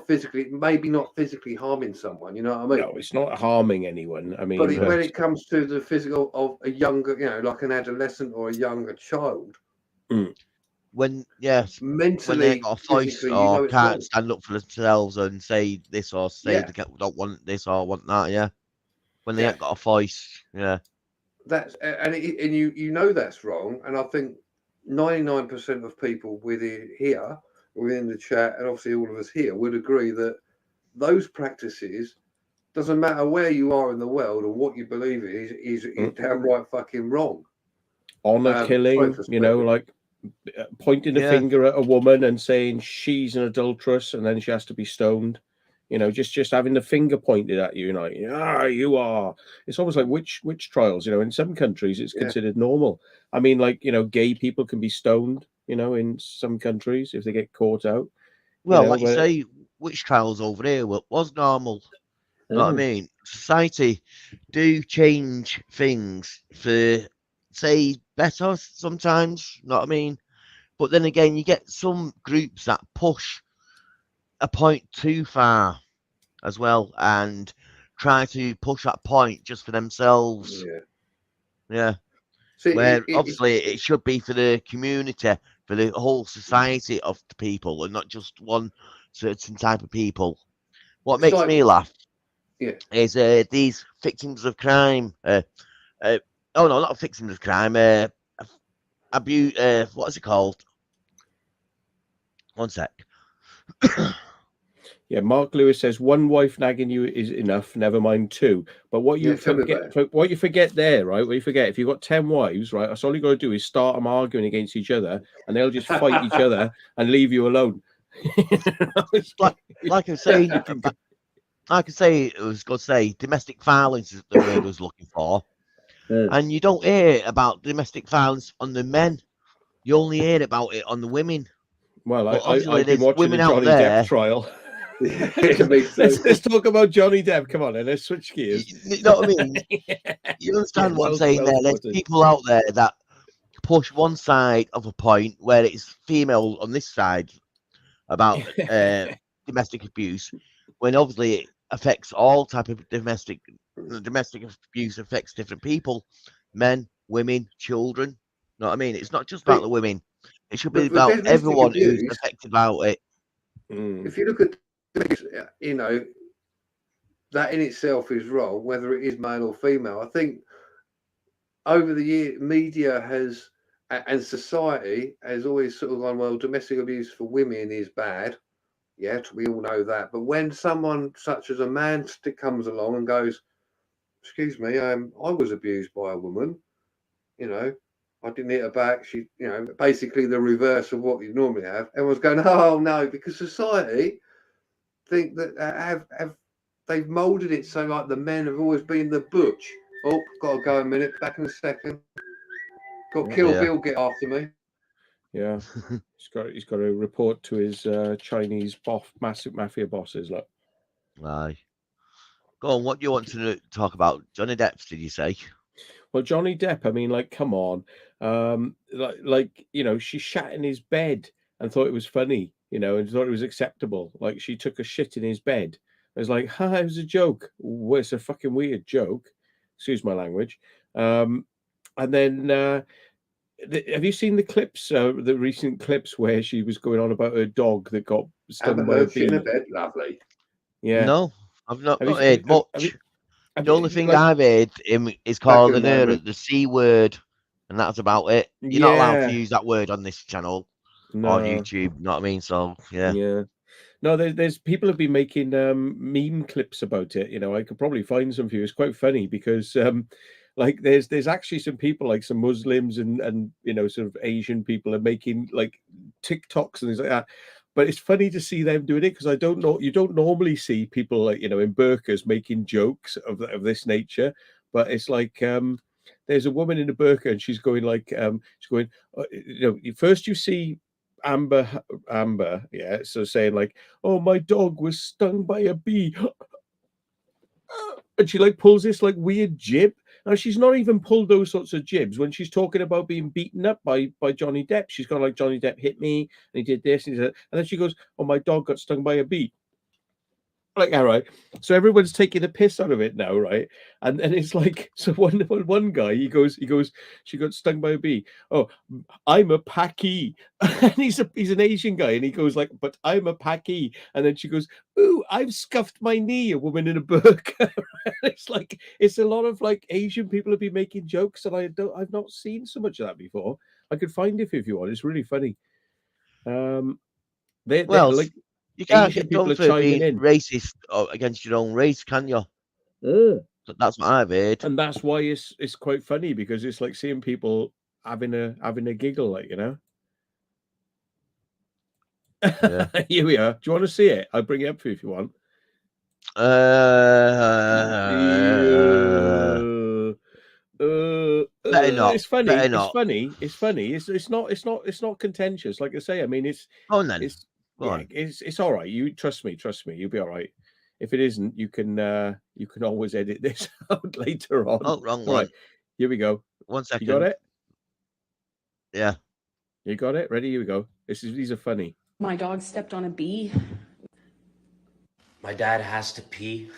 Speaker 6: physically, maybe not physically harming someone. You know what I mean?
Speaker 3: No, it's not harming anyone. I mean,
Speaker 6: but when it comes to the physical of a younger, you know, like an adolescent or a younger child,
Speaker 1: when
Speaker 6: mentally,
Speaker 1: when they got a voice or can't stand up for themselves and say this or say they don't want this or want that, when they ain't got a voice,
Speaker 6: that's and you know that's wrong, and I think 99% of people within the chat, and obviously all of us here would agree that those practices, doesn't matter where you are in the world or what you believe in, is downright fucking wrong.
Speaker 3: Honor killing, you know, like pointing the finger at a woman and saying she's an adulteress and then she has to be stoned. You know, just having the finger pointed at you, like, you are. It's almost like witch trials. You know, in some countries it's considered normal. I mean, like, you know, gay people can be stoned. You know, in some countries if they get caught out.
Speaker 1: Well, like you say, witch trials over here was normal. You know what I mean? Society do change things for, say, better sometimes. You know what I mean? But then again, you get some groups that push a point too far as well and try to push that point just for themselves. Yeah. See, where obviously it should be for the community, for the whole society of the people, and not just one certain type of people. What makes me laugh is these victims of crime. Oh no, not victims of crime. Abuse. What is it called? One sec.
Speaker 3: Yeah, Mark Lewis says one wife nagging you is enough, never mind two. But what you forget there, right? What you forget, if you've got 10 wives, right, that's all you got to do is start them arguing against each other, and they'll just fight each other and leave you alone.
Speaker 1: Like I'm saying, like I say, it was going to say domestic violence is the word I was looking for. And you don't hear about domestic violence on the men. You only hear about it on the women.
Speaker 3: Well,
Speaker 1: obviously
Speaker 3: I've been
Speaker 1: there's
Speaker 3: watching
Speaker 1: women
Speaker 3: the
Speaker 1: out
Speaker 3: Johnny
Speaker 1: there.
Speaker 3: Depp trial.
Speaker 6: Me too.
Speaker 3: Let's talk about Johnny Depp. Come on, and let's switch gears.
Speaker 1: You know what I mean? You understand what I'm saying there? There's people out there that push one side of a point where it's female on this side about domestic abuse, when obviously it affects all type of domestic abuse affects different people, men, women, children. You know what I mean? It's not just about the women. It should be
Speaker 6: But for
Speaker 1: about
Speaker 6: domestic
Speaker 1: everyone who's
Speaker 6: abuse,
Speaker 1: affected about it.
Speaker 6: if you look at, you know, that in itself is wrong, whether it is male or female. I think over the year, media has and society has always sort of gone, well, domestic abuse for women is bad. Yes, we all know that. But when someone such as a man comes along and goes, excuse me, I was abused by a woman, you know, I didn't hit her back. She, you know, basically the reverse of what you normally have. Everyone's going, oh no, because society think that they've moulded it so like the men have always been the butch. Oh, got to go a minute. Back in a second. Got Kill Bill get after me.
Speaker 3: Yeah, he's got to report to his Chinese massive mafia bosses. Look,
Speaker 1: Aye. Go on. What do you want to talk about? Johnny Depp? Did you say?
Speaker 3: Well, Johnny Depp. I mean, like, come on, like you know, she shat in his bed and thought it was funny, you know, and thought it was acceptable. Like she took a shit in his bed. I was like, ha, it was a joke. Well, it's a fucking weird joke. Excuse my language. And then. Have you seen the clips, the recent clips where she was going on about her dog that got stung by a bee?
Speaker 6: In a bed, lovely.
Speaker 3: Yeah.
Speaker 1: No, I've not heard much. The only thing
Speaker 3: like,
Speaker 1: I've heard is called the C word, and that's about it. You're not allowed to use that word on this channel or YouTube. Know what I mean? So yeah.
Speaker 3: No, there's people have been making meme clips about it. You know, I could probably find some for you. It's quite funny because like there's actually some people like some Muslims and you know sort of Asian people are making like TikToks and things like that. But it's funny to see them doing it because you don't normally see people like, you know, in burqas making jokes of this nature. But it's like there's a woman in a burqa and she's going like she's going, you know, first you see Amber, yeah, so saying like, oh, my dog was stung by a bee. And she like pulls this like weird jib. Now she's not even pulled those sorts of jibs when she's talking about being beaten up by Johnny Depp. She's gone like, Johnny Depp hit me and he did this and then she goes, oh, my dog got stung by a bee. Like, all right, so everyone's taking the piss out of it now, right? And it's like, so one guy he goes, she got stung by a bee. Oh, I'm a Paki, and he's an Asian guy, and he goes like, but I'm a Paki, and then she goes, ooh, I've scuffed my knee. A woman in a burqa. It's like it's a lot of like Asian people have been making jokes, and I've not seen so much of that before. I could find it if you want. It's really funny. They like.
Speaker 1: You can't get done for being racist against your own race, can you? That's what I've heard,
Speaker 3: and that's why it's quite funny because it's like seeing people having a giggle, like, you know. Yeah. Here we are. Do you want to see it? I'll bring it up for you if you want.
Speaker 1: Better not.
Speaker 3: It's funny.
Speaker 1: Better
Speaker 3: It's
Speaker 1: not.
Speaker 3: funny. It's funny. It's not contentious. Like I say, I mean, it's.
Speaker 1: Go on then.
Speaker 3: It's all right. You trust me. You'll be all right. If it isn't, you can always edit this out later on.
Speaker 1: Oh, wrong one.
Speaker 3: Right, here we go.
Speaker 1: 1 second.
Speaker 3: You got it?
Speaker 1: Yeah.
Speaker 3: You got it? Ready? Here we go. These are funny.
Speaker 7: My dog stepped on a bee.
Speaker 8: My dad has to pee.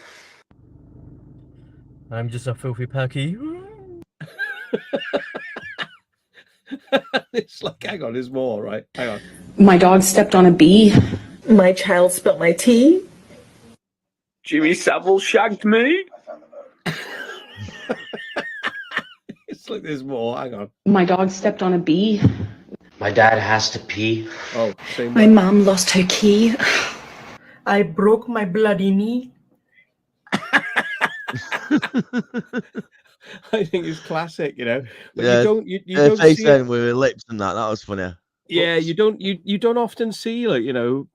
Speaker 9: I'm just a filthy Paki.
Speaker 3: It's like, hang on, there's more, right? Hang on.
Speaker 7: My dog stepped on a bee.
Speaker 10: My child spilt my tea.
Speaker 2: Jimmy Savile shagged me.
Speaker 3: It's like there's more. Hang on.
Speaker 7: My dog stepped on a bee.
Speaker 8: My dad has to pee.
Speaker 3: Oh, same.
Speaker 10: My mom lost her key. I broke my bloody knee.
Speaker 3: I think it's classic, you know. But
Speaker 1: yeah,
Speaker 3: you don't see
Speaker 1: then with her lips and that was funny.
Speaker 3: Yeah, you don't often see, like,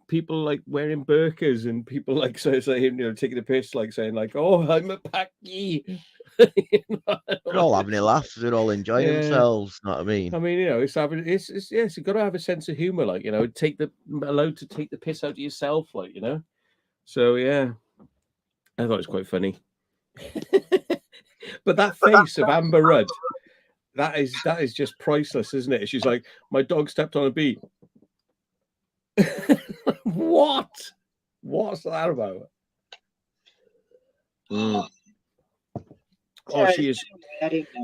Speaker 3: people like wearing burqas and people like saying, taking a piss, like saying like, "Oh, I'm a Paki."
Speaker 1: They're all having a laugh. They're all enjoying themselves. Know what I mean?
Speaker 3: I mean, it's you've got to have a sense of humor, like, allowed to take the piss out of yourself, like, So yeah, I thought it was quite funny. But that face of Amber Rudd, that is just priceless, isn't it? She's like, "My dog stepped on a bee." What? What's that about? Oh,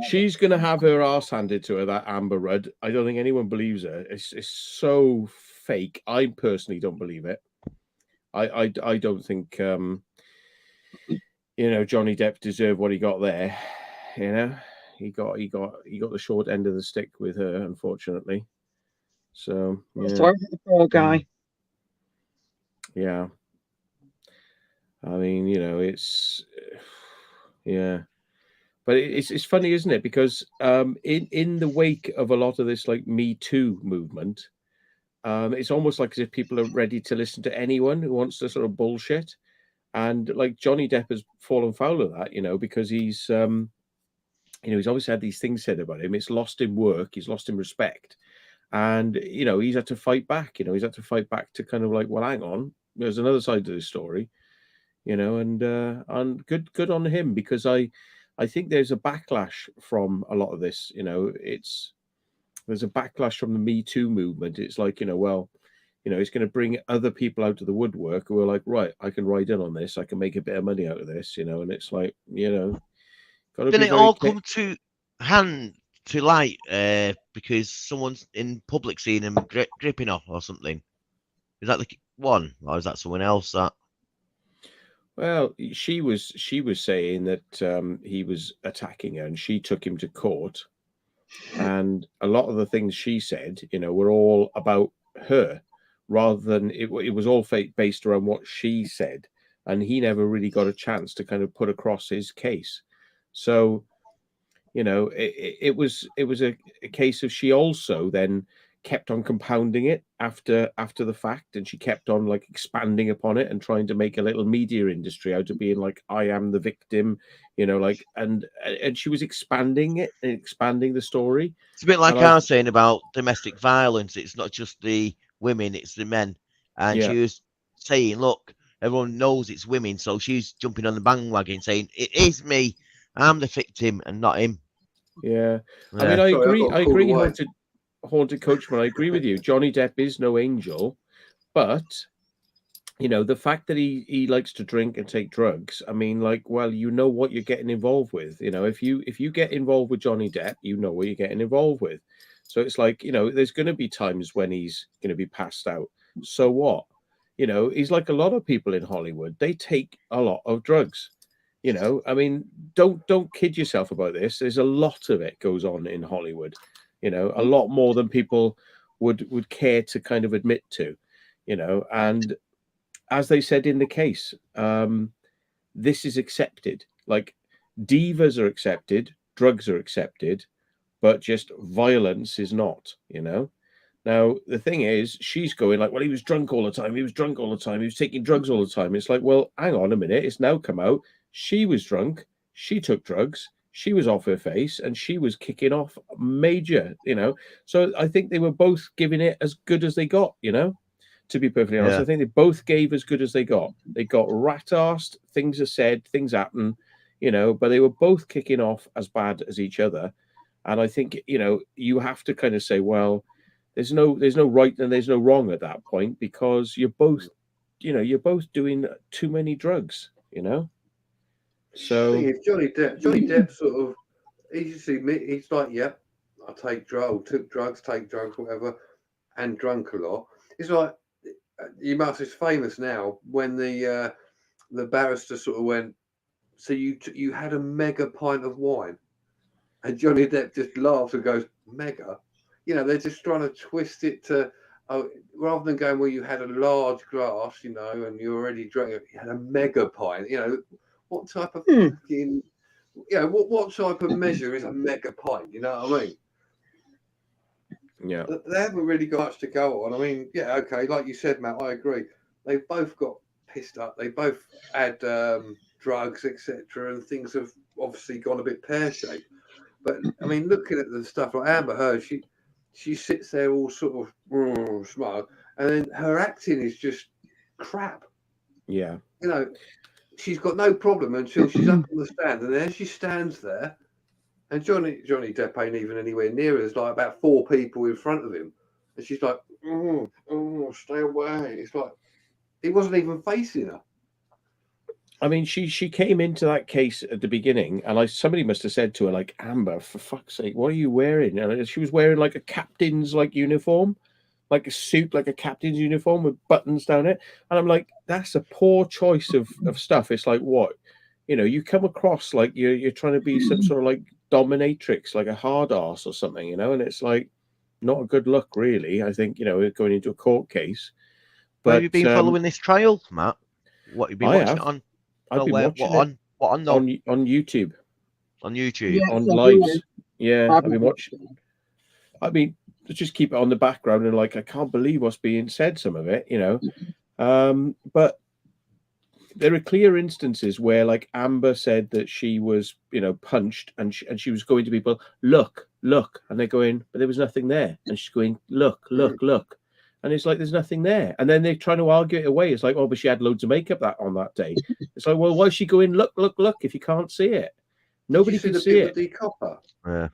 Speaker 3: she's gonna have her ass handed to her, that Amber Rudd. I don't think anyone believes her. It's so fake. I personally don't believe it. I don't think Johnny Depp deserved what he got there. He got the short end of the stick with her, unfortunately. So
Speaker 5: Sorry for the poor guy.
Speaker 3: Yeah. I mean, it's but it's funny, isn't it? Because in the wake of a lot of this like Me Too movement, it's almost like as if people are ready to listen to anyone who wants to sort of bullshit, and like Johnny Depp has fallen foul of that, because he's he's always had these things said about him. It's lost him work, he's lost him respect, and he's had to fight back. He's had to fight back to kind of like, well, hang on, there's another side to this story. And good on him, because I think there's a backlash from a lot of this. There's a backlash from the Me Too movement. It's like, it's going to bring other people out of the woodwork who are like, right, I can ride in on this, I can make a bit of money out of this, and it's like,
Speaker 1: Didn't it all come to light because someone's in public seeing him dripping off or something? Is that the one, or is that someone else that?
Speaker 3: Well, she was saying that he was attacking her, and she took him to court. And a lot of the things she said, were all about her, rather than it was all based around what she said. And he never really got a chance to kind of put across his case. So, it was a case of she also then kept on compounding it after the fact, and she kept on like expanding upon it and trying to make a little media industry out of being like, I am the victim, and she was expanding it and expanding the story.
Speaker 1: It's a bit like I was saying about domestic violence. It's not just the women, it's the men. And she was saying, look, everyone knows it's women, so she's jumping on the bandwagon saying, it is me, I'm the victim and not him.
Speaker 3: I mean, I agree Haunted Coachman, I agree with you. Johnny Depp is no angel, but the fact that he likes to drink and take drugs, I mean, like, well, what you're getting involved with. If you get involved with Johnny Depp, you know what you're getting involved with. So it's like, there's going to be times when he's going to be passed out. So what? He's like a lot of people in Hollywood. They take a lot of drugs. I mean, don't kid yourself about this. There's a lot of it goes on in Hollywood. A lot more than people would care to kind of admit to, and as they said in the case, this is accepted. Like, divas are accepted, drugs are accepted, but just violence is not, Now, the thing is, she's going like, well, he was drunk all the time. He was drunk all the time. He was taking drugs all the time. It's like, well, hang on a minute. It's now come out. She was drunk. She took drugs. She was off her face, and she was kicking off major, So I think they were both giving it as good as they got, to be perfectly honest. I think they both gave as good as they got. They got rat-arsed, things are said, things happen, but they were both kicking off as bad as each other. And I think, you have to kind of say, well, there's no right and there's no wrong at that point, because you're both doing too many drugs, So
Speaker 6: Johnny Depp sort of, he's like, yep, I took drugs, whatever, and drunk a lot. It's like, it's famous now when the barrister sort of went, so you had a mega pint of wine, and Johnny Depp just laughs and goes, mega. They're just trying to twist it to, rather than going, well, you had a large glass, and you already drank it, you had a mega pint. What type of fucking, what type of measure is a mega pint? You know what I mean?
Speaker 3: Yeah.
Speaker 6: They haven't really got much to go on. I mean, yeah, okay, like you said, Matt, I agree. They've both got pissed up. They both had drugs, etc., and things have obviously gone a bit pear-shaped. But I mean, looking at the stuff like Amber Heard, she sits there all sort of smug, and then her acting is just crap.
Speaker 3: Yeah.
Speaker 6: You know, she's got no problem until she's up on the stand, and then she stands there, and Johnny Depp ain't even anywhere near her. There's like about 4 people in front of him, and she's like, "Oh, stay away." It's like he wasn't even facing her.
Speaker 3: I mean, she came into that case at the beginning, and somebody must have said to her, like, Amber, for fuck's sake, what are you wearing? And she was wearing like a captain's uniform, like a suit, like a captain's uniform with buttons down it. And I'm like, that's a poor choice of stuff. It's like, what, you come across like you're trying to be some sort of like dominatrix, like a hard ass or something, and it's like not a good look, really. I think, going into a court case. But
Speaker 1: have you been following this trial, Matt? What you've been watching it on?
Speaker 3: I've been watching it
Speaker 1: on
Speaker 3: YouTube.
Speaker 1: On YouTube.
Speaker 5: Yes,
Speaker 3: On
Speaker 5: I
Speaker 3: lives.
Speaker 5: do.
Speaker 3: Yeah,
Speaker 5: I
Speaker 3: I've been watching. I mean, just keep it on the background, and like, I can't believe what's being said, some of it, but there are clear instances where, like, Amber said that she was, punched, and she was going to people, look, and they're going, but there was nothing there, and she's going, look, and it's like, there's nothing there, and then they're trying to argue it away. It's like, oh, but she had loads of makeup on that day. It's like, well, why is she going, look, if you can't see it? Nobody can see it.
Speaker 6: The copper.
Speaker 1: Yeah.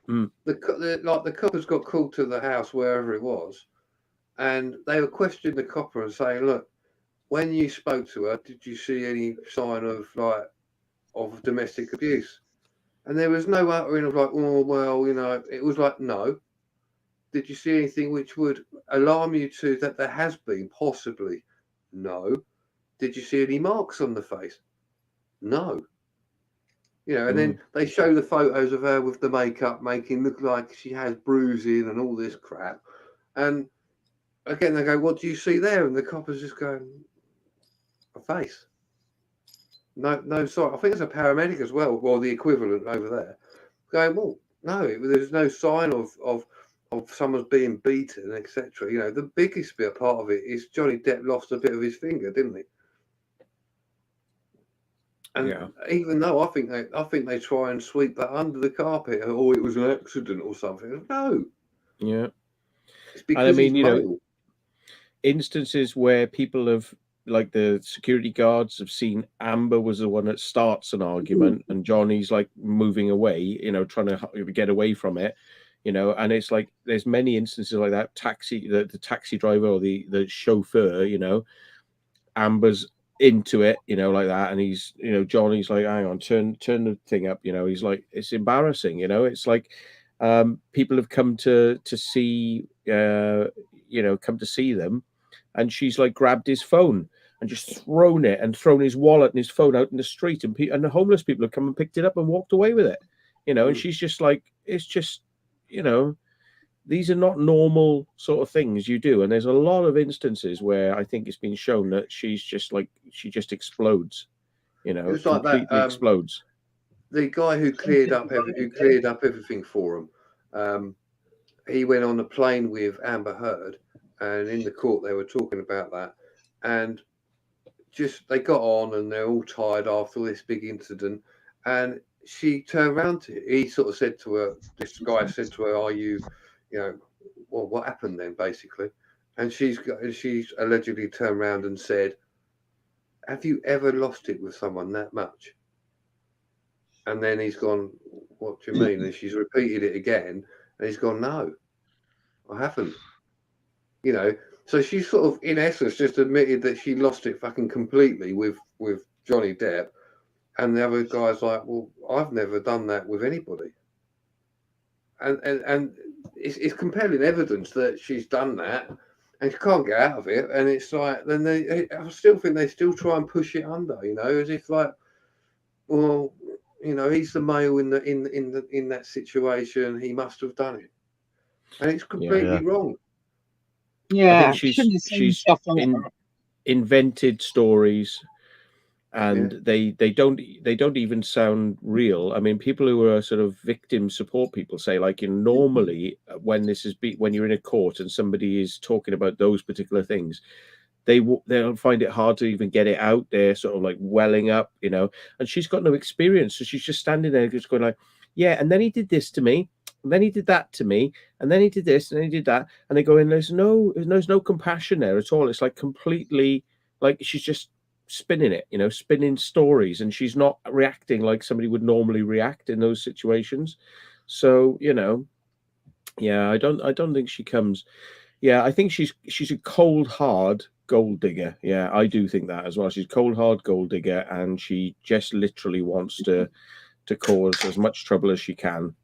Speaker 6: The coppers got called to the house, wherever it was, and they were questioning the copper and saying, look, when you spoke to her, did you see any sign of domestic abuse? And there was no uttering of like, oh, well, it was like, no. Did you see anything which would alarm you to that there has been possibly? No. Did you see any marks on the face? No. And then they show the photos of her with the makeup, making look like she has bruising and all this crap. And again, they go, what do you see there? And the copper's just going, a face. No, sorry. I think it's a paramedic as well, or the equivalent over there. Going, well, no, there's no sign of someone's being beaten, etc. The biggest bit part of it is Johnny Depp lost a bit of his finger, didn't he? And even though I think they try and sweep that under the carpet, or it was an accident or something. No.
Speaker 3: Yeah.
Speaker 6: It's because he's male.
Speaker 3: Instances where people have, like, the security guards have seen Amber was the one that starts an argument, and Johnny's like moving away, trying to get away from it, and it's like there's many instances like that. The taxi driver or the chauffeur, Amber's into it, like that, and he's, Johnny's like, hang on, turn the thing up, he's like, it's embarrassing, it's like, people have come to see, come to see them, and she's like grabbed his phone and just thrown his wallet and his phone out in the street, and the homeless people have come and picked it up and walked away with it, and she's just like, it's just, these are not normal sort of things you do. And there's a lot of instances where I think it's been shown that she's just like, she just explodes,
Speaker 6: It's
Speaker 3: completely
Speaker 6: like that,
Speaker 3: explodes.
Speaker 6: The guy who cleared up everything for him, he went on a plane with Amber Heard, and in the court they were talking about that, and just they got on, and they're all tired after this big incident, and she turned around he sort of said to her, this guy said to her, are you, well, what happened then, basically? And she's allegedly turned around and said, have you ever lost it with someone that much? And then he's gone, what do you mean? And she's repeated it again, and he's gone, no, I haven't. So she sort of, in essence, just admitted that she lost it fucking completely with Johnny Depp. And the other guy's like, well, I've never done that with anybody. And it's compelling evidence that she's done that, and she can't get out of it. And it's like, then I still think they still try and push it under, as if like, well, he's the male in that situation. He must have done it, and it's completely wrong.
Speaker 5: Yeah,
Speaker 3: I think she's invented stories and they don't even sound real. I mean, people who are sort of victim support people say, like, normally when when you're in a court and somebody is talking about those particular things, they'll find it hard to even get it out there, sort of like welling up, and she's got no experience, so she's just standing there just going like, yeah, and then he did this to me, and then he did that to me, and then he did this, and then he did that, and they go in, there's no compassion there at all. It's like completely, like, she's just spinning it, spinning stories, and she's not reacting like somebody would normally react in those situations. So, yeah, I don't think she comes. Yeah, I think she's a cold, hard gold digger. Yeah, I do think that as well. She's cold, hard gold digger, and she just literally wants to cause as much trouble as she can,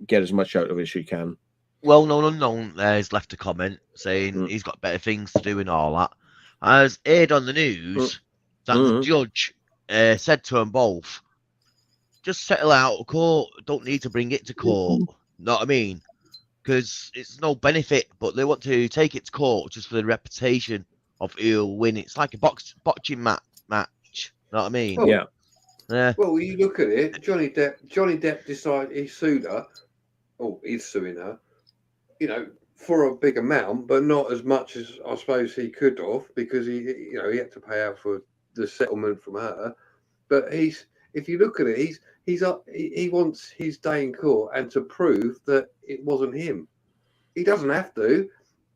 Speaker 3: get as much out of it as she can.
Speaker 1: Well-known unknown has left a comment saying he's got better things to do and all that. As aired on the news that the judge said to them both, just settle out of court. Don't need to bring it to court. Know what I mean? Because it's no benefit, but they want to take it to court just for the reputation of who'll win. It's like a boxing match. Know what I mean?
Speaker 6: Oh,
Speaker 1: yeah.
Speaker 6: Well, you look at it. Johnny Depp decided he sued her. Oh, he's suing her. For a big amount, but not as much as I suppose he could have, because he had to pay out for the settlement from her. But if you look at it, he wants his day in court and to prove that it wasn't him. He doesn't have to.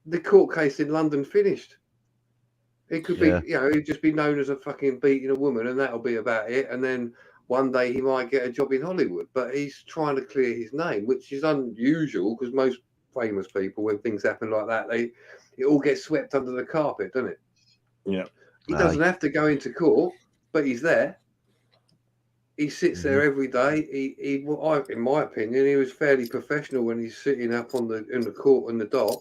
Speaker 6: The court case in London finished. It could be, he'd just be known as a fucking beating a woman, and that'll be about it. And then one day he might get a job in Hollywood. But he's trying to clear his name, which is unusual, because most famous people, when things happen like that, it all gets swept under the carpet, doesn't it?
Speaker 3: Yeah.
Speaker 6: He doesn't have to go into court, but he's there. He sits there every day. In my opinion, he was fairly professional when he's sitting up in the court in the dock.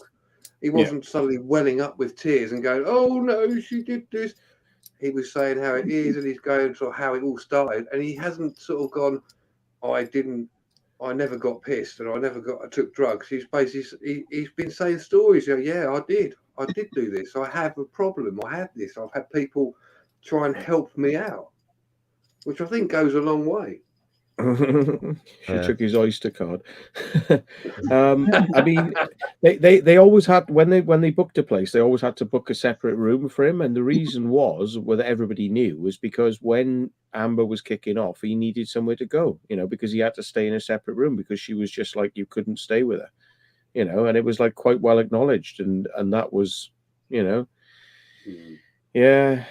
Speaker 6: He wasn't suddenly welling up with tears and going, "Oh no, she did this." He was saying how it is, and he's going sort of how it all started. And he hasn't sort of gone, I never got pissed, and I took drugs. He's basically he's been saying stories. Yeah, I did do this. I have a problem. I had this. I've had people try and help me out, which I think goes a long way.
Speaker 3: She took his Oyster card. I mean, they always had, when they booked a place, they always had to book a separate room for him, and the reason was, whether everybody knew, was because when Amber was kicking off, he needed somewhere to go, because he had to stay in a separate room, because she was just like, you couldn't stay with her, and it was like quite well acknowledged, and that was, yeah.
Speaker 6: Do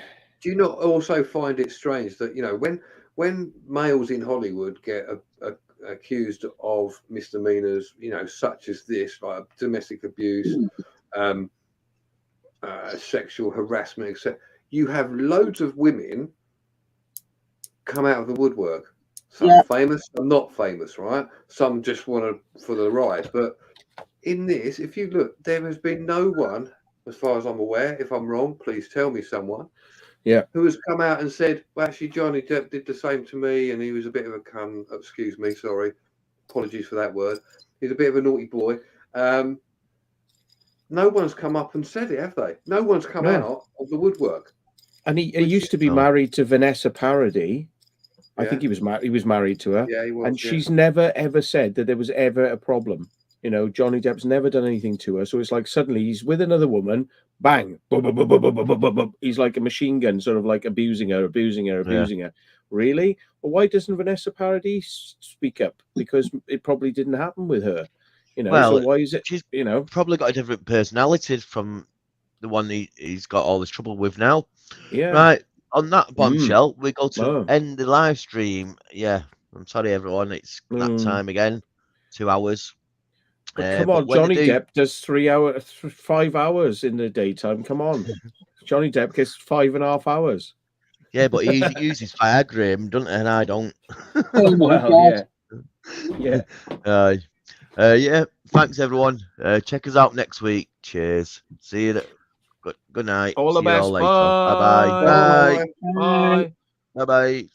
Speaker 6: you not also find it strange that when males in Hollywood get accused of misdemeanors, such as this, like domestic abuse, sexual harassment, etc., you have loads of women come out of the woodwork. Some famous, some not famous, right? Some just want to for the ride. But in this, if you look, there has been no one, as far as I'm aware. If I'm wrong, please tell me someone. Who has come out and said, well, actually, Johnny Depp did the same to me, and he was a bit of a cunt. Excuse me, sorry. Apologies for that word. He's a bit of a naughty boy. No one's come up and said it, have they? No one's come out of the woodwork.
Speaker 3: And he used to be married to Vanessa Paradis. I think he was married to her.
Speaker 6: Yeah, he was.
Speaker 3: And she's never, ever said that there was ever a problem. Johnny Depp's never done anything to her. So it's like suddenly he's with another woman, bang, he's like a machine gun, sort of like abusing her. Really? Well, why doesn't Vanessa Paradis speak up? Because it probably didn't happen with her.
Speaker 1: Well,
Speaker 3: so why is it?
Speaker 1: She's probably got a different personality from the one he's got all this trouble with now.
Speaker 3: Yeah.
Speaker 1: Right. On that bombshell, we go to end the live stream. Yeah. I'm sorry, everyone. It's that time again. 2 hours.
Speaker 3: But come on, Johnny Depp does 5 hours in the daytime. Come on. Johnny Depp gets 5.5 hours.
Speaker 1: Yeah, but he uses Viagra, doesn't he? And I don't.
Speaker 3: Well, yeah.
Speaker 1: Yeah. Thanks, everyone. Check us out next week. Cheers. See you. Good night.
Speaker 3: All the best.
Speaker 1: Bye. Bye.
Speaker 3: Bye.
Speaker 1: Bye. Bye.